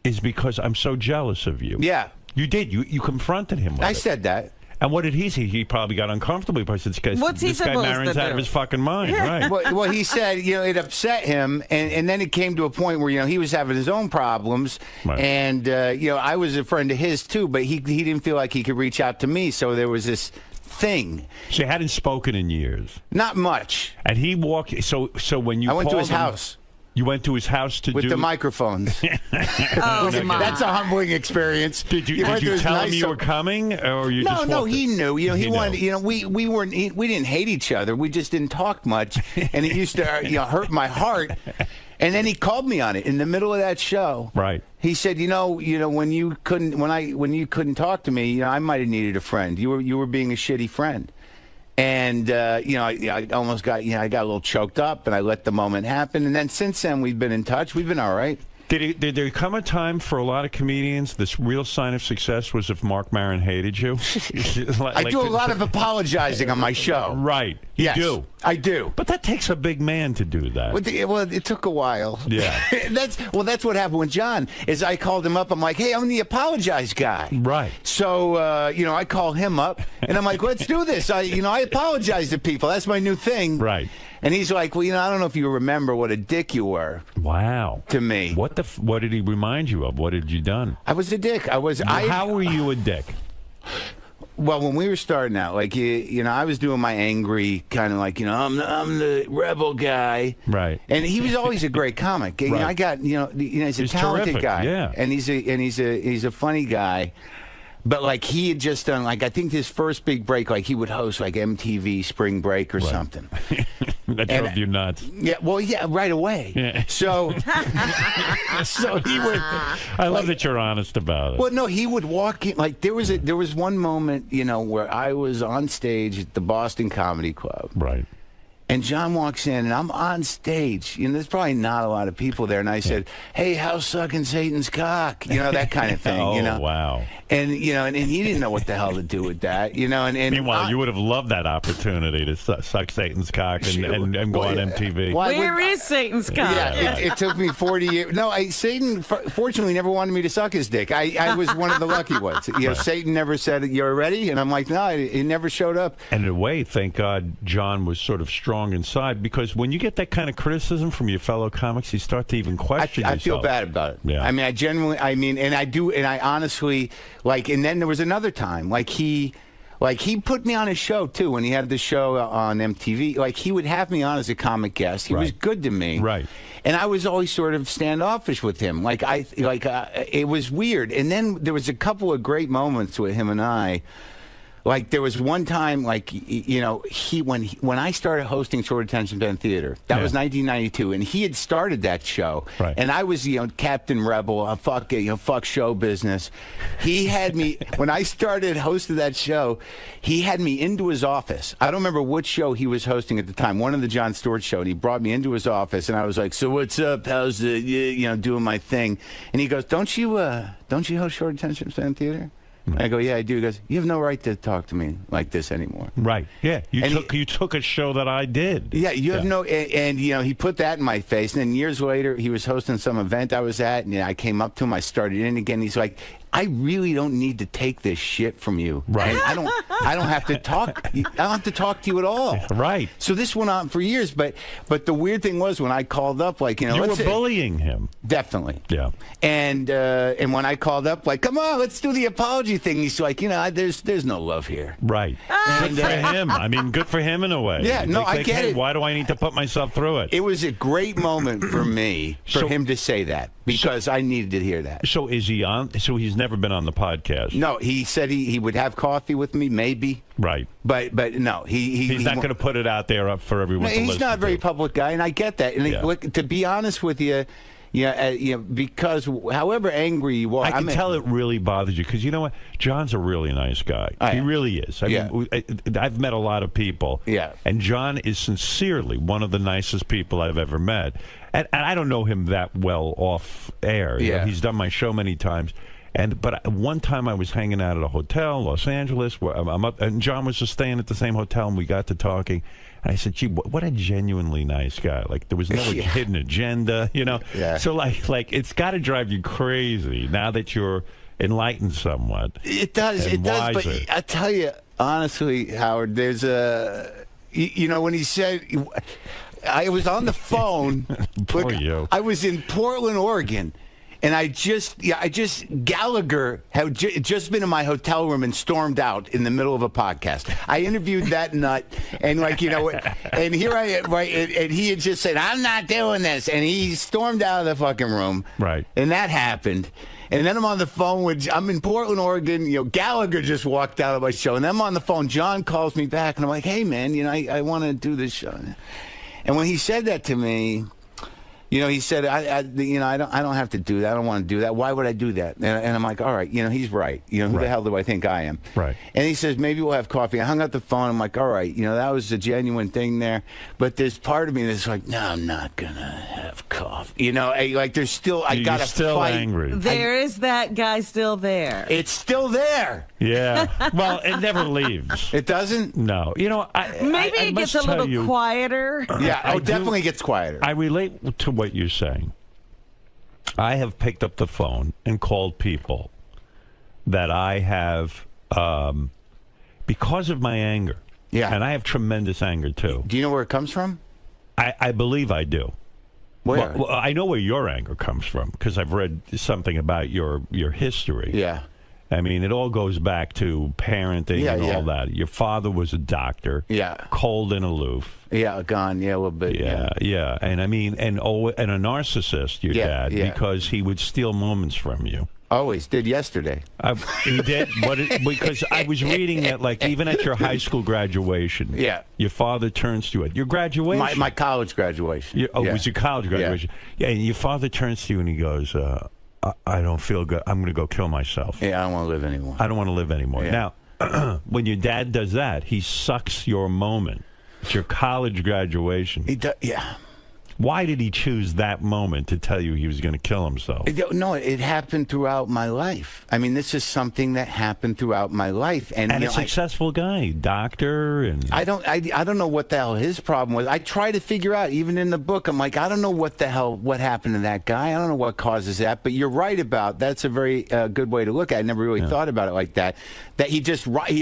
is because I'm so jealous of you"? Yeah. You did. You confronted him with I it. said that. And what did he say? He probably got uncomfortable because this guy Maron's out of his fucking mind, right? Well, he said, it upset him, and then it came to a point where, he was having his own problems, and, I was a friend of his, too, but he didn't feel like he could reach out to me, so there was this thing. So you hadn't spoken in years? Not much. And he walked, so when you I went to his him, house. You went to his house to with the microphones. That's a humbling experience. Did you tell him you were coming, or you just No, he knew. He wanted. We weren't. We didn't hate each other. We just didn't talk much, and it used to hurt my heart. And then he called me on it in the middle of that show. Right. He said, when you couldn't talk to me, I might have needed a friend. You were being a shitty friend. And, I almost got, I got a little choked up, and I let the moment happen. And then since then, we've been in touch. We've been all right. Did there come a time for a lot of comedians, this real sign of success was if Marc Maron hated you? I do a lot of apologizing on my show. Right. You do. I do. But that takes a big man to do that. Well, it took a while. Yeah. That's what happened with John, is I called him up. I'm like, hey, I'm the apologize guy. Right. So, I call him up, and I'm like, let's do this. I apologize to people. That's my new thing. Right. And he's like, well, I don't know if you remember what a dick you were. Wow. To me. What did he remind you of? What had you done? I was a dick. How were you a dick? Well, when we were starting out, I was doing my angry kind of I'm the rebel guy. Right. And he was always a great comic. Right. I got, he's a talented terrific. guy. Yeah. And he's a funny guy. But he had just done I think his first big break, he would host MTV Spring Break or something. That drove you nuts. Yeah, well, yeah, right away. Yeah. So he would. I love that you're honest about it. Well, no, he would walk in. There was one moment, where I was on stage at the Boston Comedy Club. Right. And John walks in, and I'm on stage. There's probably not a lot of people there. And I said, hey, how's sucking Satan's cock? That kind of thing. Oh, wow. And, and he didn't know what the hell to do with that, And meanwhile, you would have loved that opportunity to suck Satan's cock and go on MTV. Where is Satan's cock? Yeah, it took me 40 years. No, Satan, fortunately, never wanted me to suck his dick. I was one of the lucky ones. Right. Satan never said, you're ready? And I'm like, no, it never showed up. And in a way, thank God John was sort of strong inside, because when you get that kind of criticism from your fellow comics, you start to even question yourself. I feel bad about it. Yeah. I genuinely, and I do, and I honestly, and then there was another time, he put me on his show too when he had the show on MTV. He would have me on as a comic guest. He was good to me. Right. And I was always sort of standoffish with him. It was weird. And then there was a couple of great moments with him and I. Like there was one time, like when I started hosting Short Attention Span Theater, that was 1992, and he had started that show, and I was Captain Rebel, fuck show business. He had me when I started hosting that show. He had me into his office. I don't remember which show he was hosting at the time, one of the Jon Stewart show, and he brought me into his office, and I was like, "So what's up? How's the doing my thing?" And he goes, "Don't you host Short Attention Span Theater?" I go, "Yeah, I do." He goes, "You have no right to talk to me like this anymore." Right. Yeah. You took a show that I did. Yeah. You have no. And he put that in my face. And then years later, he was hosting some event I was at, and I came up to him. I started in again. He's like, "I really don't need to take this shit from you. Right. I don't have to talk. I don't have to talk to you at all. Right. So this went on for years. But the weird thing was when I called up, like you were bullying him. Definitely. Yeah. And when I called up, like, "Come on, let's do the apology thing," he's like, there's no love here. Right. Good for him. I mean, good for him in a way. Yeah. No, I get it. Why do I need to put myself through it? It was a great moment for me for him to say that because I needed to hear that. So is he on? So he's never been on the podcast. No, he said he would have coffee with me, maybe. Right. But no, he's not going to put it out there up for everyone. No, he's not a very public guy, and I get that. And look, to be honest with you, because however angry you are, I can tell it really bothers you because you know what? John's a really nice guy. He really is. I mean, I've met a lot of people. Yeah. And John is sincerely one of the nicest people I've ever met. And I don't know him that well off air. You know, he's done my show many times. But one time I was hanging out at a hotel, Los Angeles, where I'm up, and John was just staying at the same hotel, and we got to talking. And I said, "Gee, what a genuinely nice guy! Like there was no hidden agenda, Yeah. So like it's got to drive you crazy now that you're enlightened somewhat. It does. It does. But I tell you honestly, Howard, there's when he said. I was on the phone. Poor you. I was in Portland, Oregon. And Gallagher had just been in my hotel room and stormed out in the middle of a podcast. I interviewed that nut, and and here I am, right? And he had just said, "I'm not doing this," and he stormed out of the fucking room. Right. And that happened. And then I'm on the phone I'm in Portland, Oregon. Gallagher just walked out of my show, and then I'm on the phone. John calls me back, and I'm like, "Hey, man, I want to do this show." And when he said that to me. He said, I don't have to do that. I don't want to do that. Why would I do that? And I'm like, all right, he's right. Who the hell do I think I am? Right. And he says, maybe we'll have coffee. I hung up the phone. I'm like, all right, that was a genuine thing there. But there's part of me that's like, no, I'm not going to have coffee. There's still, I got to fight. You're still angry. There is that guy still there. It's still there. Yeah. Well, it never leaves. It doesn't? No. Maybe it gets a little quieter. Yeah, it definitely gets quieter. I relate to what you're saying. I have picked up the phone and called people that I have because of my anger. Yeah. And I have tremendous anger, too. Do you know where it comes from? I believe I do. Where? Well, I know where your anger comes from because I've read something about your history. Yeah. I mean, it all goes back to parenting and all that. Your father was a doctor. Yeah. Cold and aloof. Yeah, gone. Yeah, a little bit. Yeah. And I mean, and a narcissist, your dad, because he would steal moments from you. Always did yesterday. He did, because I was reading that, even at your high school graduation. Yeah. Your father turns to you at your graduation. My college graduation. It was your college graduation. Yeah. And your father turns to you and he goes, I don't feel good. I'm going to go kill myself. Yeah, I don't want to live anymore. I don't want to live anymore. Yeah. Now, when your dad does that, he sucks your moment. It's your college graduation. Yeah. Why did he choose that moment to tell you he was going to kill himself? No, it happened throughout my life. I mean, this is something that happened throughout my life, and a successful guy, doctor, and I don't know what the hell his problem was. I try to figure out, even in the book, I'm like, I don't know what happened to that guy. I don't know what causes that. But you're right about that's a very good way to look at it. I never really thought about it like that. That he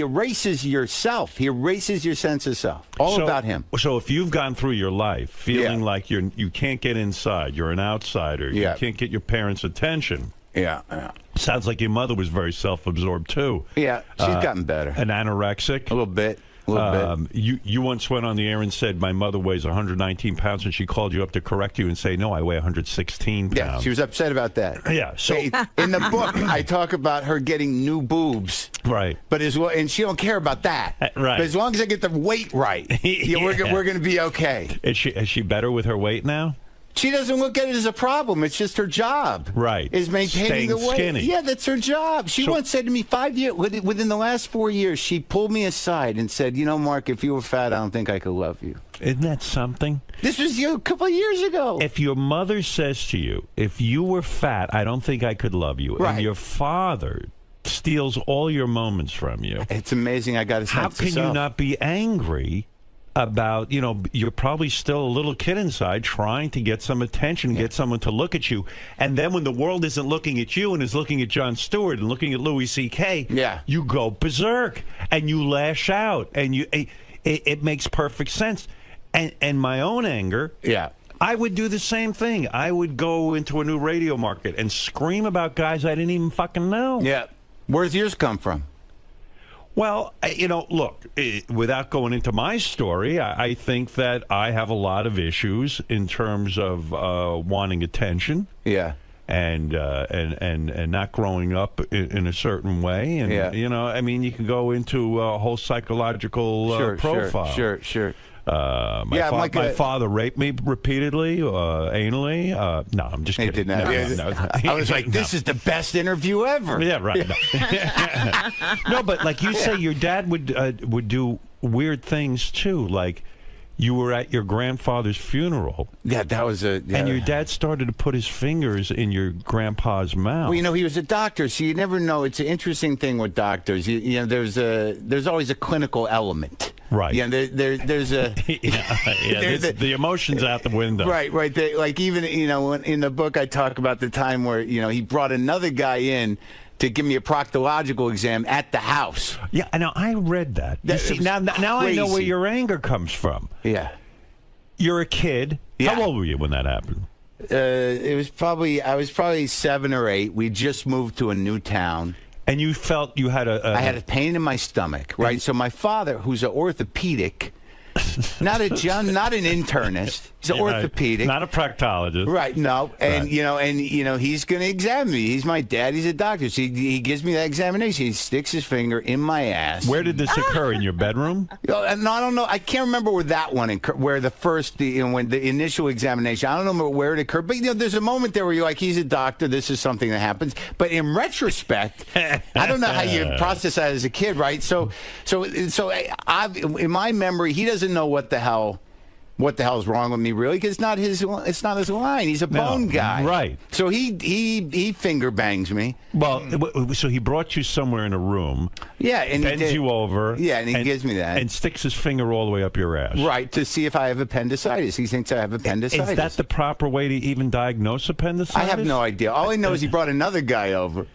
erases yourself. He erases your sense of self. All about him. So if you've gone through your life feeling like you can't get inside, you're an outsider, you can't get your parents' attention. Yeah. Sounds like your mother was very self-absorbed too. Yeah, she's gotten better. An anorexic. A little bit. A little bit. You once went on the air and said my mother weighs 119 pounds, and she called you up to correct you and say, no, I weigh 116 pounds. Yeah, she was upset about that. Yeah. So in the book, I talk about her getting new boobs. Right. But and she don't care about that. Right. But as long as I get the weight right, we're going to be okay. Is she better with her weight now? She doesn't look at it as a problem. It's just her job. Right. Is maintaining the weight. Skinny. Yeah, that's her job. She once said to me 5 years, within the last 4 years, she pulled me aside and said, you know, Mark, if you were fat, I don't think I could love you. Isn't that something? This was a couple of years ago. If your mother says to you, if you were fat, I don't think I could love you. Right. And your father steals all your moments from you. It's amazing. I got a sense How of can self. you not be angry about, you're probably still a little kid inside trying to get some attention, get someone to look at you. And then when the world isn't looking at you and is looking at Jon Stewart and looking at Louis C.K., you go berserk and you lash out. And it makes perfect sense. And my own anger, I would do the same thing. I would go into a new radio market and scream about guys I didn't even fucking know. Yeah. Where's yours come from? Well, look, without going into my story, I think that I have a lot of issues in terms of wanting attention. Yeah. And not growing up in a certain way. And, I mean, you can go into a whole psychological profile. Sure. My father raped me repeatedly, anally. No, I'm just kidding. No. I was like, this is the best interview ever. Yeah, right. No, but like you say, your dad would do weird things too. Like you were at your grandfather's funeral. Yeah, that was and your dad started to put his fingers in your grandpa's mouth. Well, he was a doctor, so you never know. It's an interesting thing with doctors. There's always a clinical element. Right. Yeah, there's a the emotions out the window. Right. Like even in the book I talk about the time where he brought another guy in to give me a proctological exam at the house. Yeah, now I read that. Now I know where your anger comes from. Yeah. You're a kid. Yeah. How old were you when that happened? I was probably 7 or 8. We just moved to a new town. And you felt you had I had a pain in my stomach, right? So my father, who's an orthopedic, not an internist, he's an orthopedic, not a proctologist, right? No, and he's going to examine me. He's my dad. He's a doctor. So he gives me that examination. He sticks his finger in my ass. Where did this occur? In your bedroom? No, I don't know. I can't remember where that one where the first, when the initial examination. I don't know where it occurred. But there's a moment there where you're like, he's a doctor. This is something that happens. But in retrospect, I don't know how you process that as a kid, right? So in my memory, he doesn't know what the hell is wrong with me, really, because it's not his line. He's a bone guy, right? So he finger bangs me. Well, so he brought you somewhere in a room. Yeah, and bends you over. Yeah, and he gives me that and sticks his finger all the way up your ass, right, to see if I have appendicitis. He thinks I have appendicitis. Is that the proper way to even diagnoose appendicitis? I have no idea. All I know is he brought another guy over.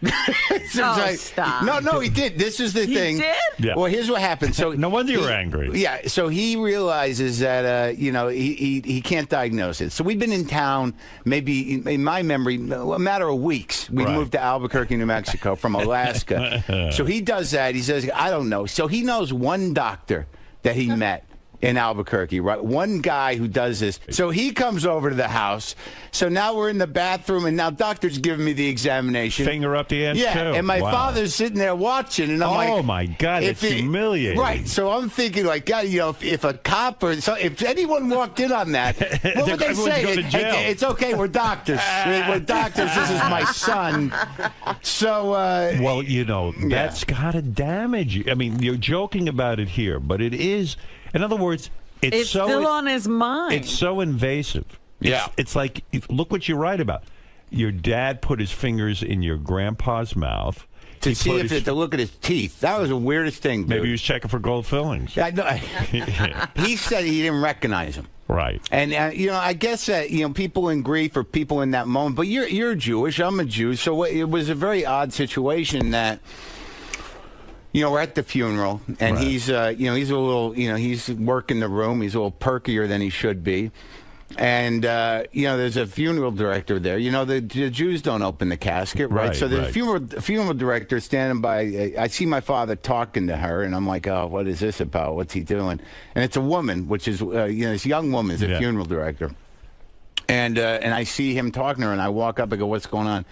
Stop. No, he did. This is the thing. He did? Yeah. Well, here's what happened. So no wonder you're angry. Yeah. So he realizes that he can't diagnose it. So we've been in town, maybe in my memory, a matter of weeks. We moved to Albuquerque, New Mexico from Alaska. So he does that. He says, I don't know. So he knows one doctor that he met in Albuquerque, right? One guy who does this. So he comes over to the house. So now we're in the bathroom, and now doctor's giving me the examination. Finger up the ass, too. And my father's sitting there watching, and I'm like, oh my God, it's humiliating. Right. So I'm thinking, like, God, if a cop or if anyone walked in on that, what would they say? It's okay, we're doctors. We're doctors. This is my son. So, well, that's got to damage you. I mean, you're joking about it here, but it is. In other words, it's so, still on his mind. It's so invasive. It's like, look what you write about. Your dad put his fingers in your grandpa's mouth. To look at his teeth. That was the weirdest thing, dude. Maybe he was checking for gold fillings. I know. He said he didn't recognize him. Right. And, I guess that, people in grief or people in that moment, but you're Jewish, I'm a Jew, so it was a very odd situation that... we're at the funeral, and he's a little, he's working the room. He's a little perkier than he should be. And, there's a funeral director there. The Jews don't open the casket, right? So there's a funeral director standing by. I see my father talking to her, and I'm like, oh, what is this about? What's he doing? And it's a woman, which is, this young woman is a funeral director. And I see him talking to her, and I walk up and go, what's going on? And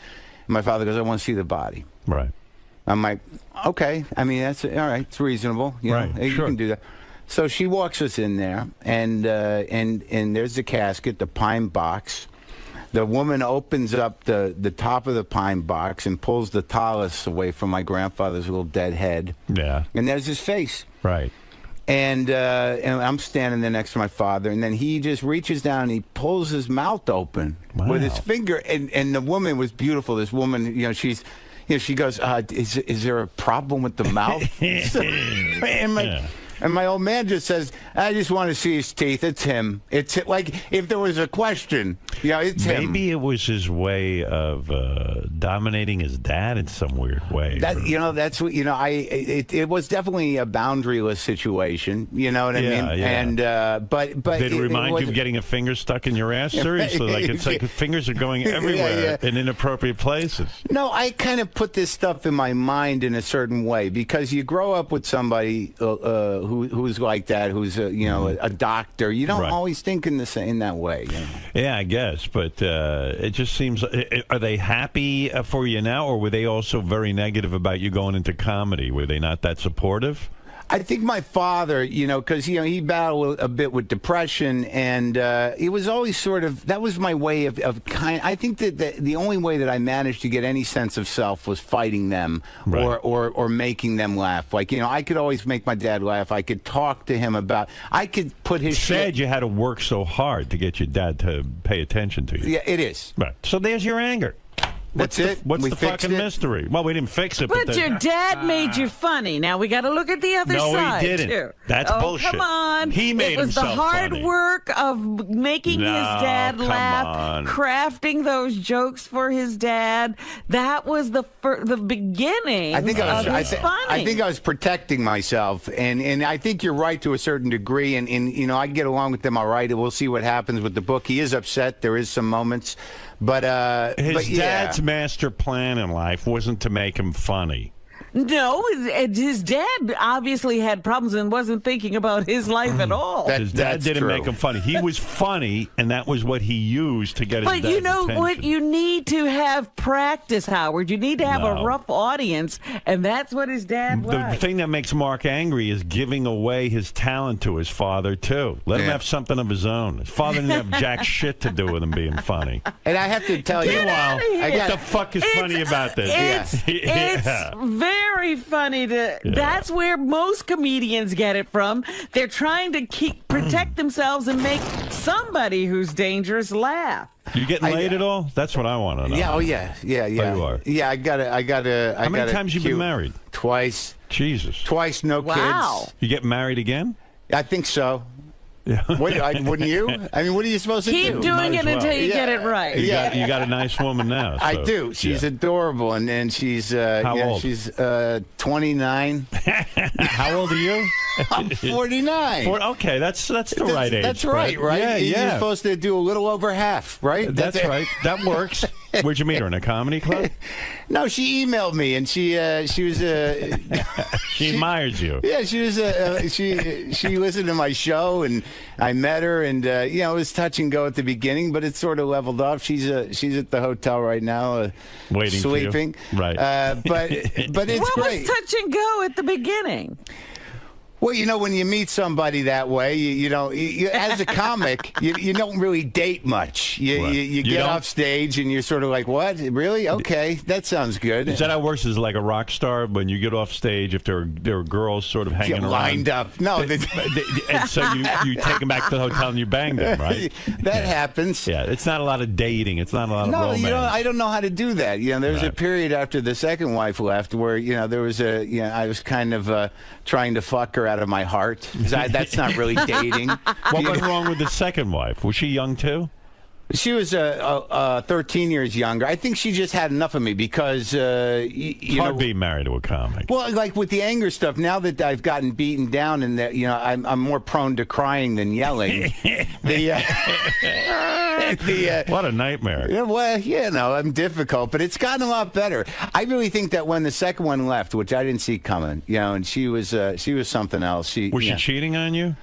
my father goes, I want to see the body. Right. I'm like, okay. I mean, that's all right. It's reasonable. You can do that. So she walks us in there, and there's the casket, the pine box. The woman opens up the top of the pine box and pulls the tallis away from my grandfather's little dead head. Yeah. And there's his face. Right. And I'm standing there next to my father, and then he just reaches down and he pulls his mouth open with his finger. And the woman was beautiful. This woman, she's. She goes, is there a problem with the mouth? And my old man just says, I just want to see his teeth. It's him. It's like if there was a question, it's him. Maybe it was his way of dominating his dad in some weird way. That's what it was definitely a boundaryless situation. You know what I mean? Yeah. And but did it remind you of getting a finger stuck in your ass? Seriously, it's like fingers are going everywhere in inappropriate places. No, I kind of put this stuff in my mind in a certain way because you grow up with somebody who's like that, who's a doctor. You don't always think in that way. Yeah, I guess, but it just seems. Are they happy for you now, or were they also very negative about you going into comedy? Were they not that supportive? I think my father, because he battled a bit with depression, and he was always sort of. That was my way of kind. I think that the only way that I managed to get any sense of self was fighting them or making them laugh. Like I could always make my dad laugh. I could talk to him about. I could put his. Sad you had to work so hard to get your dad to pay attention to you. Yeah, it is. Right. So there's your anger. What's the fucking mystery? Well, we didn't fix it. But your dad made you funny. Now we got to look at the other side. No, he didn't. Too. That's bullshit. Come on. He made It was himself the hard funny. work of making his dad laugh, crafting those jokes for his dad. That was the beginning. I think I was protecting myself, and I think you're right to a certain degree. And I get along with him all right. We'll see what happens with the book. He is upset. There is some moments. But his dad's master plan in life wasn't to make him funny. No, his dad obviously had problems and wasn't thinking about his life at all. His dad didn't make him funny. He was funny, and that was what he used to get his dad's attention. But you know what? You need to have practice, Howard. You need to have a rough audience, and that's what his dad was. The thing that makes Mark angry is giving away his talent to his father, too. Let him have something of his own. His father didn't have jack shit to do with him being funny. And I have to tell you, what the fuck is funny about this? It's very funny that's where most comedians get it from. They're trying to protect themselves and make somebody who's dangerous laugh. You getting laid at all? That's what I want to know. Yeah, yeah. Oh, you are? Yeah, I got to. How many times you been married? Twice. Jesus. Twice, no kids. You get married again? I think so. Yeah. Wouldn't you? I mean, what are you supposed to do? Keep doing it until you get it right. You got a nice woman now. So. I do. She's adorable, and she's how old? She's 29. How old are you? I'm 49. Okay, that's the right age. That's right? Yeah. You're supposed to do a little over half, right? That's right. That works. Where'd you meet her, in a comedy club? No, she emailed me, and she was she admires you. Yeah, she was she listened to my show, and I met her, and it was touch and go at the beginning, but it's sort of leveled off. She's at the hotel right now, waiting, sleeping. For you. Right. But it's what great. What was touch and go at the beginning? Well, when you meet somebody that way, you as a comic, you don't really date much. You get off stage and you're sort of like, what? Really? Okay, that sounds good. Is that how it works? Is like a rock star when you get off stage, if there are girls sort of hanging around? Lined up. No. And so you take them back to the hotel and you bang them, right? That happens. Yeah, it's not a lot of dating. It's not a lot of romance. No, I don't know how to do that. There was a period after the second wife left where, there was I was kind of trying to fuck her out of my heart. That's not really dating. What went wrong with the second wife? Was she young too? She was 13 years younger. I think she just had enough of me because it's hard being married to a comic. Well, like with the anger stuff, now that I've gotten beaten down and that I'm more prone to crying than yelling. What a nightmare. Well, I'm difficult, but it's gotten a lot better. I really think that when the second one left, which I didn't see coming, and she was something else. Was she cheating on you?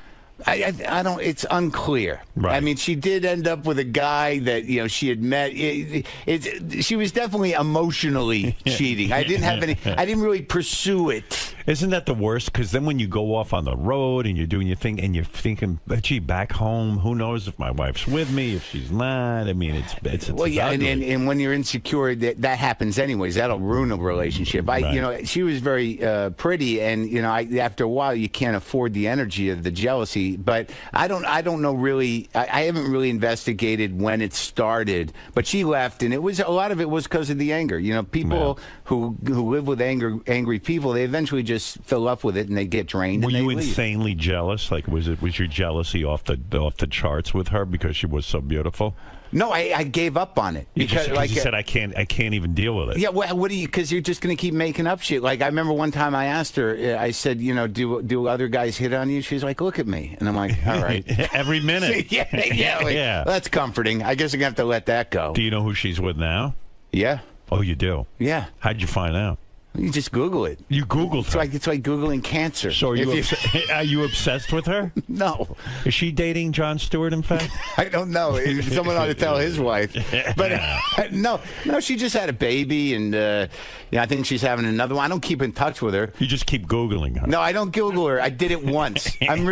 I don't. It's unclear. Right. I mean, she did end up with a guy that she had met. She was definitely emotionally cheating. I didn't really pursue it. Isn't that the worst? Because then when you go off on the road and you're doing your thing and you're thinking, gee, back home, who knows if my wife's with me, if she's not? I mean, it's well, yeah, and when you're insecure, that happens anyways. That'll ruin a relationship. Right. She was very pretty, and after a while, you can't afford the energy of the jealousy. But I don't know really. I haven't really investigated when it started. But she left, and a lot of it was because of the anger. People who live with angry people, they eventually just fill up with it and they get drained. Were you leave. insanely jealous? Like, was your jealousy off the charts with her because she was so beautiful? No, I gave up on it because you said I can't even deal with it. Yeah, well, because you're just going to keep making up shit. Like I remember one time I asked her, I said, do other guys hit on you? She's like, look at me, and I'm like, all right, every minute. yeah. That's comforting. I guess I'm gonna have to let that go. Do you know who she's with now? Yeah. Oh, you do? Yeah. How'd you find out? You just Google it. You Googled her. It's like Googling cancer. So are you obsessed with her? No. Is she dating Jon Stewart, in fact? I don't know. Someone ought to tell his wife. But no, she just had a baby, and I think she's having another one. I don't keep in touch with her. You just keep Googling her. No, I don't Google her. I did it once. I'm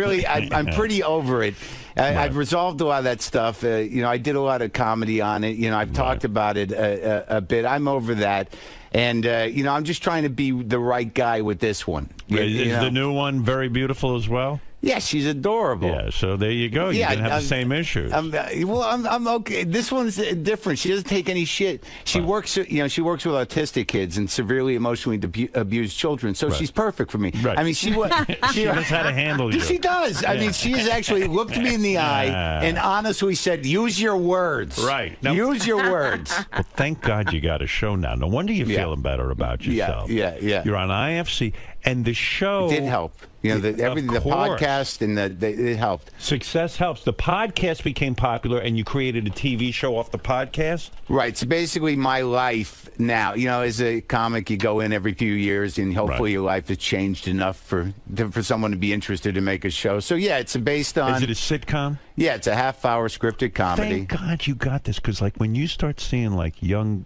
pretty over it. I've resolved a lot of that stuff. I did a lot of comedy on it. I've talked about it a bit. I'm over that. And, I'm just trying to be the right guy with this one. Is the new one very beautiful as well? Yeah, she's adorable. Yeah, so there you go. You can have the same issues. I'm okay. This one's different. She doesn't take any shit. She works. She works with autistic kids and severely emotionally abused children. So she's perfect for me. Right. I mean, she knows how to handle you. She does. I mean, she has actually looked me in the eye and honestly said, "Use your words." Right. Now, use your words. Well, thank God you got a show now. No wonder you're feeling better about yourself. Yeah. You're on IFC, and the show did help. Everything, the podcast, and it helped. Success helps. The podcast became popular, and you created a TV show off the podcast? Right. So basically my life now, as a comic, you go in every few years, and hopefully your life has changed enough for someone to be interested to make a show. So, yeah, it's based on... Is it a sitcom? Yeah, it's a half-hour scripted comedy. Thank God you got this, because when you start seeing young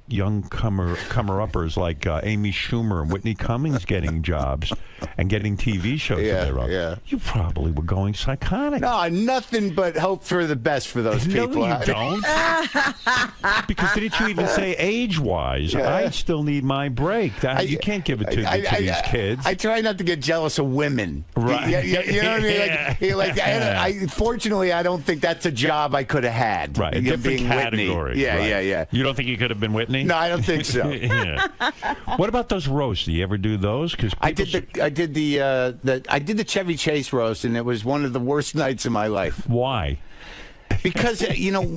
comer-uppers like Amy Schumer and Whitney Cummings getting jobs and getting TV shows you probably were going psychotic. No, nothing but hope for the best for those people. No, you don't. Because didn't you even say age-wise, I still need my break. You can't give it to these kids. I try not to get jealous of women. Right. You know what I mean? Fortunately, I don't think that's a job I could have had. Right, a different category. Whitney. Yeah. You don't think you could have been Whitney? No, I don't think so. What about those roasts? Do you ever do those? Because I did the Chevy Chase roast, and it was one of the worst nights of my life. Why? Because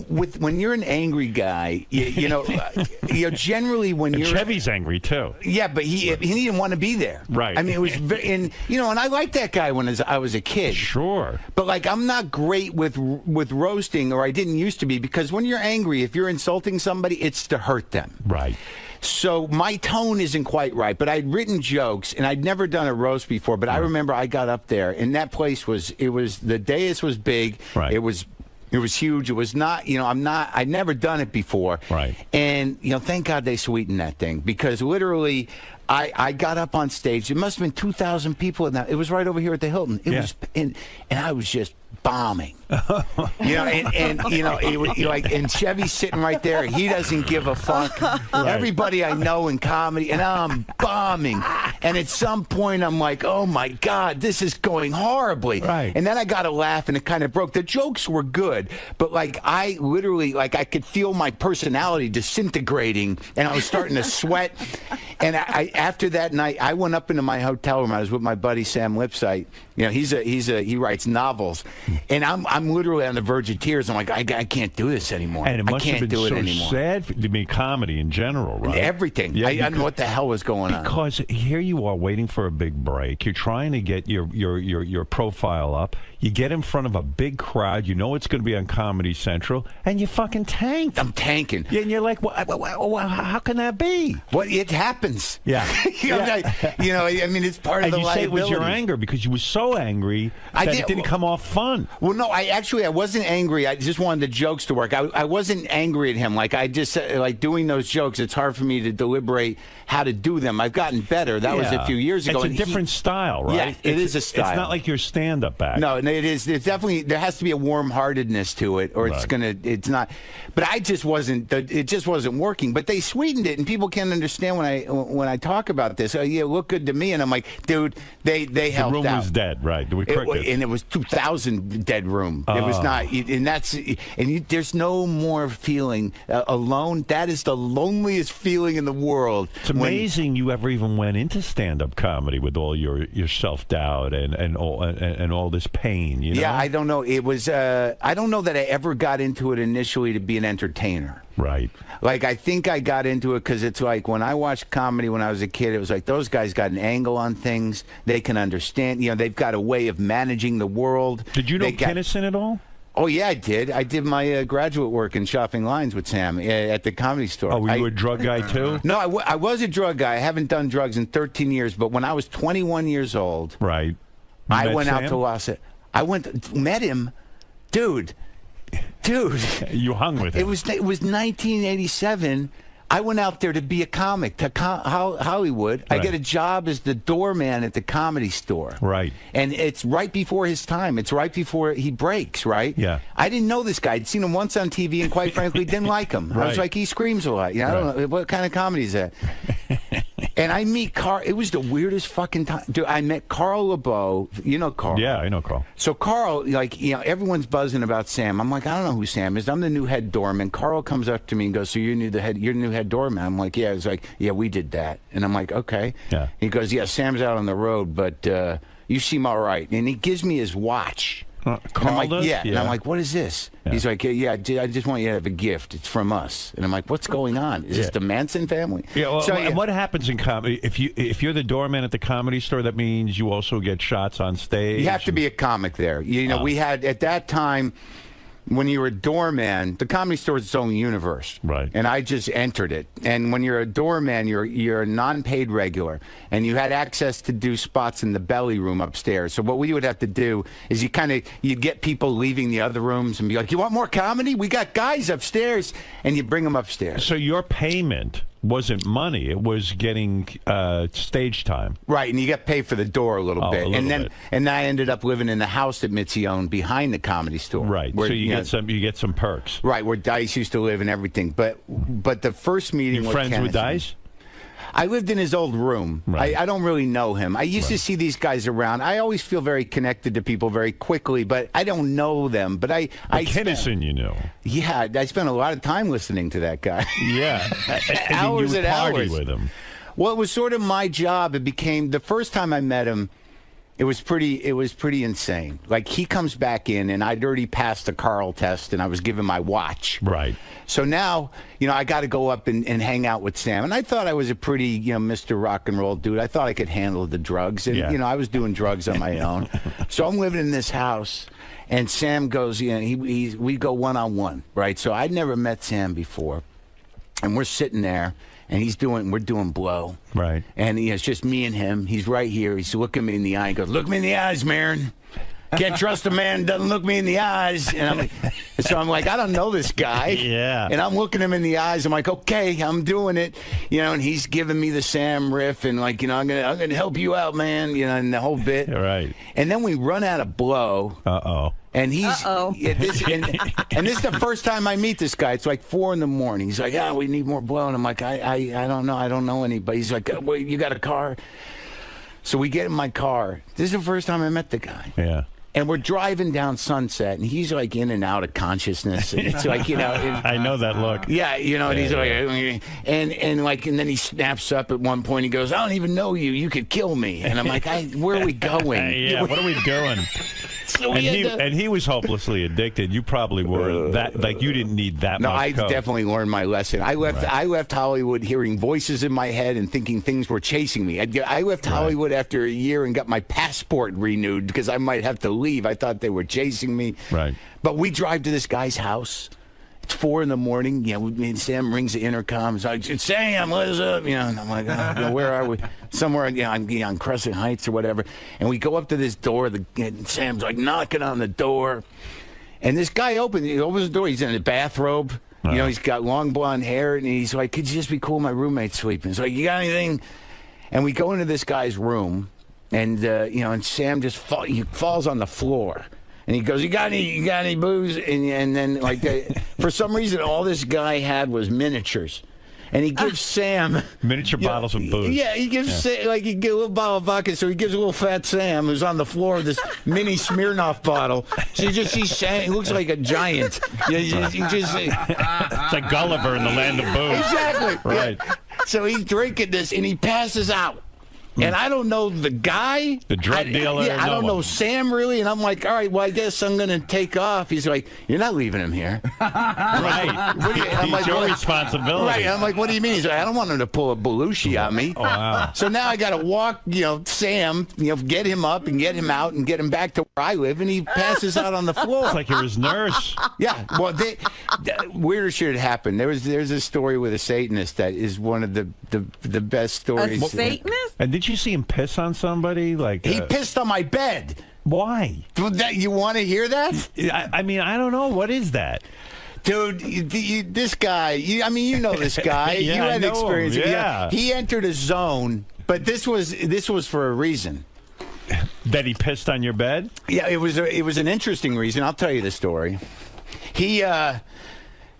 when you're an angry guy, generally when you're Chevy's angry too. Yeah, but he didn't want to be there. Right. I mean, it was and I liked that guy when I was a kid. Sure. But I'm not great with roasting, or I didn't used to be, because when you're angry, if you're insulting somebody, it's to hurt them. Right. So my tone isn't quite right, but I'd written jokes, and I'd never done a roast before. But I remember I got up there, and that place the dais was big. Right. It was huge. It was not, I'd never done it before. Right. And, thank God they sweetened that thing, because literally I got up on stage. There must have been 2,000 people in that. It was right over here at the Hilton. It was, and I was just bombing. And Chevy's sitting right there. He doesn't give a fuck. Right. Everybody I know in comedy, and I'm bombing. And at some point, I'm like, oh my God, this is going horribly. Right. And then I got to laugh, and it kind of broke. The jokes were good, but I literally, I could feel my personality disintegrating, and I was starting to sweat. And after that night, I went up into my hotel room. I was with my buddy Sam Lipsyte. You know, he writes novels, and I'm literally on the verge of tears. I'm like, I can't do this anymore. And it must I can't have been do it so anymore. sad to me, comedy in general, right? Everything. Yeah, I don't know what the hell was going on. Because here you are waiting for a big break. You're trying to get your profile up. You get in front of a big crowd. You know it's going to be on Comedy Central, and you fucking tanked. I'm tanking. Yeah, and you're like, how can that be? Well, it happens. Yeah. I mean, it's part of the you liability. say it was your anger because you were so angry that it didn't come off fun. Well, no, I wasn't angry. I just wanted the jokes to work. I wasn't angry at him. Like, I just, like, doing those jokes, it's hard for me to deliberate how to do them. I've gotten better. That was a few years ago. It's a different style, right? Yeah, it is a style. It's not like your stand-up act. No, it is. It's definitely, there has to be a warm-heartedness to it, or it's not. But it just wasn't working. But they sweetened it, and people can't understand when I talk about this. Oh, yeah, look good to me. And I'm like, dude, they helped out. The room was dead, right? There were crickets. And it was 2,000 dead room. It was not, and there's no more feeling alone. That is the loneliest feeling in the world. It's amazing you ever even went into stand-up comedy with all your self-doubt and all this pain. You know? Yeah, I don't know. It was. I don't know that I ever got into it initially to be an entertainer. Right. Like, I think I got into it because it's like when I watched comedy when I was a kid, it was like those guys got an angle on things. They can understand. You know, they've got a way of managing the world. Did you know Kinison at all? Oh, yeah, I did. I did my graduate work in shopping lines with Sam at the Comedy Store. Oh, were you a drug guy, too? No, I was a drug guy. I haven't done drugs in 13 years, but when I was 21 years old, right, I went out to Los Angeles. Met him. Dude. You hung with him. It was 1987. I went out there to be a comic to Hollywood. Right. I get a job as the doorman at the Comedy Store. Right. And it's right before his time. It's right before he breaks, right? Yeah. I didn't know this guy. I'd seen him once on TV and quite frankly didn't like him. Right. I was like, he screams a lot. You know, I don't know. What kind of comedy is that? And I meet Carl. It was the weirdest fucking time. Dude, I met Carl LeBeau. You know Carl? Yeah, I know Carl. So Carl, everyone's buzzing about Sam. I'm like, I don't know who Sam is. I'm the new head doorman. Carl comes up to me and goes, so you're the new head doorman? I'm like, yeah. He's like, yeah, we did that. And I'm like, okay. Yeah. He goes, yeah, Sam's out on the road, but you seem all right. And he gives me his watch. Carl like, does? yeah. And I'm like, what is this? Yeah. He's like, yeah, I just want you to have a gift. It's from us. And I'm like, what's going on? Is this the Manson family? Yeah. Well, so, and what happens in comedy? If you're the doorman at the Comedy Store, that means you also get shots on stage. You have to be a comic there. You know, we had at that time. When you were a doorman, the Comedy Store is its own universe. Right. And I just entered it. And when you're a doorman, you're a non-paid regular. And you had access to do spots in the belly room upstairs. So what we would have to do is you'd get people leaving the other rooms and be like, you want more comedy? We got guys upstairs. And you bring them upstairs. So your payment wasn't money. It was getting stage time. Right, and you get paid for the door a little bit. And then I ended up living in the house that 𝗵𝘵cie owned behind the Comedy Store. Right. Where, so you get some perks. Right, where Dice used to live and everything. But the first meeting was friends with Dice? I lived in his old room. Right. I don't really know him. I used to see these guys around. I always feel very connected to people very quickly, but I don't know them. But Kinison, you know. Yeah, I spent a lot of time listening to that guy. Yeah. Hours and hours with him. Well, it was sort of my job. It became the first time I met him. It was pretty insane. Like, he comes back in, and I'd already passed the Carl test, and I was given my watch. Right. So now, I got to go up and hang out with Sam. And I thought I was a pretty, Mr. Rock and Roll dude. I thought I could handle the drugs. And, I was doing drugs on my own. So I'm living in this house, and Sam goes, we go one-on-one, right? So I'd never met Sam before. And we're sitting there. And we're doing blow. Right. And it's just me and him. He's right here. He's looking me in the eye. He goes, look me in the eyes, Marin. Can't trust a man who doesn't look me in the eyes. And I'm like, I don't know this guy. Yeah. And I'm looking him in the eyes. I'm like, okay, I'm doing it. And he's giving me the Sam riff and like, I'm gonna help you out, man. And the whole bit. Right. And then we run out of blow. Uh-oh. And he's this is the first time I meet this guy. It's like 4 a.m. He's like, we need more blow. And I'm like, I don't know. I don't know anybody. He's like, well, you got a car? So we get in my car. This is the first time I met the guy. Yeah. And we're driving down Sunset, and he's like in and out of consciousness. And it's like, I know that look. Yeah, and he's like, and then he snaps up at one point. He goes, "I don't even know you. You could kill me." And I'm like, "Where are we going? Yeah, what are we doing?" So and he was hopelessly addicted. You probably were that. Like you didn't need that. No, much I coke. definitely learned my lesson. I left Hollywood hearing voices in my head and thinking things were chasing me. I left Hollywood after a year and got my passport renewed because I might have to leave. I thought they were chasing me. Right. But we drive to this guy's house. It's 4 a.m. Me and Sam rings the intercom. It's like, "Sam, what's up?" And I'm like, "Where are we?" Somewhere on Crescent Heights or whatever. And we go up to this door. And Sam's like knocking on the door. And this guy opens the door. He's in a bathrobe. He's got long blonde hair. And he's like, "Could you just be cool? My roommate's sleeping." He's like, "You got anything?" And we go into this guy's room. And, and Sam just falls on the floor. And he goes, you got any booze? And then, for some reason, all this guy had was miniatures. And he gives Sam miniature bottles of booze. Yeah, he gives Sam, he gives a little bottle of vodka. So he gives a little fat Sam who's on the floor with this mini Smirnoff bottle. So you just see Sam. He looks like a giant. It's like Gulliver in the land of booze. Exactly. Right. Yeah. So he's drinking this, and he passes out. And I don't know the guy. The drug dealer. I don't know Sam really. And I'm like, all right, well, I guess I'm going to take off. He's like, "You're not leaving him here." Right. It's your responsibility. Right. I'm like, "What do you mean?" He's like, "I don't want him to pull a 𝗛𝗶𝗄𝗍 on me." Oh, wow. So now I got to walk, Sam, get him up and get him out and get him back to where I live. And he passes out on the floor. It's like you're his nurse. Yeah. Well, weirder shit had happened. There's a story with a Satanist that is one of the best stories. A Satanist? And did you see him piss on somebody? He pissed on my bed. Why? You want to hear that? I mean, I don't know. What is that? Dude, this guy, you know this guy. Yeah, you had experience. Yeah. He entered a zone, but this was for a reason. That he pissed on your bed? Yeah, it was an interesting reason. I'll tell you the story. He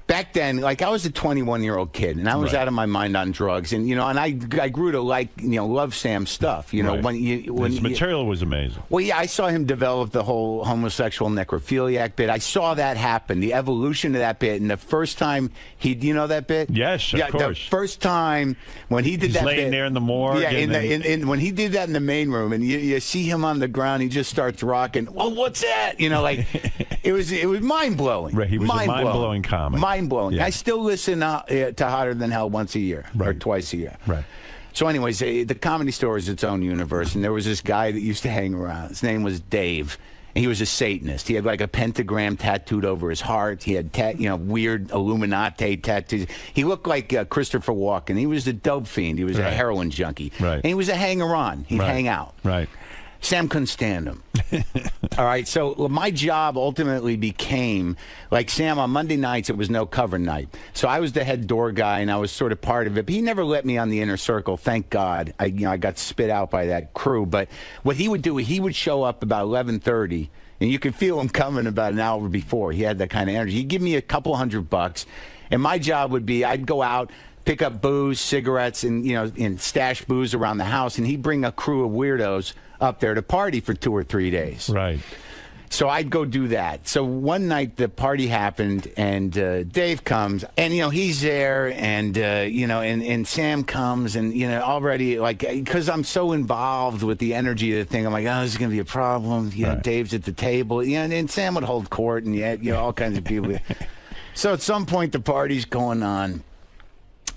back then, I was a 21-year-old kid, and I was out of my mind on drugs, and and I grew to love Sam's stuff. When his material was amazing. Well, yeah, I saw him develop the whole homosexual necrophiliac bit. I saw that happen, the evolution of that bit, and the first time do you know that bit? Yes, of course. The first time when he did He's that laying bit, there in the morgue. Yeah, when he did that in the main room, and you see him on the ground, he just starts rocking. Well, what's that? It was mind blowing. Right, he was a mind-blowing comic. Mind-blowing. Yeah. I still listen to Hotter Than Hell once a year or twice a year. Right. So anyways, the Comedy Store is its own universe, and there was this guy that used to hang around. His name was Dave, and he was a Satanist. He had a pentagram tattooed over his heart. He had weird Illuminati tattoos. He looked like Christopher Walken. He was a dope fiend. He was a heroin junkie. Right. And he was a hanger-on. He'd hang out. Right. Sam couldn't stand him. All right, so my job ultimately became, Sam, on Monday nights, it was no cover night. So I was the head door guy, and I was sort of part of it. But he never let me on the inner circle, thank God. I got spit out by that crew. But what he would do, he would show up about 11:30, and you could feel him coming about an hour before. He had that kind of energy. He'd give me a couple $100, and my job would be I'd go out, pick up booze, cigarettes, and stash booze around the house, and he'd bring a crew of weirdos up there to party for 2 or 3 days. Right. So I'd go do that. So one night the party happened, and Dave comes, and he's there, and and Sam comes, and already because I'm so involved with the energy of the thing, I'm like, oh, this is gonna be a problem. Dave's at the table, and Sam would hold court, and all kinds of people. So at some point the party's going on.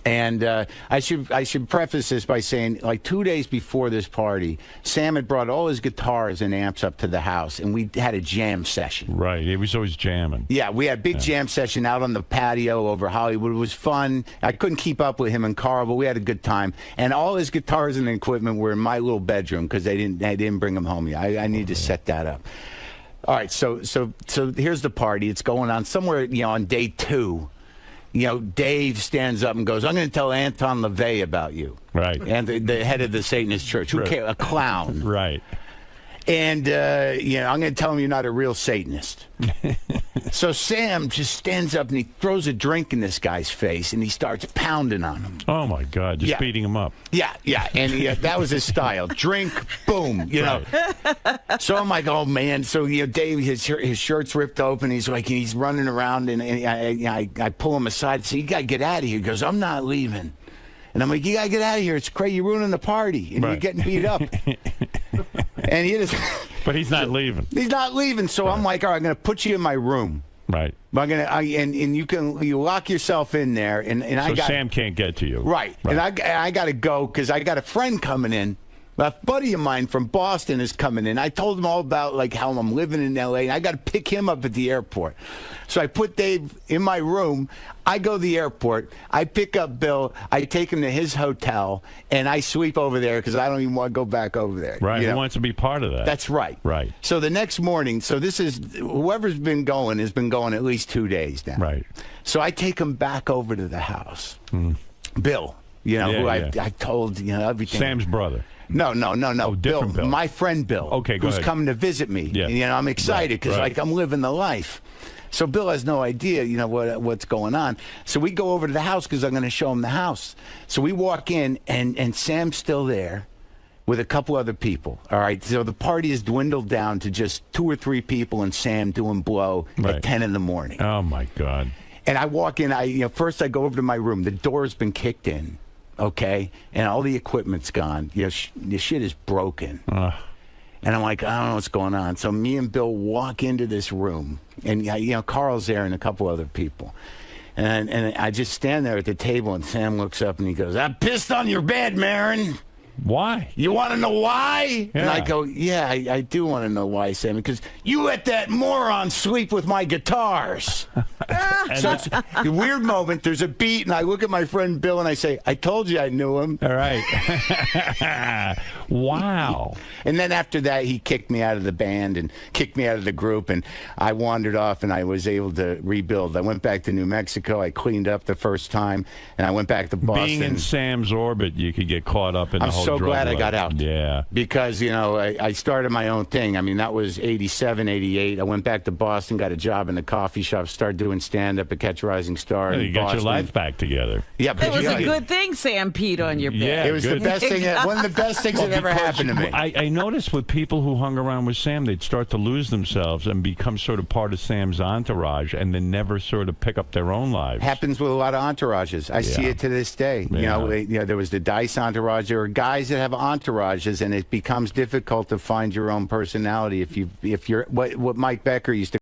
And I should preface this by saying, 2 days before this party, Sam had brought all his guitars and amps up to the house, and we had a jam session. Right. He was always jamming. Yeah, we had a big jam session out on the patio over Hollywood. It was fun. I couldn't keep up with him and Carl, but we had a good time. And all his guitars and equipment were in my little bedroom because they didn't bring them home yet. I need to set that up. All right, so here's the party. It's going on somewhere, on day 2. Dave stands up and goes, I'm going to tell Anton LaVey about you. Right. And the head of the Satanist church. Who cares? A clown. Right. And, I'm going to tell him you're not a real Satanist. So Sam just stands up and he throws a drink in this guy's face and he starts pounding on him. Oh my God, just beating him up. Yeah, and that was his style. Drink, boom, you know. So I'm like, oh man. So Dave, his shirt's ripped open. He's like, he's running around, and I pull him aside and say, you gotta get out of here. He goes, I'm not leaving. And I'm like, you gotta get out of here. It's crazy. You're ruining the party, and you're getting beat up. And he just. But he's not leaving. He's not leaving. So I'm like, all right, I'm gonna put you in my room. Right. I'm gonna, and you lock yourself in there, and so Sam can't get to you. Right. And I got to go because I got a friend coming in. A buddy of mine from Boston is coming in. I told him all about like how I'm living in L.A. and I got to pick him up at the airport. So I put Dave in my room. I go to the airport. I pick up Bill. I take him to his hotel, and I sleep over there because I don't even want to go back over there. Right. He wants to be part of that. That's right. Right. So the next morning, so this is whoever's been going has been going at least 2 days now. Right. So I take him back over to the house. Bill, who I told everything. Sam's brother. No. Oh, Bill, my friend Bill. Okay, go who's ahead. coming to visit me. Yeah. And, I'm excited because like I'm living the life. So Bill has no idea, what's going on. So we go over to the house because I'm going to show him the house. So we walk in, and Sam's still there with a couple other people. All right. So the party has dwindled down to just 2 or 3 people and Sam doing blow at 10 in the morning. Oh my God. And I walk in. First I go over to my room. The door's been kicked in. Okay, and all the equipment's gone. The shit is broken. And I'm like, I don't know what's going on. So me and Bill walk into this room, and Carl's there and a couple other people. And I just stand there at the table, and Sam looks up and he goes, I pissed on your bed, Marin. Why? You want to know why? Yeah. And I go, yeah, I do want to know why, Sam, because you let that moron sleep with my guitars. So it's a weird moment. There's a beat, and I look at my friend Bill, and I say, I told you I knew him. All right. Wow. And then after that, he kicked me out of the band and kicked me out of the group, and I wandered off, and I was able to rebuild. I went back to New Mexico. I cleaned up the first time, and I went back to Boston. Being in Sam's orbit, you could get caught up in the whole so drug glad life. I got out. Yeah. Because, I started my own thing. I mean, that was 87, 88. I went back to Boston, got a job in the coffee shop, started doing stand-up at Catch a Rising Star. You got your life back together. Yeah, It was a good thing Sam peed on your bed. Yeah, it was the best thing, one of the best things that ever happened to me. I noticed with people who hung around with Sam, they'd start to lose themselves and become sort of part of Sam's entourage and then never sort of pick up their own lives. Happens with a lot of entourages. I see it to this day. Yeah. There was the Dice entourage. There are guys that have entourages, and it becomes difficult to find your own personality if you're what Mike Becker used to